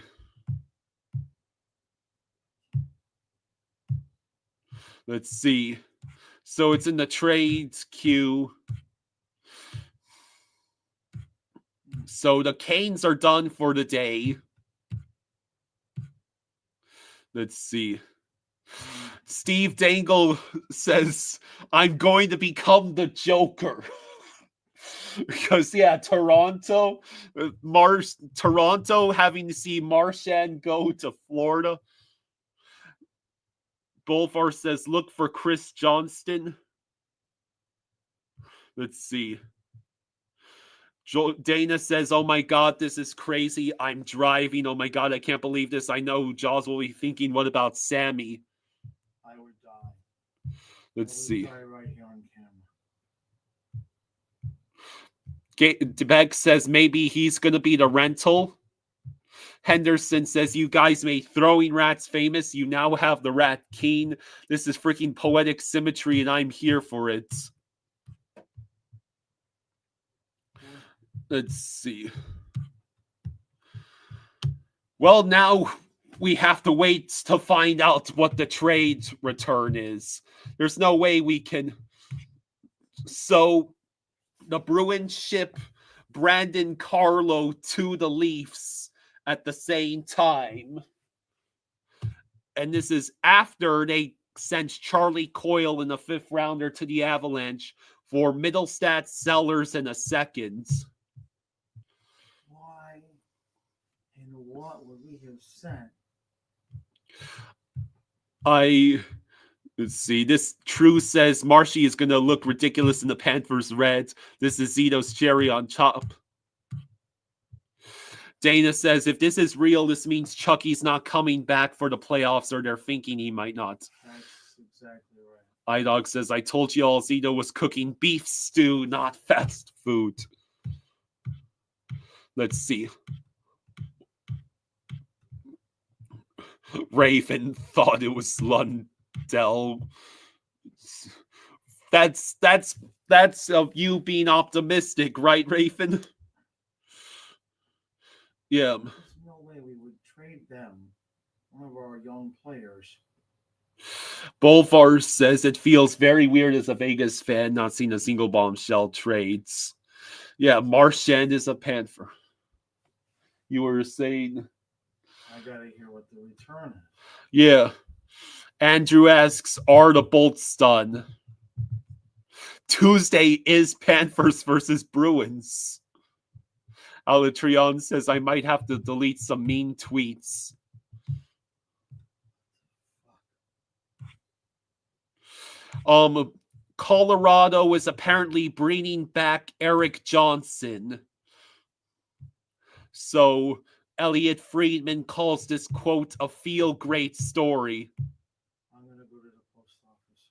Let's see. So it's in the trades queue. So the Canes are done for the day. Let's see. Steve Dangle says, I'm going to become the Joker. Because, yeah, Toronto having to see Marchand go to Florida. Bolvar says, look for Chris Johnston. Let's see. Dana says, oh my God, this is crazy. I'm driving. Oh my God, I can't believe this. I know Jaws will be thinking, what about Sammy? I would die. Let's see. Die right here on camera. Beck says maybe he's going to be the rental. Henderson says, you guys made throwing rats famous. You now have the Rat King. This is freaking poetic symmetry, and I'm here for it. Let's see. Well, now we have to wait to find out what the trade return is. There's no way we can. So the Bruins ship Brandon Carlo to the Leafs at the same time. And this is after they sent Charlie Coyle in the 5th rounder to the Avalanche for Middlestat, Sellers, and a second. Why and what would we have sent? Let's see. This True says Marshy is going to look ridiculous in the Panthers red. This is Zito's cherry on top. Dana says, if this is real, this means Chucky's not coming back for the playoffs, or they're thinking he might not. That's exactly right. iDog says, I told you all Zito was cooking beef stew, not fast food. Let's see. Raven thought it was Lundell. That's of you being optimistic, right, Raven? Yeah. There's no way we would trade them, one of our young players. Bolvar says it feels very weird as a Vegas fan not seeing a single bombshell trades. Yeah, Marchand is a Panther. You were saying... I gotta hear what the return is. Yeah. Andrew asks, are the Bolts done? Tuesday is Panthers versus Bruins. Alatrion says, I might have to delete some mean tweets. Colorado is apparently bringing back Eric Johnson. So Elliot Friedman calls this quote a feel-great story. I'm gonna go to the post office.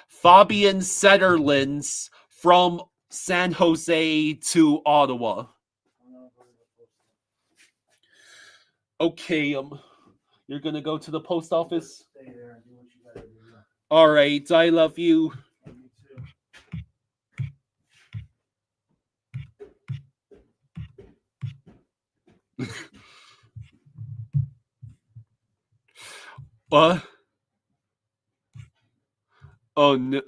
Fabian Setterlands from San Jose to Ottawa. I'm gonna go to the post office. Okay, you're gonna go to the post office? Stay there and do what you gotta do. All right, I love you. Love you too. Oh no.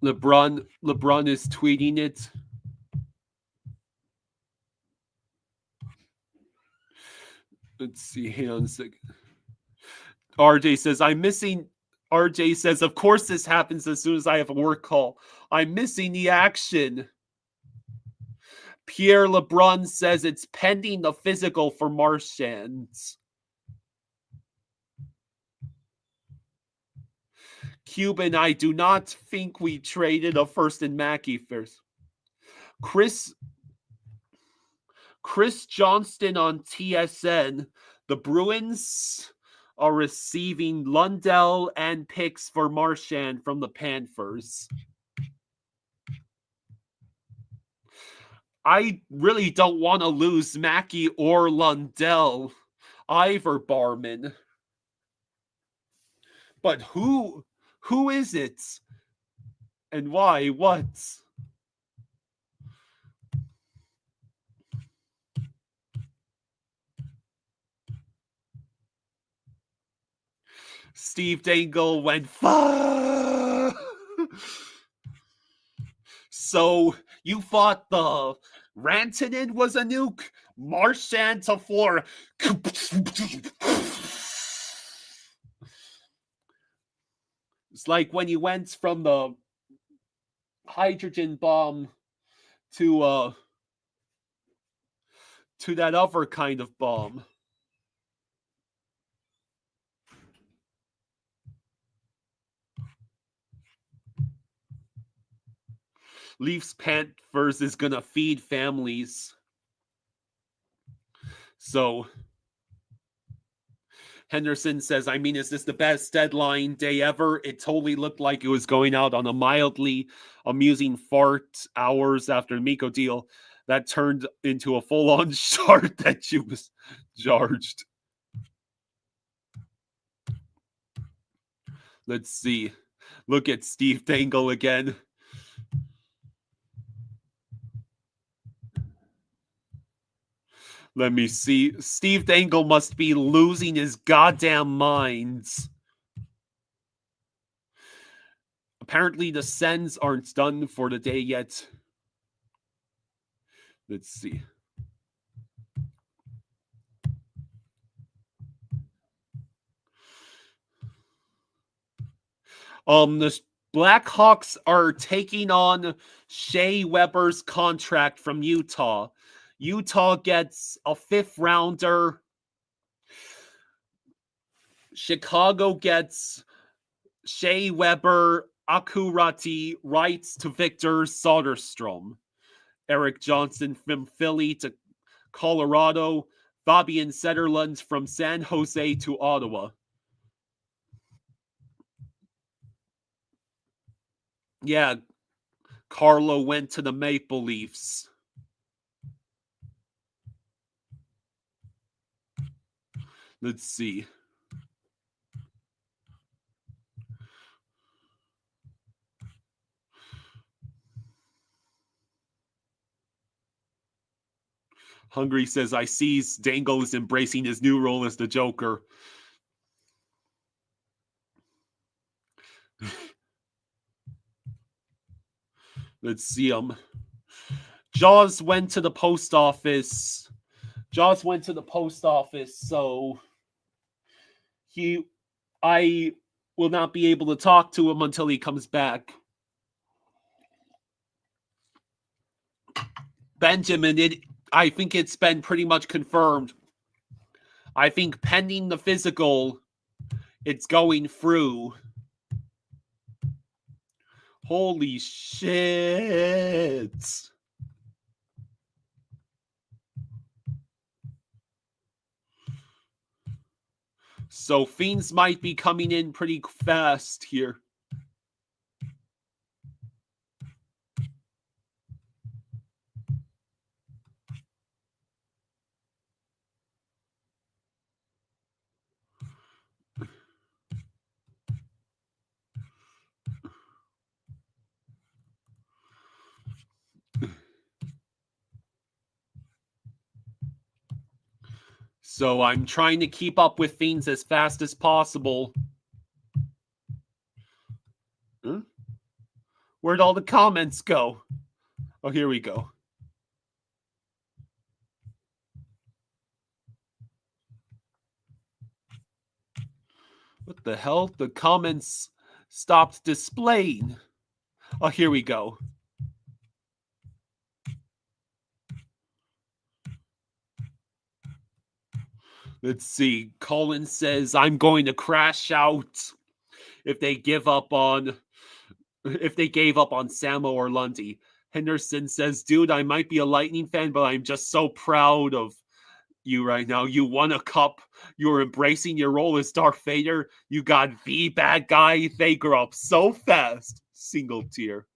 LeBron is tweeting it. Let's see, hang on a second. RJ says, RJ says, of course this happens as soon as I have a work call. I'm missing the action. Pierre LeBrun says it's pending the physical for Marchand. Cuban, I do not think we traded a first and Mackey first. Chris Johnston on TSN. The Bruins are receiving Lundell and picks for Marchand from the Panthers. I really don't want to lose Mackey or Lundell, either Barman. But who is it? And why? What? Steve Dangle went, fuck! So you thought the Rantanen was a nuke? Marchand to Florida. It's like when you went from the hydrogen bomb to that other kind of bomb. Leafs Panthers is gonna feed families. So Henderson says, I mean, is this the best deadline day ever? It totally looked like it was going out on a mildly amusing fart hours after the Miko deal that turned into a full-on shart that she was charged. Let's see. Look at Steve Dangle again. Let me see. Steve Dangle must be losing his goddamn minds. Apparently the Sens aren't done for the day yet. Let's see. The Blackhawks are taking on Shea Weber's contract from Utah. Utah gets a 5th rounder. Chicago gets Shea Weber, Akurati, rights to Victor Soderstrom. Eric Johnson from Philly to Colorado. Fabian Sederlund from San Jose to Ottawa. Yeah, Carlo went to the Maple Leafs. Let's see. Hungry says, I see Dangle is embracing his new role as the Joker. Let's see him. Jaws went to the post office. So I will not be able to talk to him until he comes back. Benjamin, I think it's been pretty much confirmed. I think pending the physical, it's going through. Holy shit. So Fiends might be coming in pretty fast here. So I'm trying to keep up with Fiends as fast as possible. Huh? Where'd all the comments go? Oh, here we go. What the hell? The comments stopped displaying. Oh, here we go. Let's see. Colin says, I'm going to crash out if they gave up on Samo or Lundy. Henderson says, dude, I might be a Lightning fan, but I'm just so proud of you right now. You won a cup. You're embracing your role as Darth Vader. You got the bad guy. They grow up so fast. Single tier.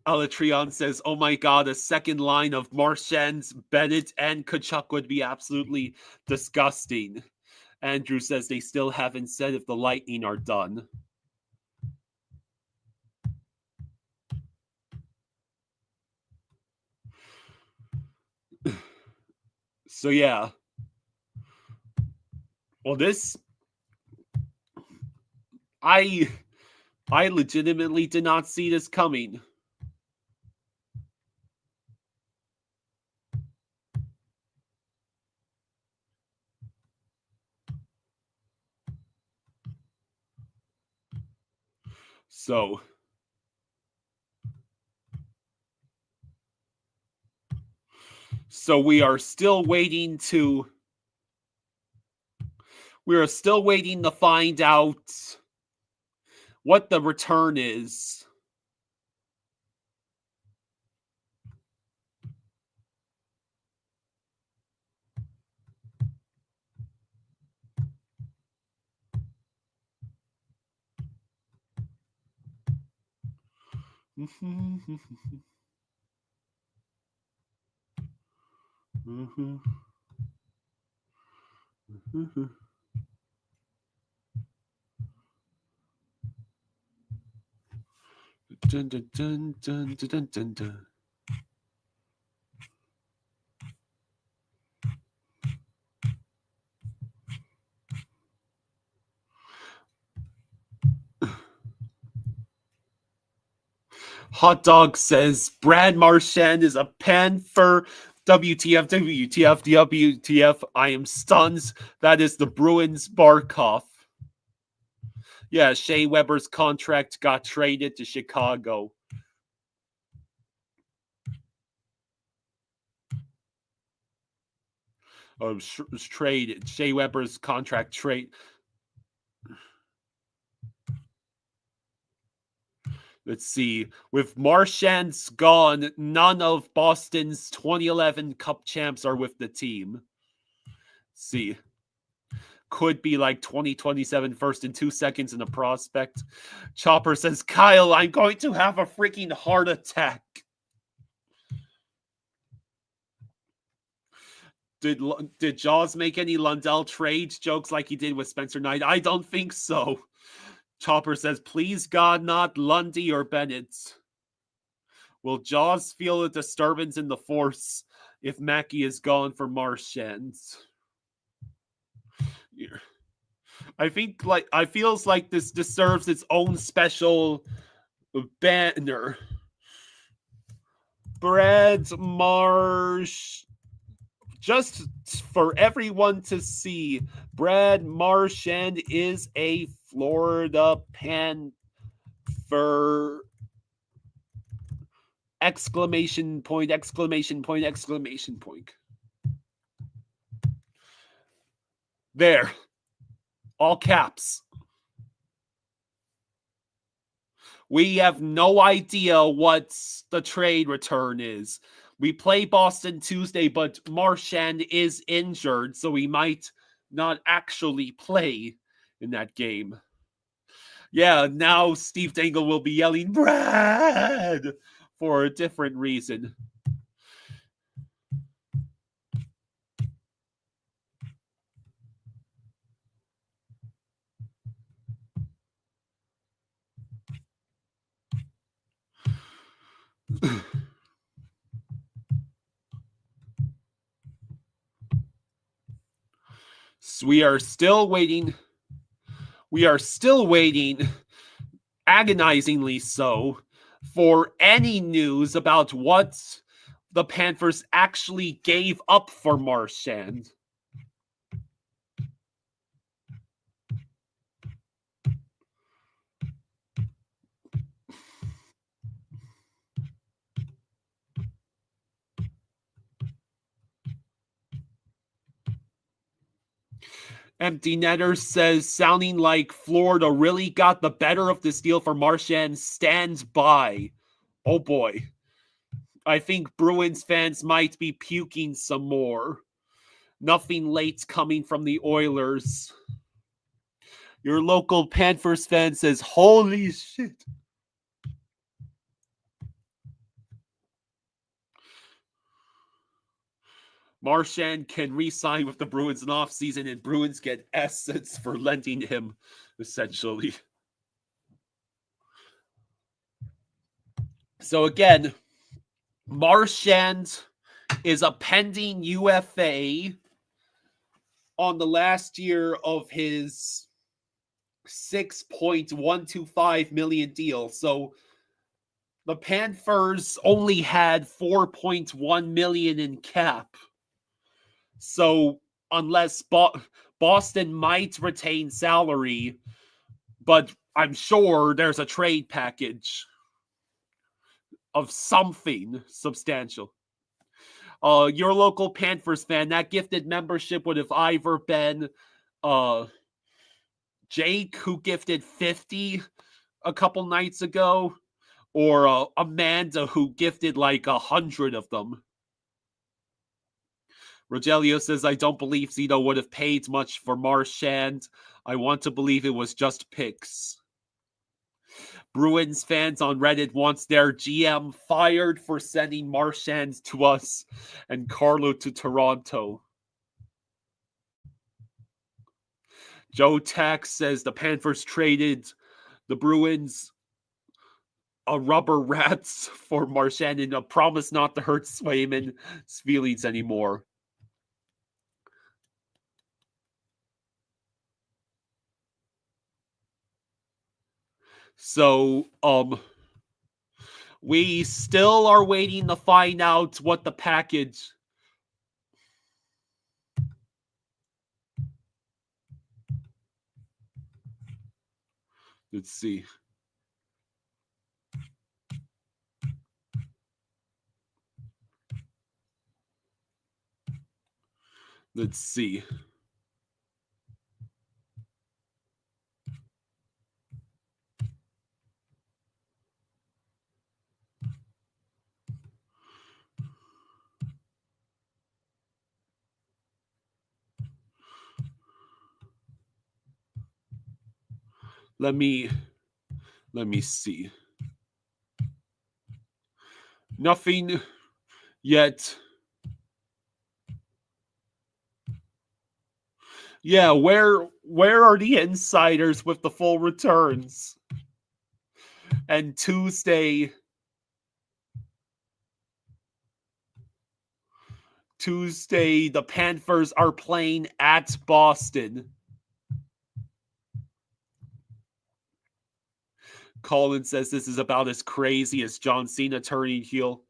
Alatrion says, oh my god, a second line of Marchand, Bennett, and Kachuk would be absolutely disgusting. Andrew says they still haven't said if the Lightning are done. So yeah. Well, this... I legitimately did not see this coming. So we are still waiting to find out what the return is. Dun, dun, dun, dun, dun, dun, dun. Hot Dog says Brad Marchand is a Panther. WTF, WTF, WTF. I am stunned. That is the Bruins Barkov. Yeah, Shea Weber's contract got traded to Chicago. Was traded. Shea Weber's contract trade. Let's see. With Marchand's gone, none of Boston's 2011 Cup champs are with the team. Let's see. Could be like 2027 first and 2 seconds in a prospect. Chopper says, Kyle, I'm going to have a freaking heart attack. Did Jaws make any Lundell trade jokes like he did with Spencer Knight? I don't think so. Chopper says, please God, not Lundy or Bennett. Will Jaws feel a disturbance in the force if Mackey is gone for Marchand? I think I feels like this deserves its own special banner. Brad Marsh, just for everyone to see, Brad Marchand is a Florida Panther! Exclamation point, exclamation point, exclamation point. There. All caps. We have no idea what the trade return is. We play Boston Tuesday, but Marchand is injured, so he might not actually play in that game. Yeah, now Steve Dangle will be yelling, Brad, for a different reason. So we are still waiting. We are still waiting, agonizingly so, for any news about what the Panthers actually gave up for Marchand. Empty Netter says, sounding like Florida really got the better of this deal for Marchand. Stands by. Oh boy. I think Bruins fans might be puking some more. Nothing late's coming from the Oilers. Your local Panthers fan says, holy shit. Marchand can re-sign with the Bruins in offseason, and Bruins get assets for lending him, essentially. So again, Marchand is a pending UFA on the last year of his $6.125 million deal. So the Panthers only had $4.1 million in cap. So unless Boston might retain salary, but I'm sure there's a trade package of something substantial. Your local Panthers fan, that gifted membership would have either been Jake, who gifted 50 a couple nights ago, or Amanda, who gifted like 100 of them. Rogelio says, I don't believe Zito would have paid much for Marchand. I want to believe it was just picks. Bruins fans on Reddit wants their GM fired for sending Marchand to us and Carlo to Toronto. Joe Tax says the Panthers traded the Bruins a rubber rats for Marchand and a promise not to hurt Swayman's feelings anymore. So, we still are waiting to find out what the package. Let's see. Let's see. Let me see. Nothing yet. Yeah, where are the insiders with the full returns? And Tuesday, the Panthers are playing at Boston. Colin says this is about as crazy as John Cena turning heel.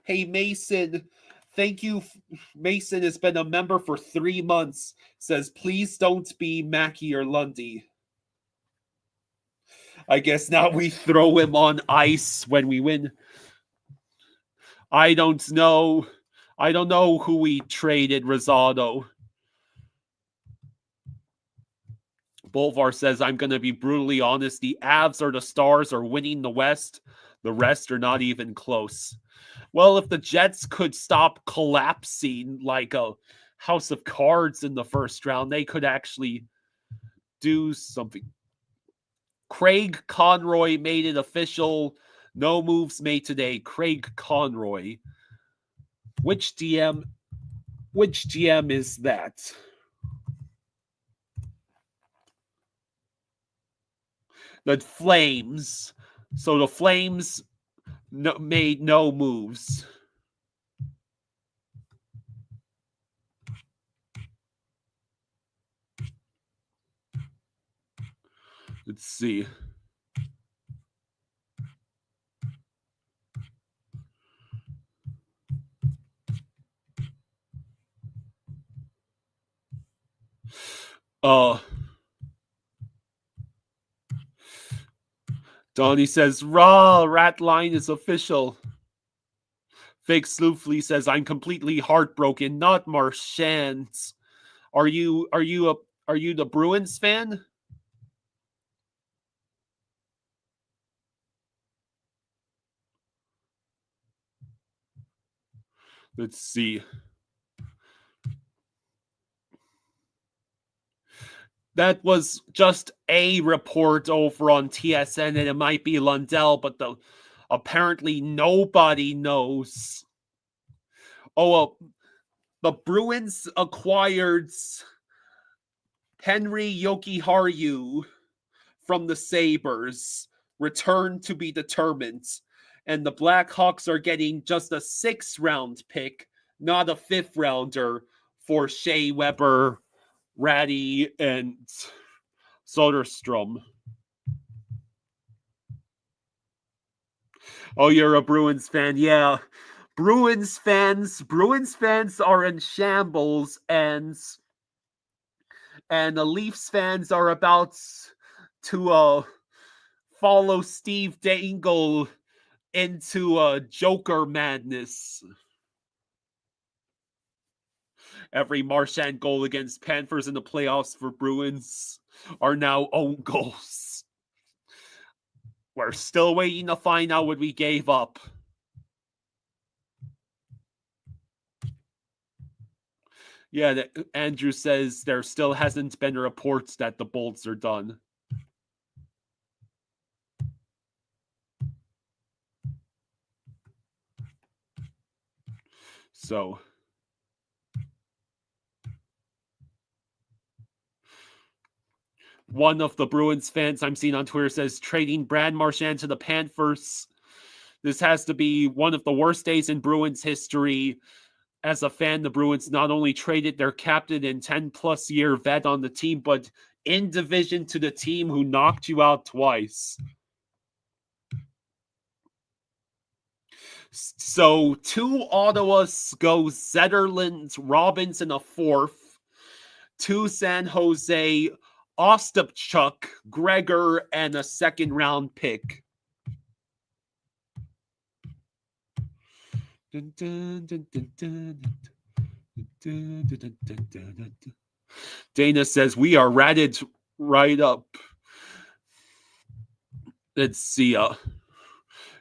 Hey, Mason, thank you. Mason has been a member for 3 months. Says, please don't be Mackey or Lundy. I guess now we throw him on ice when we win. I don't know who we traded Rosado. Bolvar says, I'm going to be brutally honest. The Avs or the Stars are winning the West. The rest are not even close. Well, if the Jets could stop collapsing like a house of cards in the first round, they could actually do something. Craig Conroy made it official. No moves made today. Craig Conroy. Which GM is that? The Flames. So the Flames made no moves. Let's see. Donnie says, raw, rat line is official. Fake Sloofly says, I'm completely heartbroken, not Marchand. Are you the Bruins fan? Let's see. That was just a report over on TSN, and it might be Lundell, but apparently nobody knows. The Bruins acquired Henry Jokiharju from the Sabres, return to be determined, and the Blackhawks are getting just a 6th-round pick, not a 5th-rounder, for Shea Weber, Ratty, and Soderstrom. Oh, you're a Bruins fan. Yeah. Bruins fans are in shambles, and And the Leafs fans are about to follow Steve Dangle into Joker madness. Every Marchand goal against Panthers in the playoffs for Bruins are now own goals. We're still waiting to find out what we gave up. Yeah, Andrew says there still hasn't been reports that the Bolts are done. So, one of the Bruins fans I'm seeing on Twitter says trading Brad Marchand to the Panthers. This has to be one of the worst days in Bruins history. As a fan, the Bruins not only traded their captain and 10-plus year vet on the team, but in division to the team who knocked you out twice. So 2 Ottawas go Zetterlund, Robinson a 4th. 2 San Jose, Ostapchuk, Gregor, and a 2nd round pick. Dana says we are ratted right up. Let's see.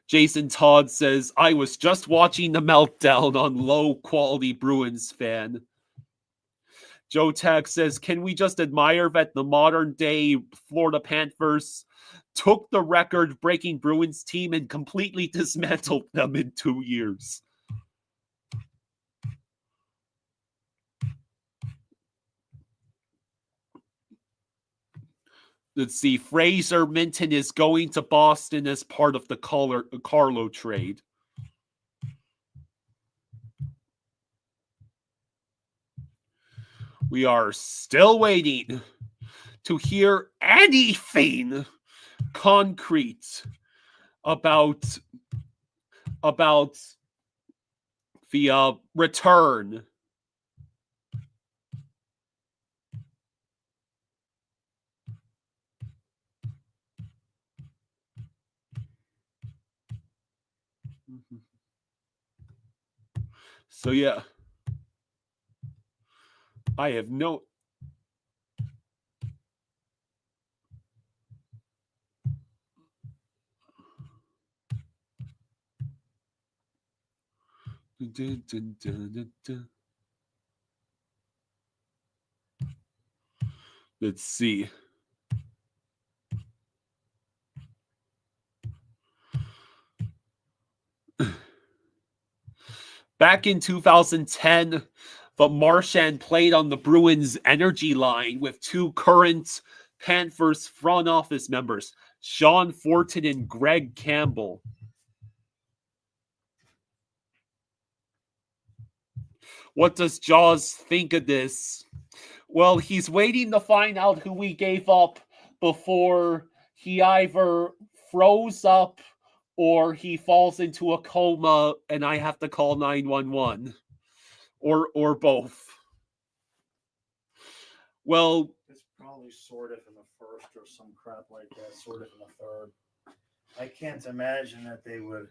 Jason Todd says I was just watching the meltdown on low quality Bruins fan. Joe Tag says, can we just admire that the modern day Florida Panthers took the record-breaking Bruins team and completely dismantled them in 2 years? Let's see. Fraser Minton is going to Boston as part of the Carlo trade. We are still waiting to hear anything concrete about the return. So yeah, I have no. Let's see. Back in 2010, but Marchand played on the Bruins energy line with 2 current Panthers front office members, Sean Fortin and Greg Campbell. What does Jaws think of this? Well, he's waiting to find out who we gave up before he either froze up or he falls into a coma and I have to call 911. Or both. Well, it's probably sort of in the first or some crap like that, sort of in the third. I can't imagine that they would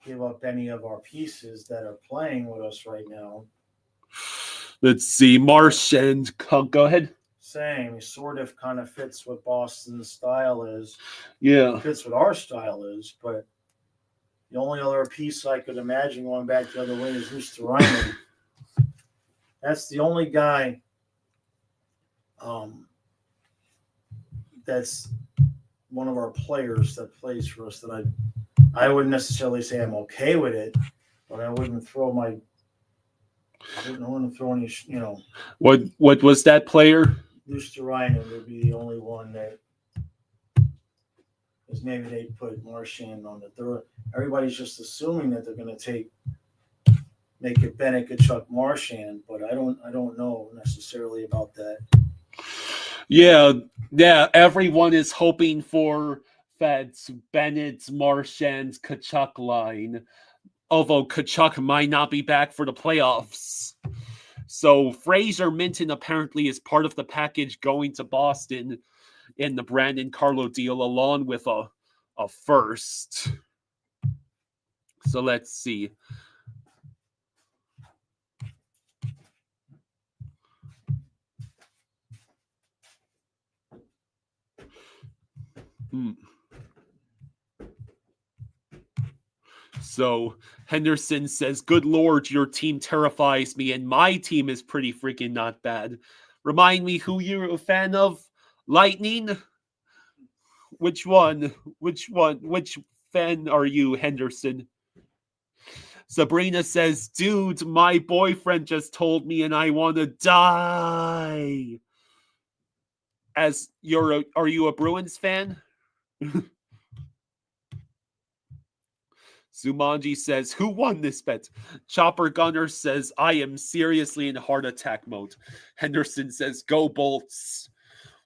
give up any of our pieces that are playing with us right now. Let's see, Marchand. Go ahead. Same, sort of kind of fits what Boston's style is. Yeah. It fits what our style is, but the only other piece I could imagine going back the other way is Rantanen. That's the only guy that's one of our players that plays for us that I wouldn't necessarily say I'm okay with it, but I wouldn't throw any, What was that player? Rantanen would be the only one that is maybe they put Marchand on the third. Everybody's just assuming that they're going to make it Bennett, Tkachuk, Marchand, but I don't know necessarily about that. Yeah. Everyone is hoping for that Bennett, Marchand, Tkachuk line. Although Tkachuk might not be back for the playoffs. So Fraser Minton apparently is part of the package going to Boston in the Brandon Carlo deal, along with a first. So let's see. So Henderson says, "Good Lord, your team terrifies me, and my team is pretty freaking not bad. Remind me who you're a fan of? Lightning? Which one? Which fan are you, Henderson?" Sabrina says, "Dude, my boyfriend just told me and I want to die." As are you a Bruins fan? Zumanji says, "Who won this bet?" Chopper Gunner says, "I am seriously in heart attack mode." Henderson says, "Go Bolts."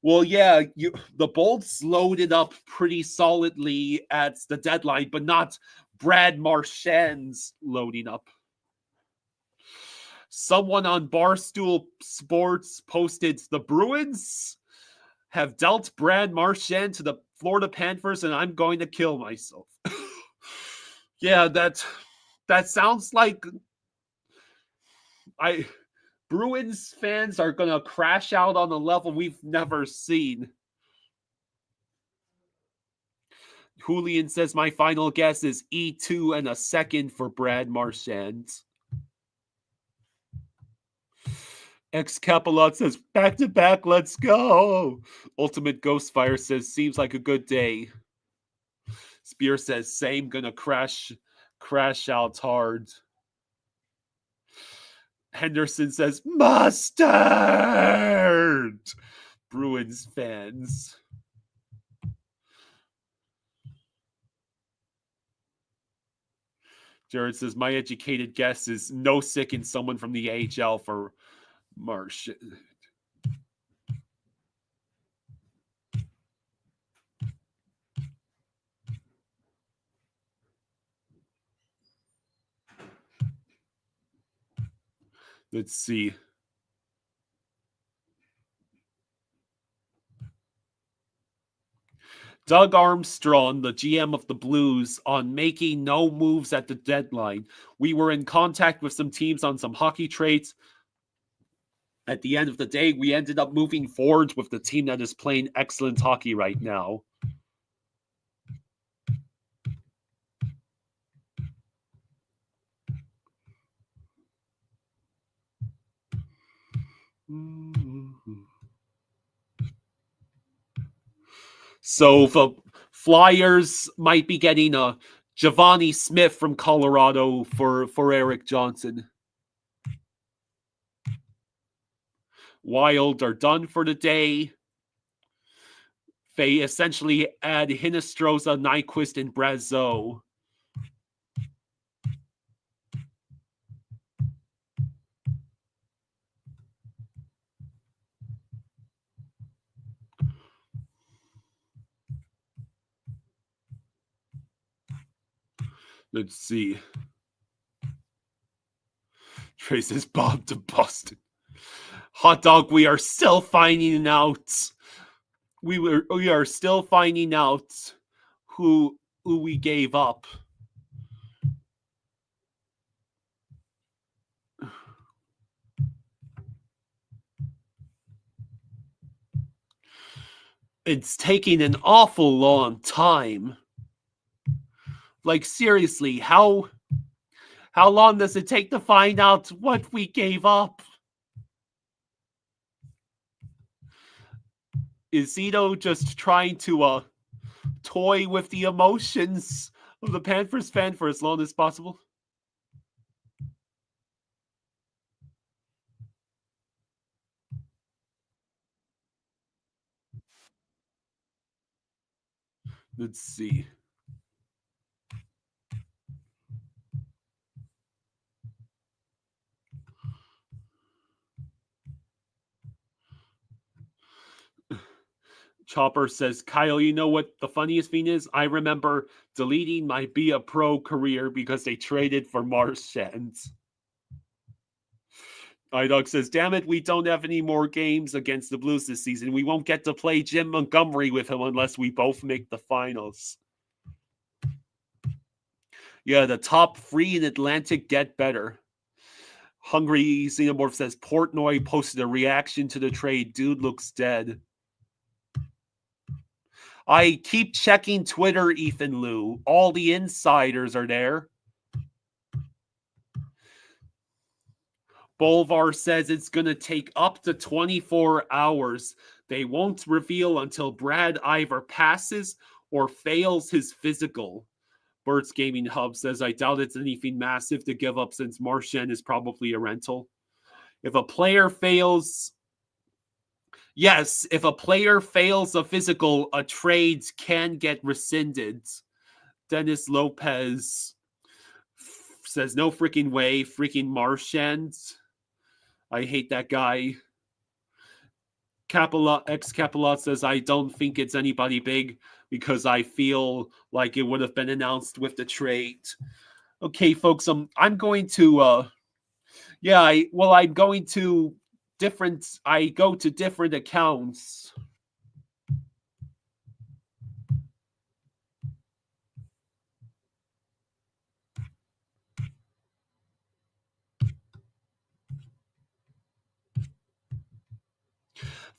Well, yeah, the Bolts loaded up pretty solidly at the deadline, but not Brad Marchand's loading up. Someone on Barstool Sports posted, "The Bruins have dealt Brad Marchand to the Florida Panthers, and I'm going to kill myself." Yeah, that sounds like Bruins fans are gonna crash out on a level we've never seen. Julian says, "My final guess is E2 and a second for Brad Marchand." X Capalot says, "Back to back, let's go." Ultimate Ghostfire says, "Seems like a good day." Spear says, "Same, gonna crash out hard." Henderson says, "Mustard!" Bruins fans. Jared says, "My educated guess is no sick and someone from the AHL for Marchand." Let's see. Doug Armstrong, the GM of the Blues, on making no moves at the deadline. "We were in contact with some teams on some hockey trades. At the end of the day, we ended up moving forward with the team that is playing excellent hockey right now." So the Flyers might be getting a Giovanni Smith from Colorado for Eric Johnson. Wild are done for the day. They essentially add Hinestroza, Nyquist, and Brazeau. Let's see. Traces Bob to Boston. Hot dog, we are still finding out. We are still finding out who we gave up. It's taking an awful long time. Like, seriously, how long does it take to find out what we gave up? Is Zito just trying to toy with the emotions of the Panthers fan for as long as possible? Let's see. Chopper says, "Kyle, you know what the funniest thing is? I remember deleting my Be a Pro career because they traded for Marchand." iDog says, damn it, we don't have any more games against the Blues this season. We won't get to play Jim Montgomery with him unless we both make the finals. Yeah, the top 3 in Atlantic get better. Hungry Xenomorph says, Portnoy posted a reaction to the trade. Dude looks dead. I keep checking Twitter, Ethan Lou. All the insiders are there. Bolvar says it's going to take up to 24 hours. They won't reveal until Brad either passes or fails his physical. Bert's Gaming Hub says, I doubt it's anything massive to give up since Marchand is probably a rental. If a player fails... Yes, if a player fails a physical, a trade can get rescinded. Dennis Lopez says, no freaking way, freaking Marchand. I hate that guy. Capilot says, I don't think it's anybody big because I feel like it would have been announced with the trade. Okay, folks, I'm going to, I go to different accounts.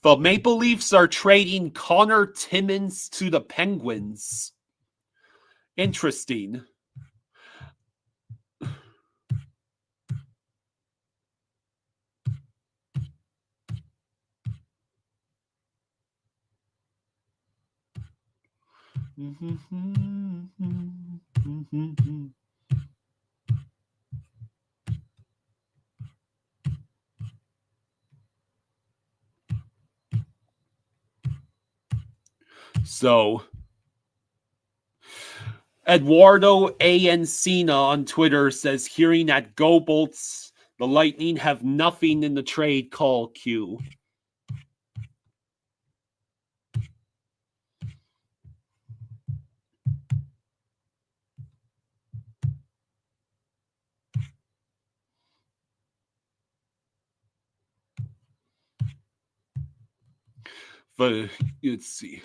The Maple Leafs are trading Connor Timmins to the Penguins. Interesting. So, Eduardo A. Encina on Twitter says, hearing that Go Bolts, the Lightning have nothing in the trade call queue. But let's see.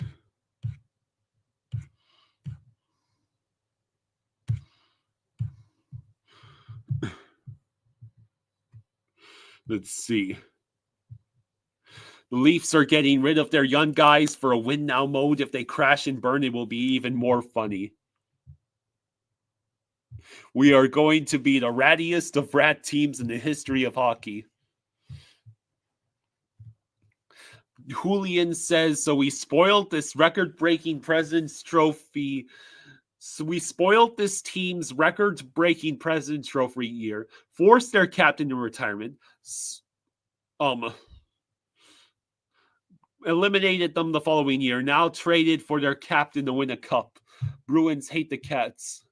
Let's see. The Leafs are getting rid of their young guys for a win now mode. If they crash and burn, it will be even more funny. We are going to be the rattiest of rat teams in the history of hockey. Julian says, so we spoiled this record-breaking President's Trophy. So we spoiled this team's record-breaking President's Trophy year, forced their captain to retirement, eliminated them the following year, now traded for their captain to win a cup. Bruins hate the Cats.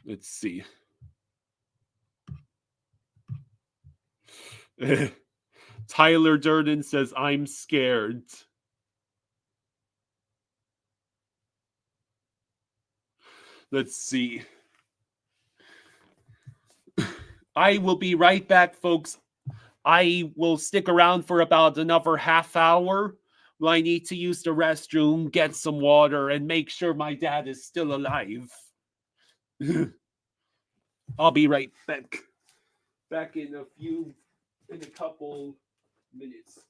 Let's see. Tyler Durden says, I'm scared. Let's see. I will be right back, folks. I will stick around for about another half hour. I need to use the restroom, get some water, and make sure my dad is still alive. I'll be right back. Back in a couple minutes.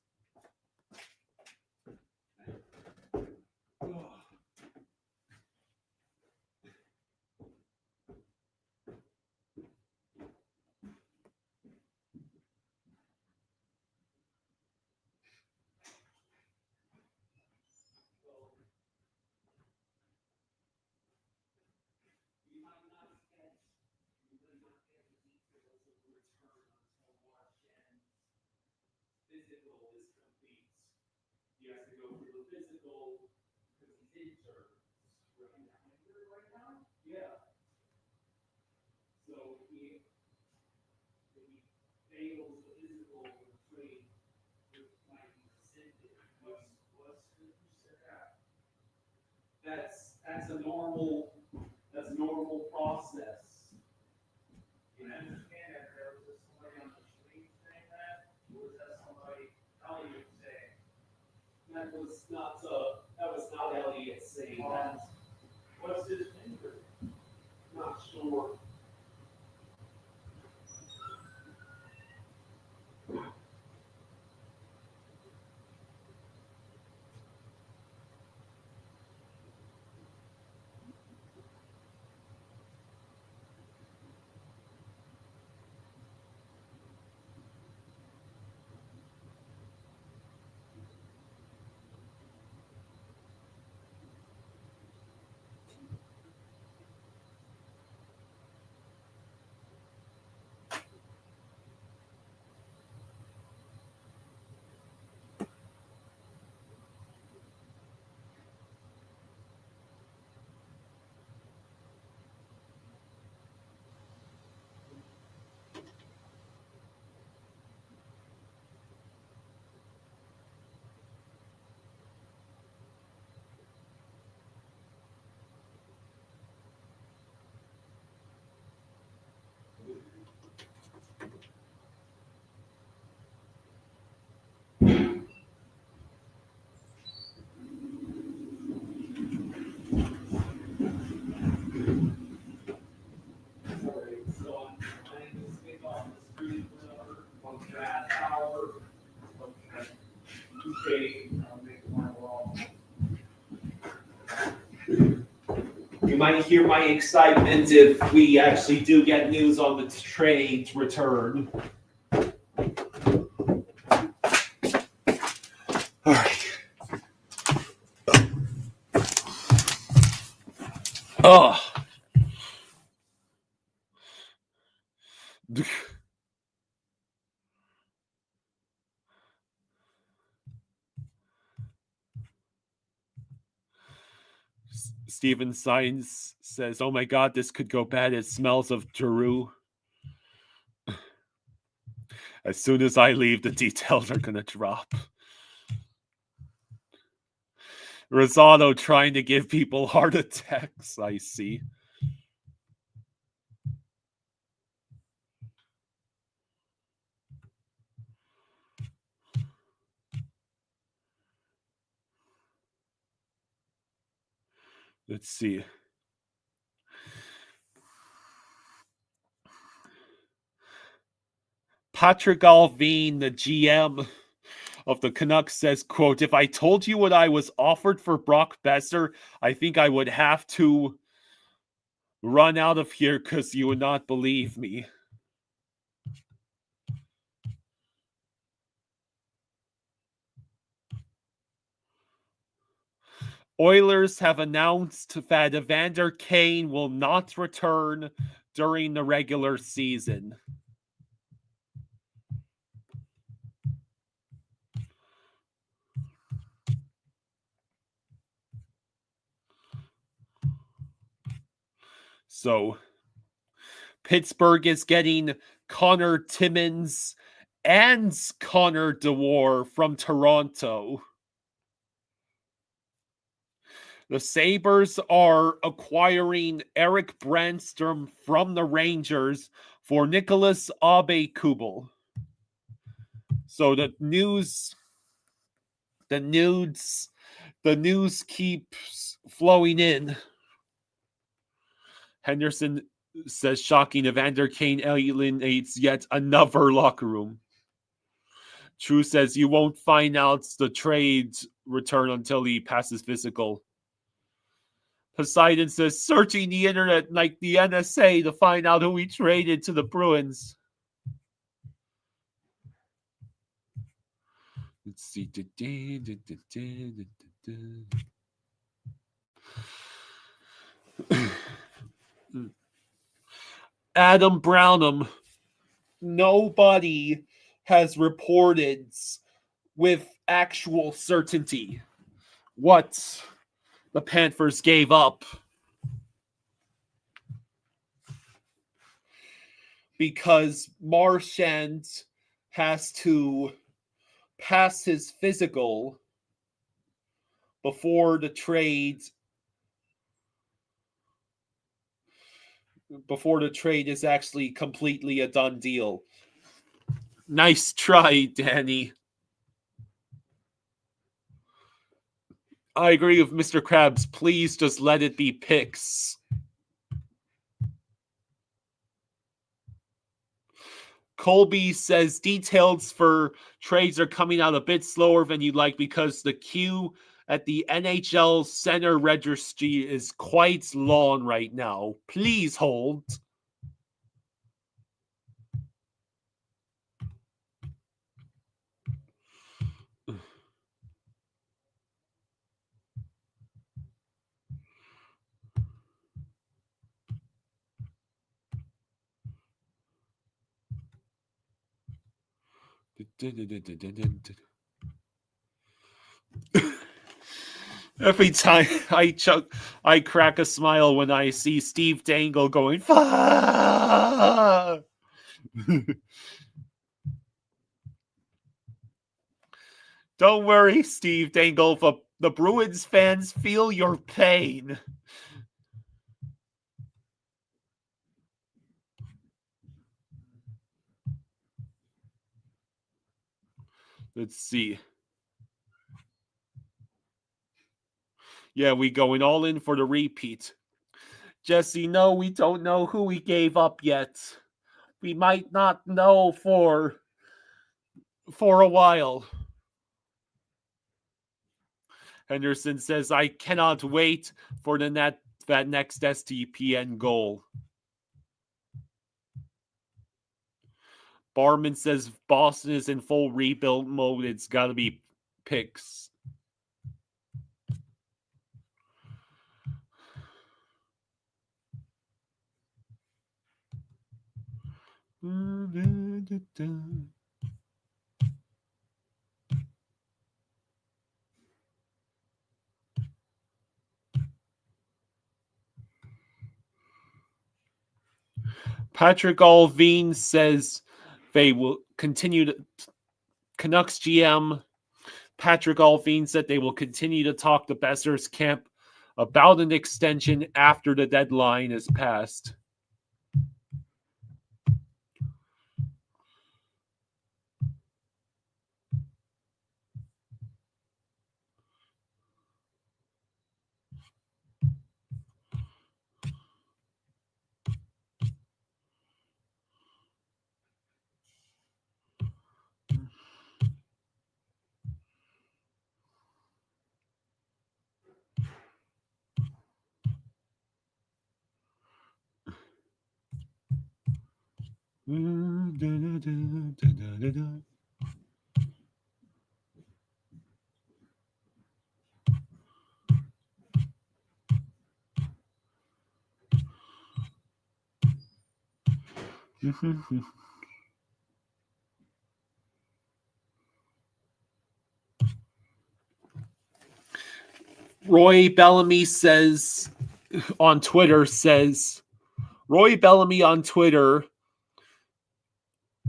Physical is complete. He has to go through the physical because he's injured. Right now? Yeah. So if he fails the physical trade, it might be rescinded. What's that? That's a normal That was not Elliot saying that. What's his finger? Not sure. You might hear my excitement if we actually do get news on the trade return. All right. Oh. Steven Sines says, "Oh my God, this could go bad. It smells of Giroux." As soon as I leave, the details are gonna drop. Rosado trying to give people heart attacks. I see. Let's see. Patrick Alvin, the GM of the Canucks, says, quote, "If I told you what I was offered for Brock Besser, I think I would have to run out of here because you would not believe me." Oilers have announced that Evander Kane will not return during the regular season. So Pittsburgh is getting Connor Timmins and Connor DeWar from Toronto. The Sabres are acquiring Eric Brandstrom from the Rangers for Nicholas Aube-Kubel. So the news keeps flowing in. Henderson says, shocking, Evander Kane alienates yet another locker room. True says, you won't find out the trade return until he passes physical. Poseidon says, searching the internet like the NSA to find out who he traded to the Bruins. Let's see. Adam Brownham. Nobody has reported with actual certainty what the Panthers gave up. Because Marchand has to pass his physical before the trade is actually completely a done deal. Nice try, Danny. I agree with Mr. Krabs. Please just let it be picks. Colby says details for trades are coming out a bit slower than you'd like because the queue at the NHL Center Registry is quite long right now. Please hold. Every time I crack a smile when I see Steve Dangle going, "Fuck!" Don't worry, Steve Dangle. The Bruins fans feel your pain. Let's see. Yeah, we going all in for the repeat. Jesse, no, we don't know who we gave up yet. We might not know for a while. Henderson says, I cannot wait for that next STPN goal. Barman says Boston is in full rebuild mode. It's got to be picks. Patrick Alvin says they will continue to. Canucks GM Patrick Alvin said they will continue to talk to Besser's camp about an extension after the deadline is passed. Roy Bellamy on Twitter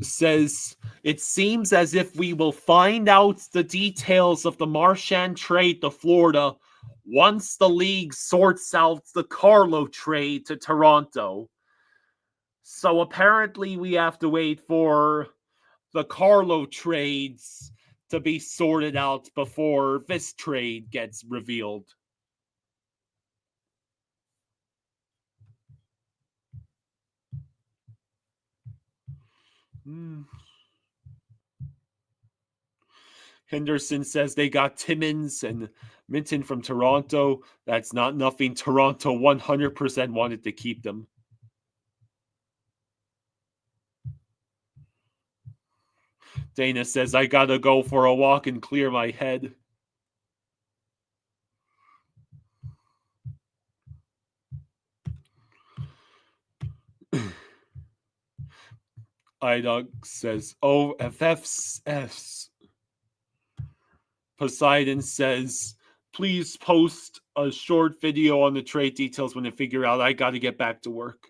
says it seems as if we will find out the details of the Marchand trade to Florida once the league sorts out the Carlo trade to Toronto. So apparently we have to wait for the Carlo trades to be sorted out before this trade gets revealed. Henderson says they got Timmins and Minton from Toronto. That's not nothing. Toronto 100% wanted to keep them. Dana says, I gotta go for a walk and clear my head. Idog says, OFFs. Poseidon says, please post a short video on the trade details when they figure out. I gotta get back to work.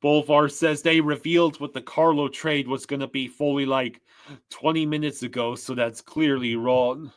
Bolvar says they revealed what the Carlo trade was going to be fully like 20 minutes ago, so that's clearly wrong.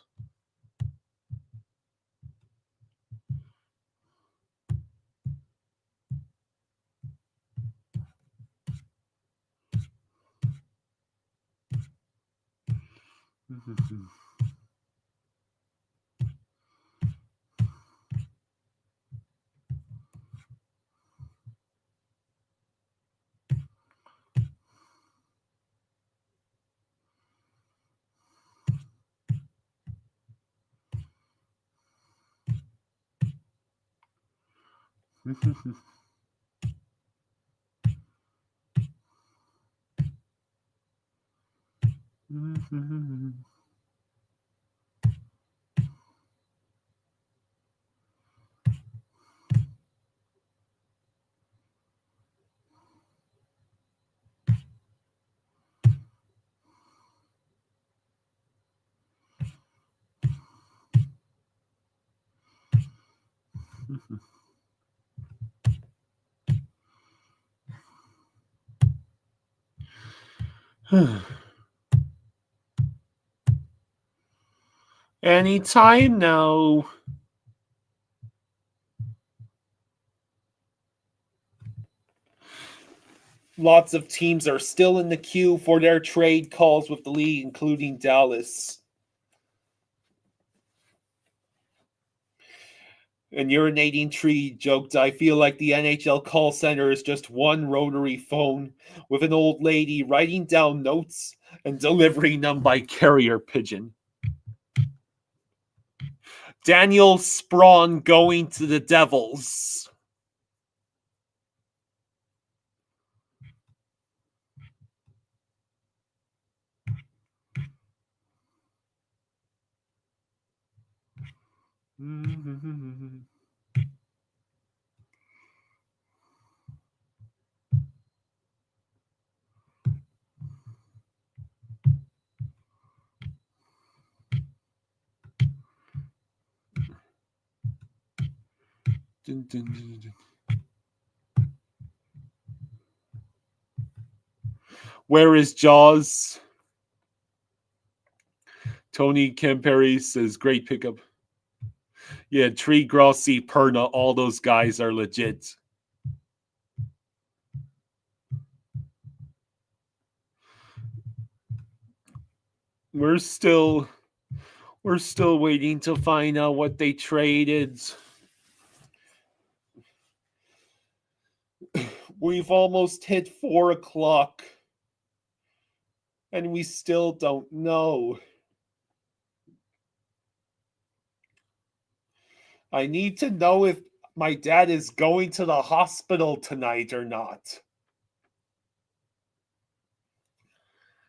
Anytime now. Lots of teams are still in the queue for their trade calls with the league, including Dallas. And Urinating Tree joked, I feel like the NHL call center is just one rotary phone with an old lady writing down notes and delivering them by carrier pigeon. Daniel Sprawn going to the Devils. Where is Jaws? Tony Camperi says, great pickup. Yeah, Tree, Grossi, Perna, all those guys are legit. We're still waiting to find out what they traded. We've almost hit 4 o'clock. And we still don't know. I need to know if my dad is going to the hospital tonight or not.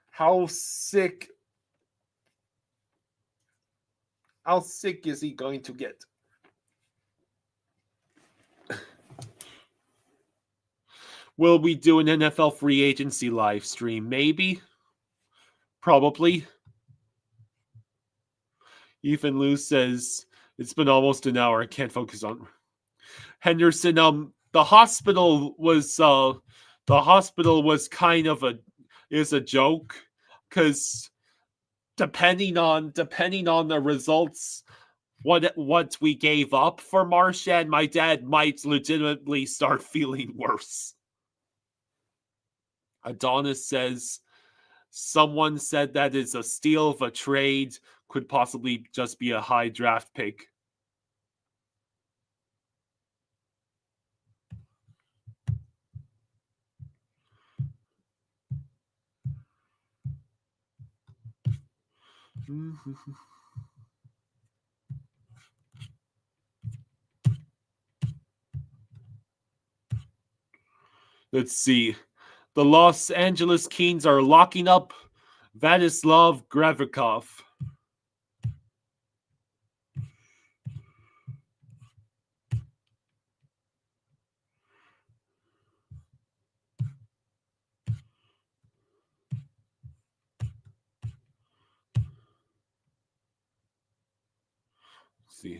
How sick is he going to get? Will we do an NFL free agency live stream? Maybe. Probably. Ethan Lou says, it's been almost an hour. I can't focus on Henderson. The hospital was kind of a joke, because depending on the results, what we gave up for Marchand, my dad might legitimately start feeling worse. Adonis says, someone said that is a steal of a trade, could possibly just be a high draft pick. Let's see. The Los Angeles Kings are locking up Vladislav Gravikov. Let's see.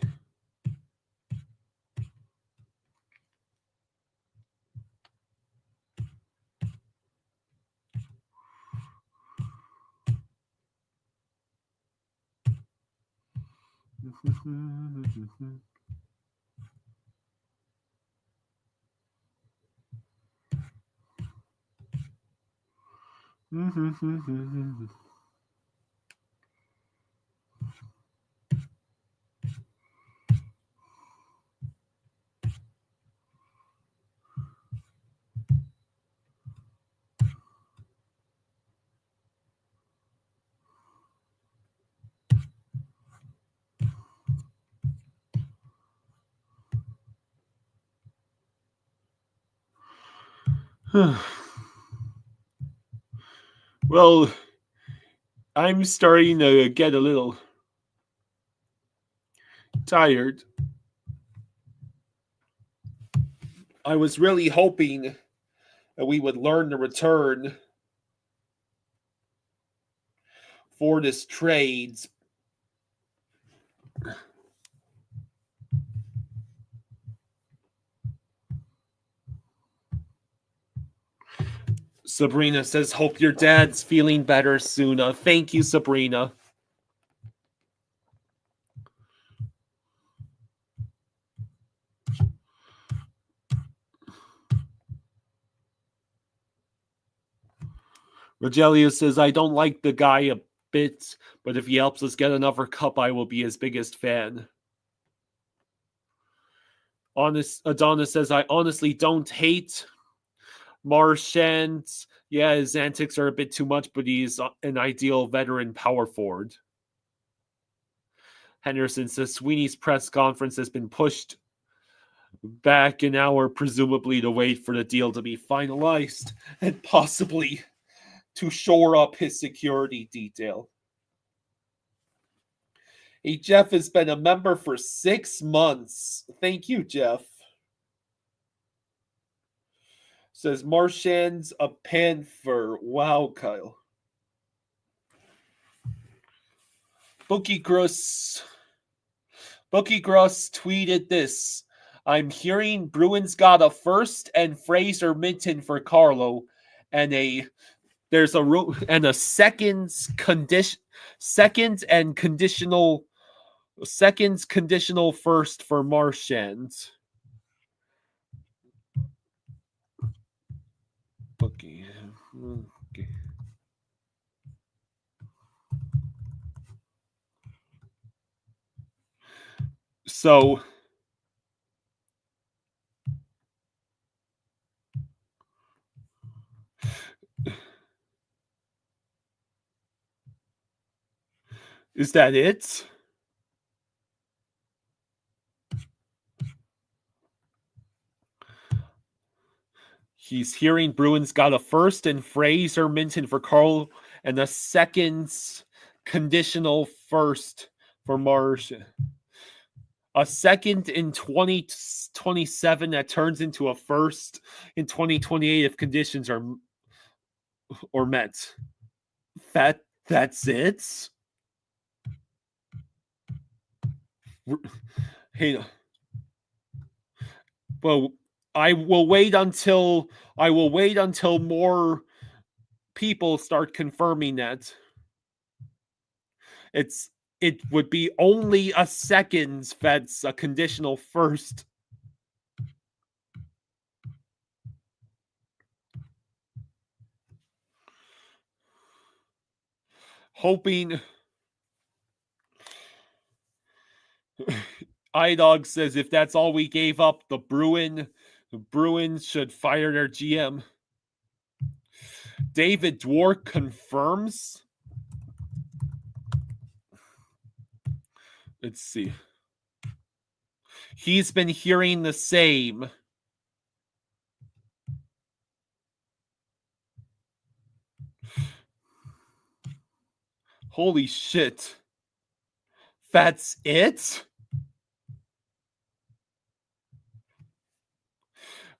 Well, I'm starting to get a little tired. I was really hoping that we would learn the return for this trades. Sabrina says, hope your dad's feeling better soon. Thank you, Sabrina. Rogelio says, I don't like the guy a bit, but if he helps us get another cup, I will be his biggest fan. Adonis says, I honestly don't hate Marchand. Yeah, his antics are a bit too much, but he's an ideal veteran power forward. Henderson says, Sweeney's press conference has been pushed back an hour, presumably to wait for the deal to be finalized and possibly to shore up his security detail. Hey, Jeff has been a member for 6 months. Thank you, Jeff. Says Marchand's a Panther. Wow, Kyle. Bookie Gross tweeted this. I'm hearing Bruins got a first and Fraser Minton for Carlo, and there's a seconds conditional first for Marchand. Okay. So is that it? He's hearing Bruins got a first and Fraser Minton for Carl and a second conditional first for Marchand. A second in 2027 that turns into a first in 2028 if conditions are met. That's it? Hey, well, I will wait until more people start confirming that. It would be only a second that's a conditional first. Hoping. iDog says if that's all we gave up, the Bruins should fire their GM. David Dwork confirms. Let's see. He's been hearing the same. Holy shit. That's it?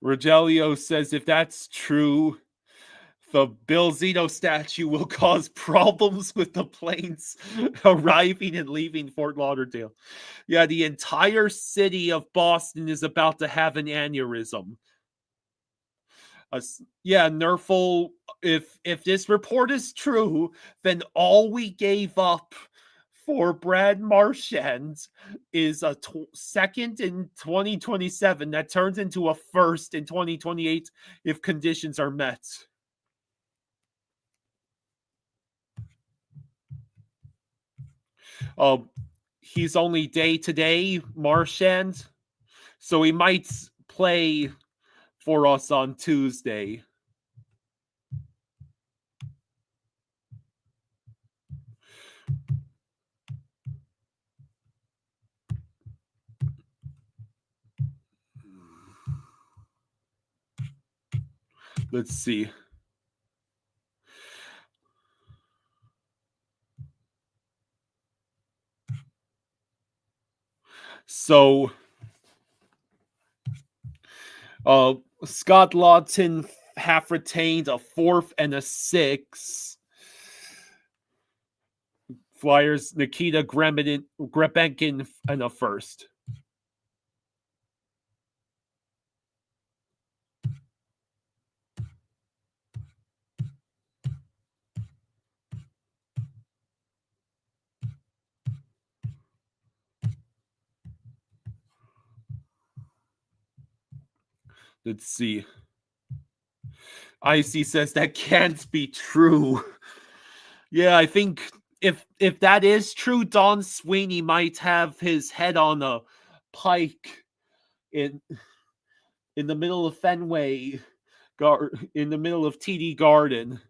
Rogelio says if that's true, the Bill Zito statue will cause problems with the planes arriving and leaving Fort Lauderdale. Yeah, the entire city of Boston is about to have an aneurysm. Nerful, if this report is true, then all we gave up for Brad Marchand is a second in 2027 that turns into a first in 2028 if conditions are met. He's only day-to-day, Marchand, so he might play for us on Tuesday. Let's see. So, Scott Lawton half retained a 4th and a 6. Flyers Nikita Grebenkin and a 1st. Let's see. Icy says that can't be true. Yeah, I think if that is true, Don Sweeney might have his head on a pike in the middle of Fenway, in the middle of TD Garden.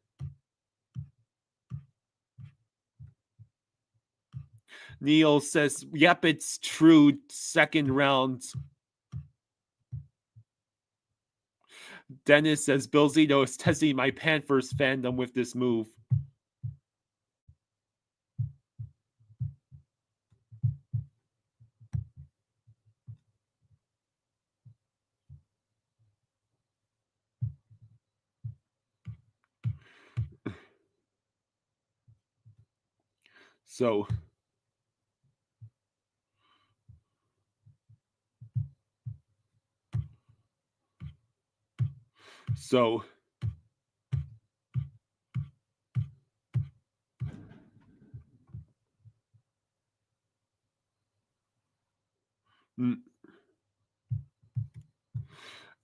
Neil says, "Yep, it's true. 2nd round." Dennis says, "Bill Zito is testing my Panthers fandom with this move." So,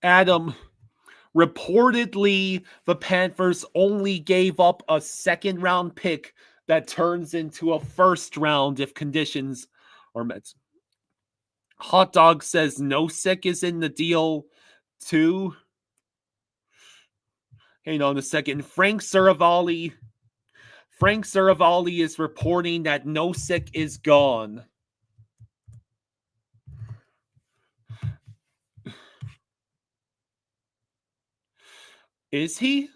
Adam, reportedly, the Panthers only gave up a 2nd round pick that turns into a 1st round if conditions are met. Hot Dog says Nosek is in the deal too. Hang on a second. Frank Saravalli is reporting that Nosek is gone. Is he?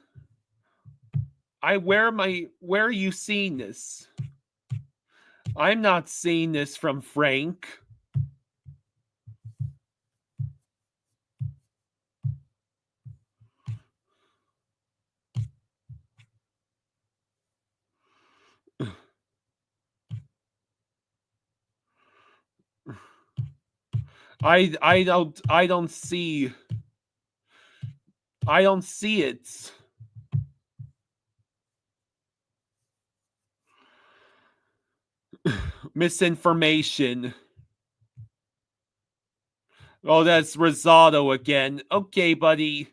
Where are you seeing this? I'm not seeing this from Frank. I don't see it. Misinformation. Oh, that's Rosado again. Okay, buddy.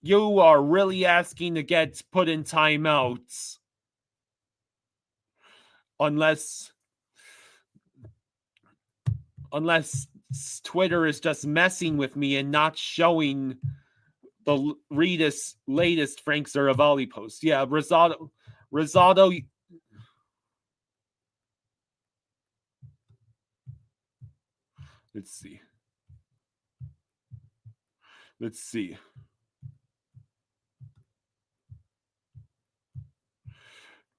You are really asking to get put in timeouts. Unless Twitter is just messing with me and not showing the latest Frank Saravalli post. Yeah, Rosado. Let's see.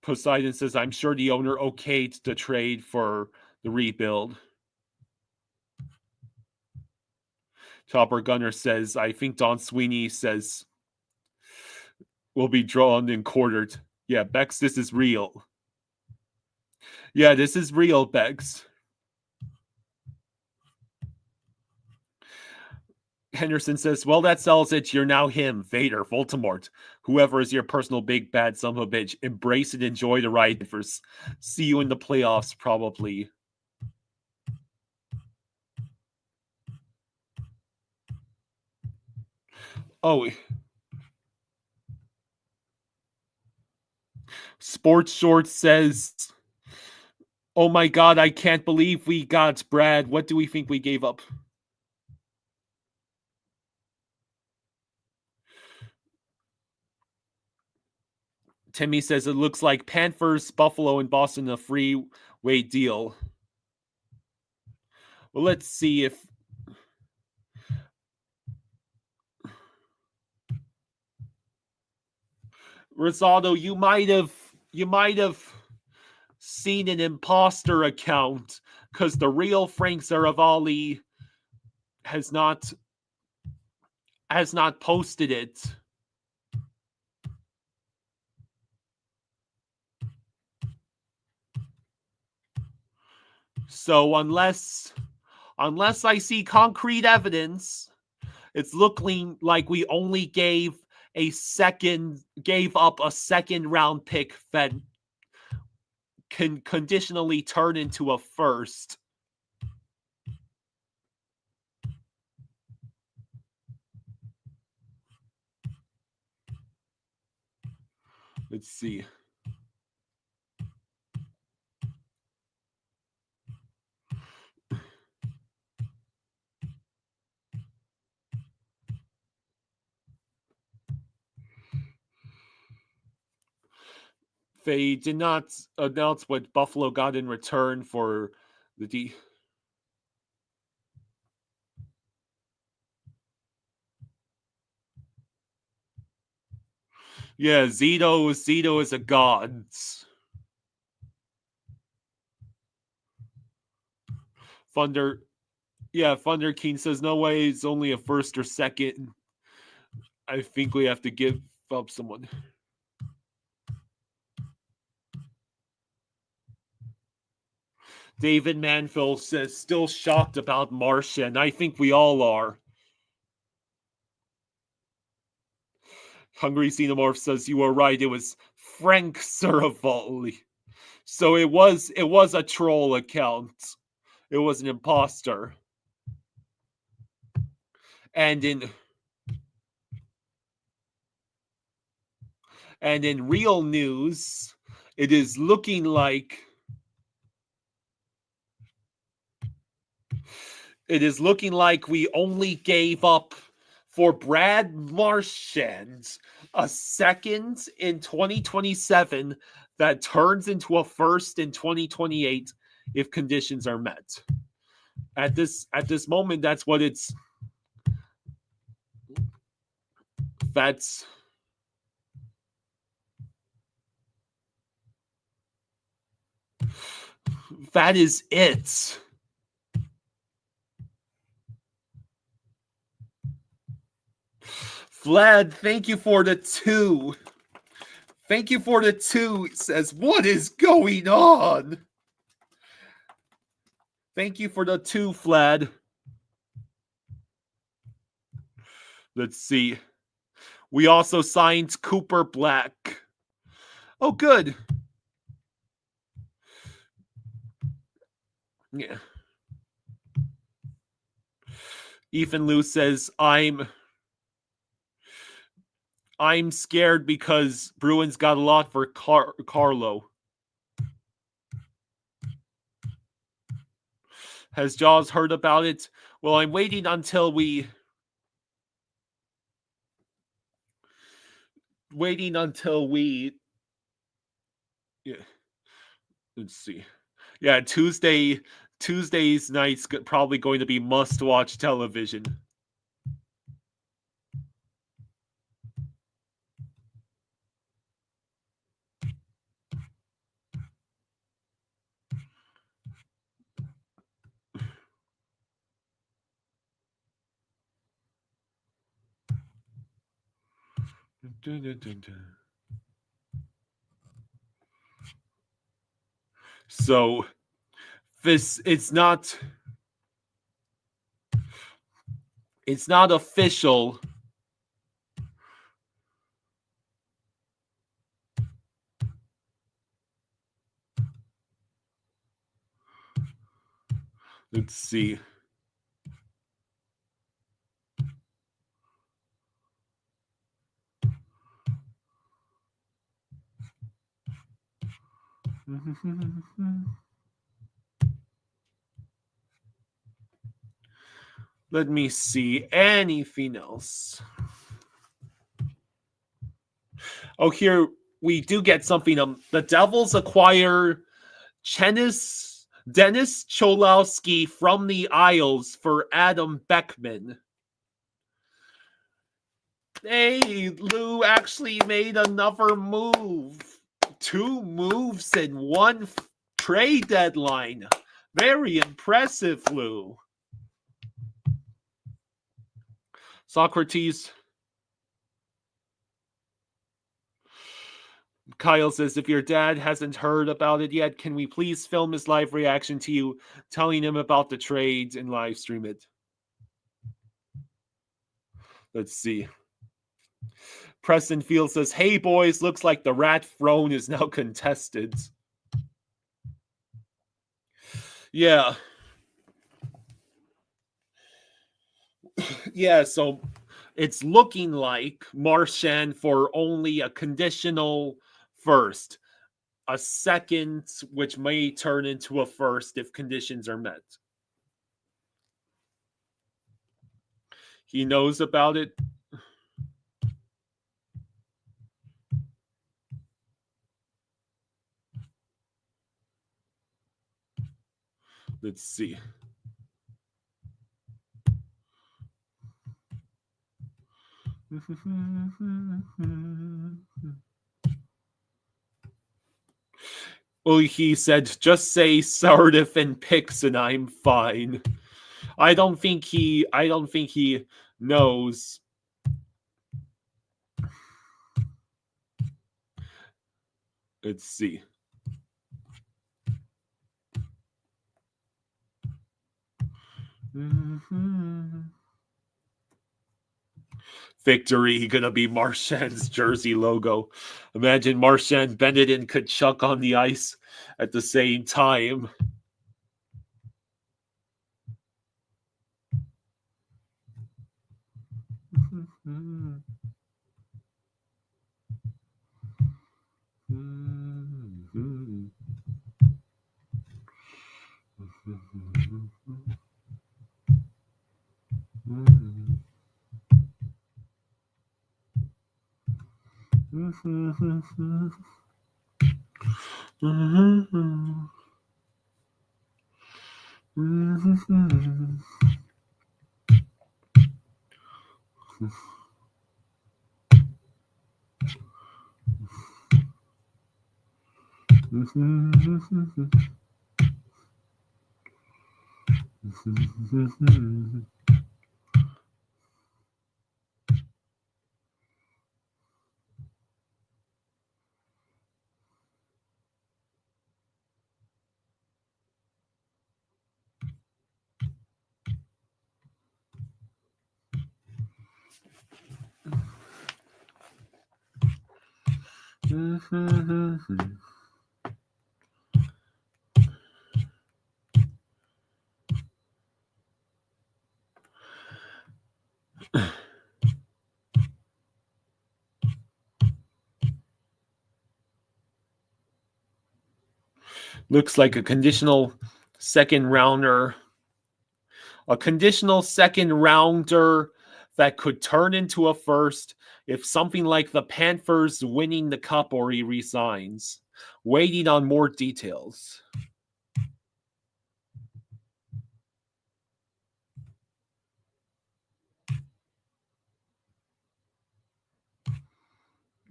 Poseidon says, "I'm sure the owner okayed the trade for the rebuild." Chopper Gunner says, "I think Don Sweeney says will be drawn and quartered." Yeah, Bex, this is real. Yeah, this is real, Bex. Henderson says, "Well, that sells it. You're now him, Vader, Voldemort, whoever is your personal big bad son of a bitch. Embrace and enjoy the ride. See you in the playoffs, probably." Oh, Sports Short says, "Oh my God, I can't believe we got Brad. What do we think we gave up?" Timmy says, "It looks like Panthers, Buffalo, and Boston a freeway deal." Well, let's see if Rosado, you might have seen an imposter account because the real Frank Zaravali has not posted it. So unless I see concrete evidence, it's looking like we only gave up a second round pick that can conditionally turn into a first. Let's see. They did not announce what Buffalo got in return for the Yeah, Zito is a god. Thunder King says no way, it's only a first or second. I think we have to give up someone. David Manfield says still shocked about Marchand. I think we all are. Hungry Xenomorph says you were right. It was Frank Zaravali. So it was a troll account. It was an imposter. And in real news, it is looking like we only gave up for Brad Marchand a second in 2027 that turns into a first in 2028 if conditions are met. At this moment, that's what it's. That is it. Vlad, thank you for the 2. Thank you for the 2. It says, what is going on? Thank you for the 2, Vlad. Let's see. We also signed Cooper Black. Oh, good. Yeah. Ethan Lou says, I'm scared because Bruins got a lot for Carlo. Has Jaws heard about it? Well, I'm waiting until we... Yeah. Let's see. Yeah, Tuesday's night's probably going to be must-watch television. So it's not official. Let's see. Let me see. Anything else? Oh, here we do get something. The Devils acquire Dennis Cholowski from the Isles for Adam Beckman. Hey, Lou actually made another move. 2 moves in one trade deadline. Very impressive, Lou. Socrates. Kyle says, if your dad hasn't heard about it yet, can we please film his live reaction to you telling him about the trades and live stream it? Let's see. Preston Field says, hey, boys, looks like the rat throne is now contested. Yeah. Yeah, so it's looking like Marchand for only a conditional first. A second, which may turn into a first if conditions are met. He knows about it. Let's see. Well, he said, just say Sardif and Pix and I'm fine. I don't think he knows. Let's see. Victory gonna be Marchand's jersey logo. Imagine Marchand, Bennett, and Kachuk on the ice at the same time. Looks like a conditional second rounder. A conditional second rounder that could turn into a first if something like the Panthers winning the cup or he resigns. Waiting on more details.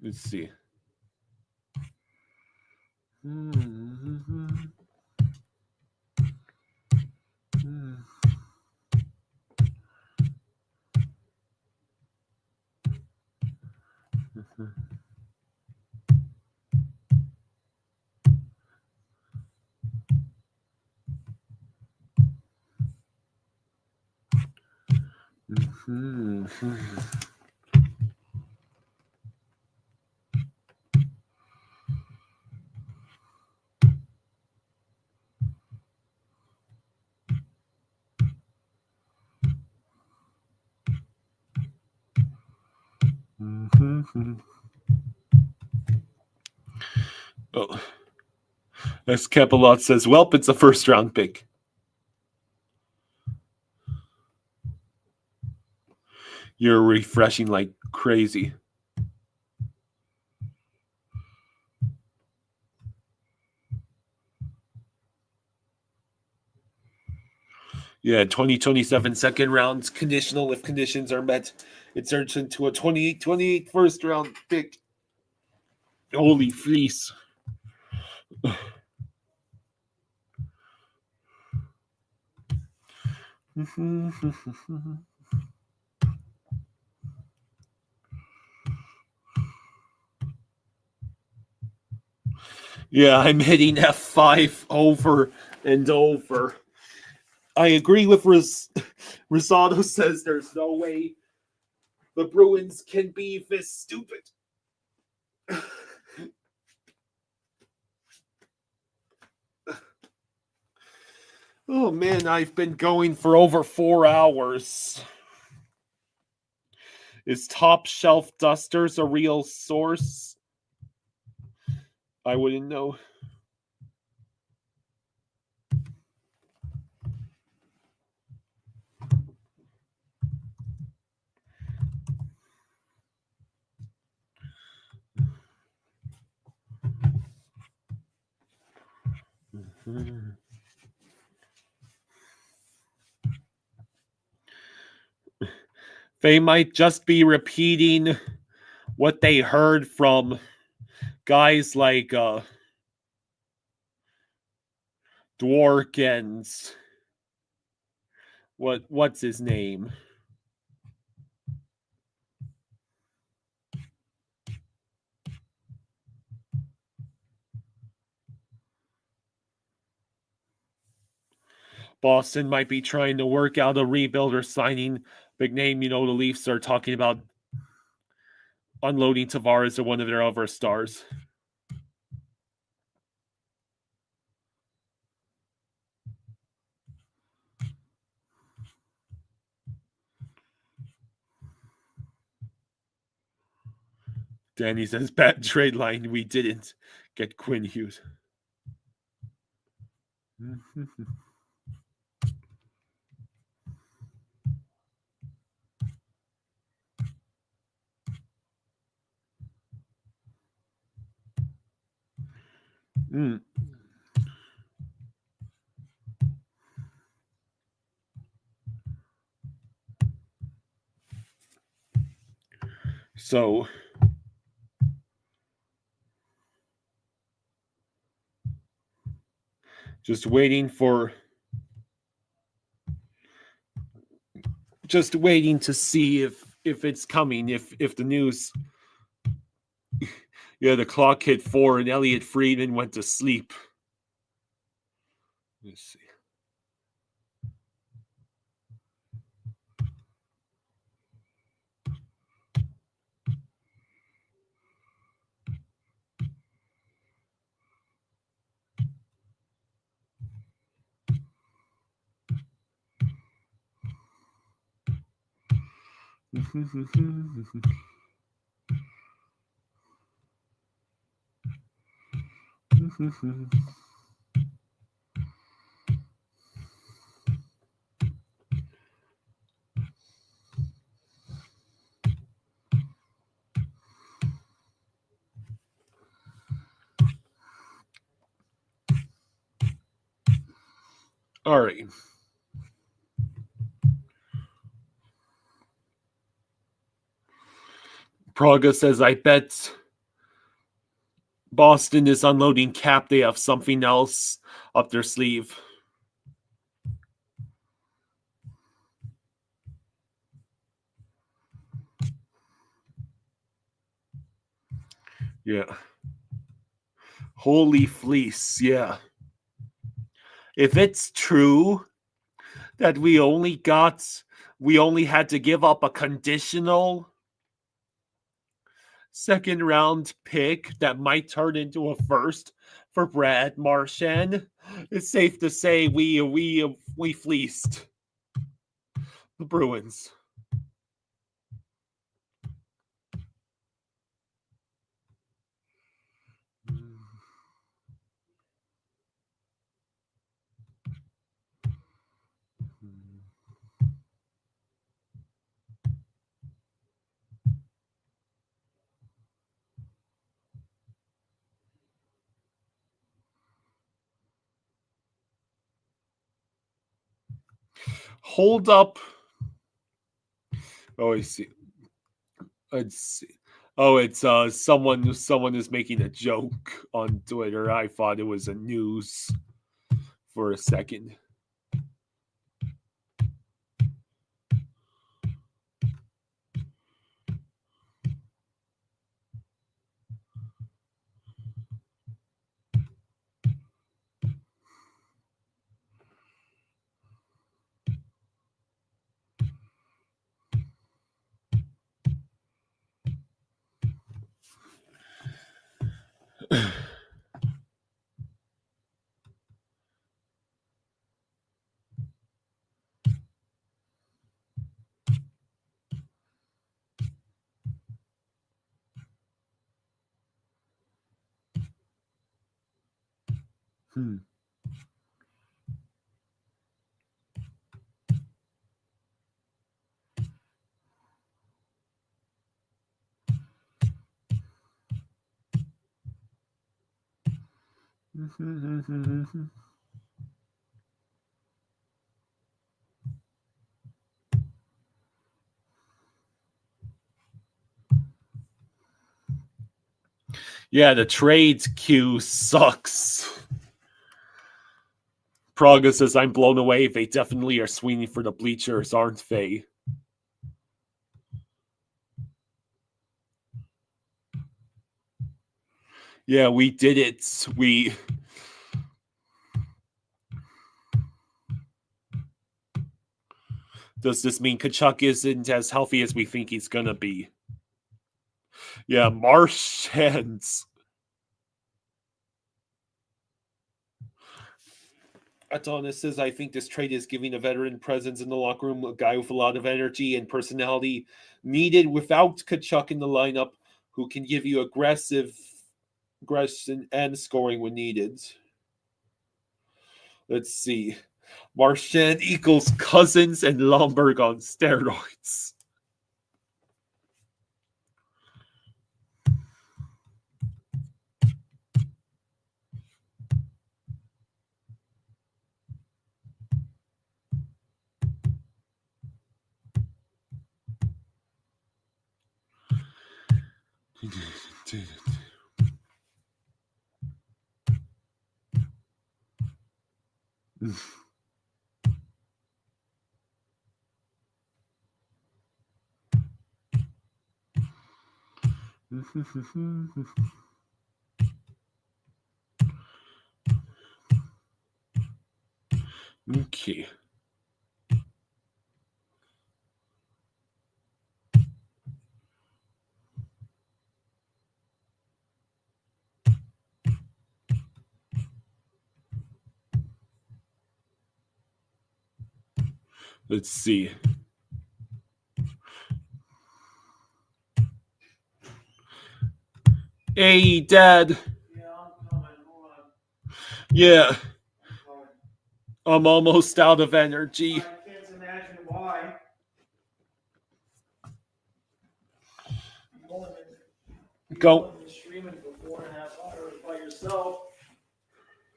Let's see. Oh. As Capelot says, welp, it's a first round pick. You're refreshing like crazy. Yeah, 2027 second rounds conditional if conditions are met. It turns into a 28 first round pick. Holy fleece. Yeah, I'm hitting F5 over and over. I agree with Rosado says there's no way the Bruins can be this stupid. Oh man, I've been going for over 4 hours. Is Top Shelf Dusters a real source? I wouldn't know. They might just be repeating what they heard from guys like Dwork and what's his name? Boston might be trying to work out a rebuild or signing big name. The Leafs are talking about unloading Tavares or one of their other stars. Danny says, bad trade line. We didn't get Quinn Hughes. So just waiting to see if it's coming, if the news. Yeah, the clock hit 4 and Elliot Friedman went to sleep. Let's see. All right. Praga says, I bet Boston is unloading cap. They have something else up their sleeve. Yeah. Holy fleece, yeah. If it's true that we only had to give up a conditional second round pick that might turn into a first for Brad Marchand, it's safe to say we fleeced the Bruins. Hold up. Oh, I see. Let's see. Oh, it's someone is making a joke on Twitter. I thought it was a news for a second. Yeah, the trades queue sucks. Praga says, I'm blown away. They definitely are swinging for the bleachers, aren't they? Yeah, we did it. Does this mean Kachuk isn't as healthy as we think he's gonna be? Yeah, Marchand. Adonis says, I think this trade is giving a veteran presence in the locker room, a guy with a lot of energy and personality needed without Kachuk in the lineup, who can give you aggression and scoring when needed. Let's see. Marchand equals Cousins and Lomberg on steroids. Okay. Let's see. Hey, Dad. Yeah, I'm coming. Hold on. Yeah. I'm almost out of energy. I can't imagine why. You've only been streaming for 4.5 hours by yourself.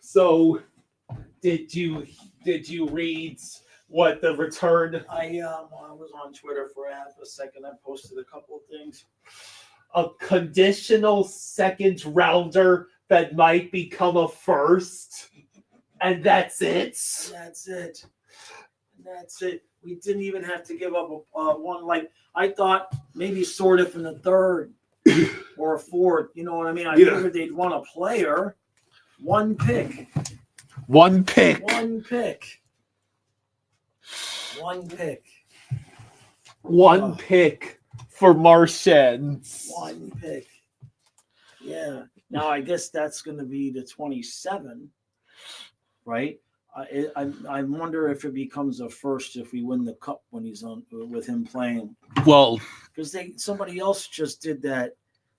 So, did you read what the return? I was on Twitter for half a second. I posted a couple of things. A conditional second rounder that might become a first, and that's it. That's it. We didn't even have to give up one. Like I thought, maybe sort of in the third or a fourth. You know what I mean? I figured they'd want a player. One pick. One pick for Marchand. One pick. Yeah. Now I guess that's going to be the 27, right? I wonder if it becomes a first if we win the cup when he's on with him playing. Well, because somebody else just did that.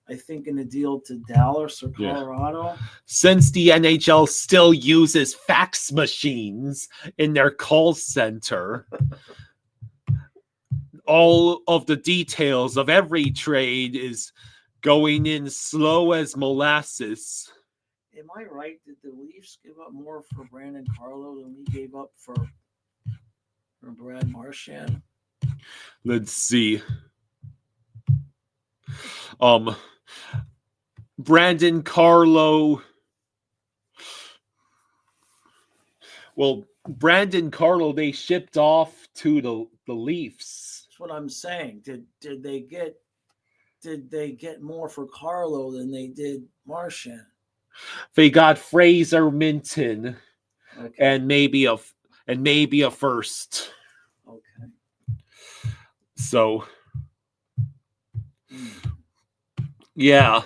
I think in a deal to Dallas or Colorado. Yeah. Since the NHL still uses fax machines in their call center, all of the details of every trade is going in slow as molasses. Am I right? Did the Leafs give up more for Brandon Carlo than we gave up for for Brad Marchand? Let's see. Brandon Carlo. Well, Brandon Carlo, they shipped off to the Leafs. That's what I'm saying. Did they get more for Carlo than they did Marchand? They got Fraser Minton, Okay. and maybe a first. Okay. So, yeah.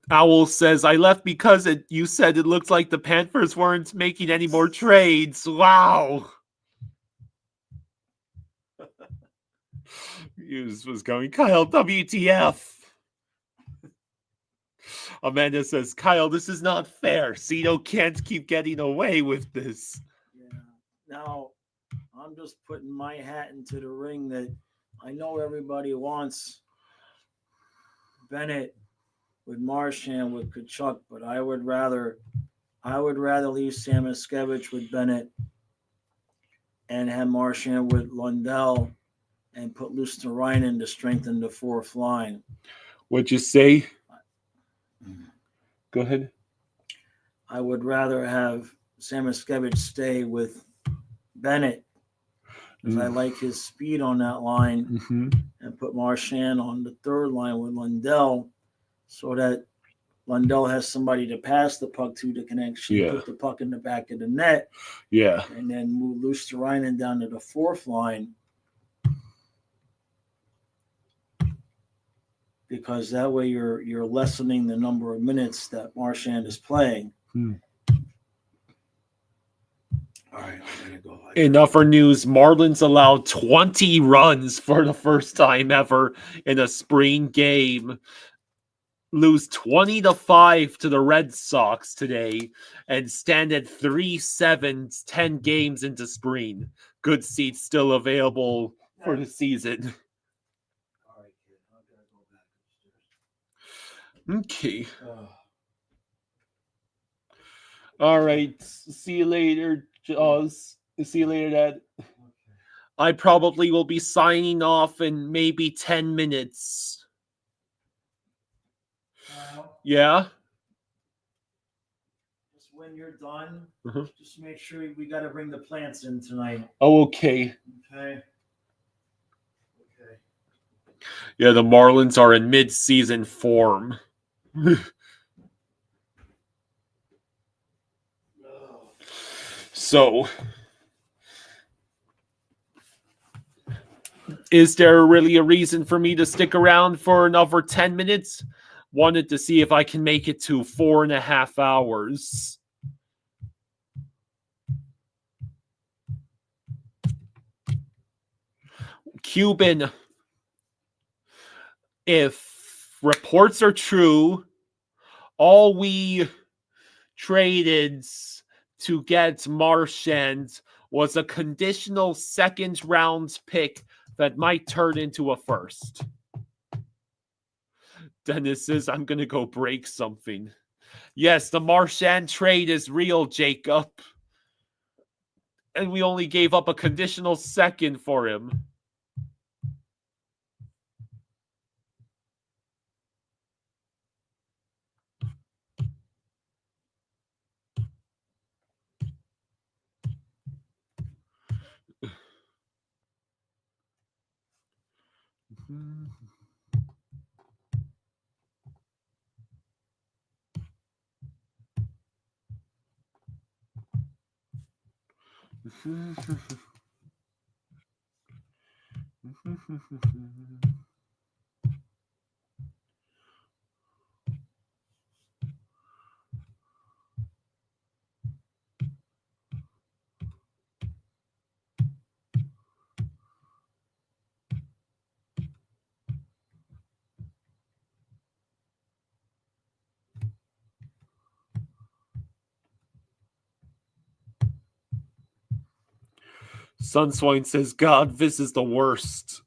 Owl says, I left because you said it looked like the Panthers weren't making any more trades. Wow. He was going, Kyle, WTF. Amanda says, Kyle, this is not fair. Cito can't keep getting away with this. Yeah. Now, I'm just putting my hat into the ring that I know everybody wants Bennett with Marchand with Tkachuk, but I would rather leave Samoskevich with Bennett and have Marchand with Lundell and put Luosterainen to strengthen the fourth line. What'd you say? Go ahead. I would rather have Samoskevich stay with Bennett because I like his speed on that line, and put Marchand on the third line with Lundell so that Lundell has somebody to pass the puck to the connection, put the puck in the back of the net, and then move Luosterainen down to the fourth line, because that way you're lessening the number of minutes that Marchand is playing. All right, I'm gonna go. In other news, Marlins allowed 20 runs for the first time ever in a spring game. Lose 20-5 to the Red Sox today and stand at 3-7, 10 games into spring. Good seats still available for the season. All right, kid. I'm gonna go back upstairs. Okay. All right. See you later, Jaws. See you later, Dad. Okay. I probably will be signing off in maybe 10 minutes. Yeah? Just when you're done, just make sure we got to bring the plants in tonight. Oh, okay. Okay. Yeah, the Marlins are in mid-season form. So, is there really a reason for me to stick around for another 10 minutes? Wanted to see if I can make it to 4.5 hours. Cuban, if reports are true, all we traded to get Marchand was a conditional second round pick that might turn into a first. Dennis says, I'm going to go break something. Yes, the Marchand trade is real, Jacob. And we only gave up a conditional second for him. Sunswine says, God, this is the worst.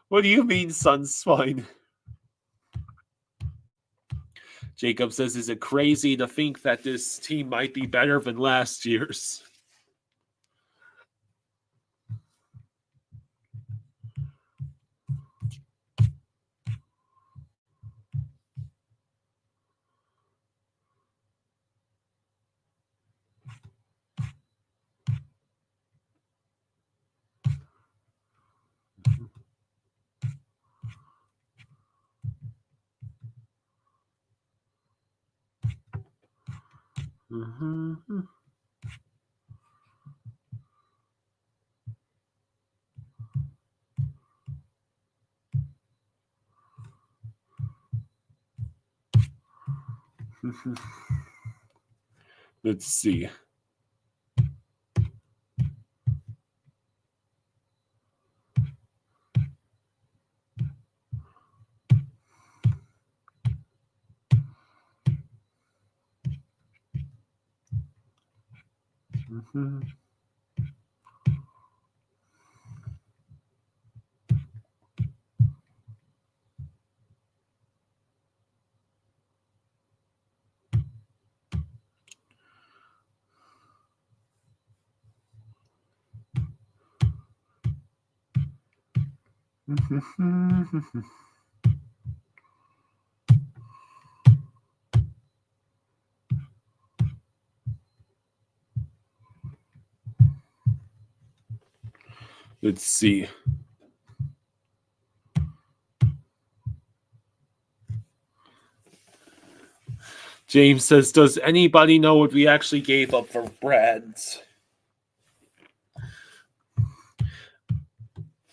What do you mean, Sunswine? Jacob says, is it crazy to think that this team might be better than last year's? Mm-hmm. Let's see. Mm-hmm. Let's see. James says, does anybody know what we actually gave up for Brad's?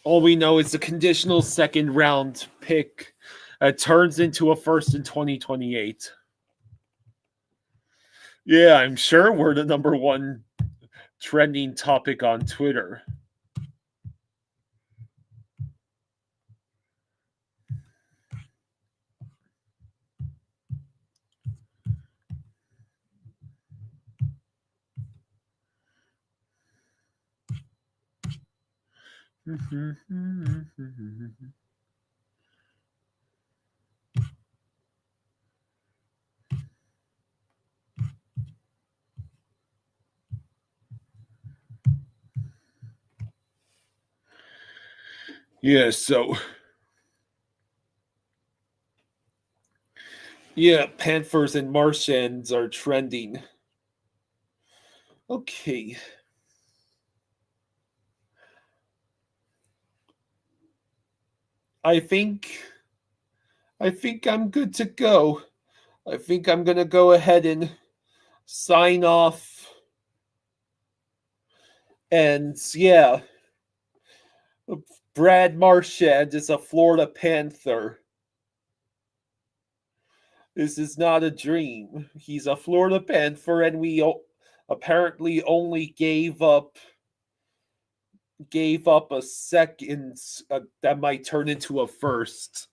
All we know is the conditional second round pick turns into a first in 2028. Yeah, I'm sure we're the number one trending topic on Twitter. Yeah, so yeah, Panthers and Marchands are trending. Okay. I think I'm good to go. I think I'm going to go ahead and sign off. And yeah, Brad Marchand is a Florida Panther. This is not a dream. He's a Florida Panther, and we apparently only gave up a second that might turn into a first.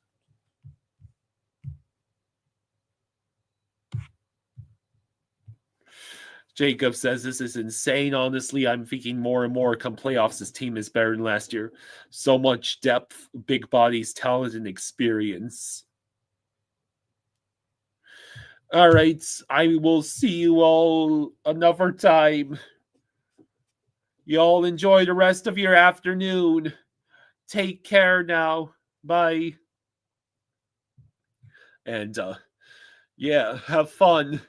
Jacob says, this is insane. Honestly, I'm thinking more and more come playoffs, this team is better than last year. So much depth, big bodies, talent, and experience. All right, I will see you all another time. Y'all enjoy the rest of your afternoon. Take care now. Bye. And yeah, have fun.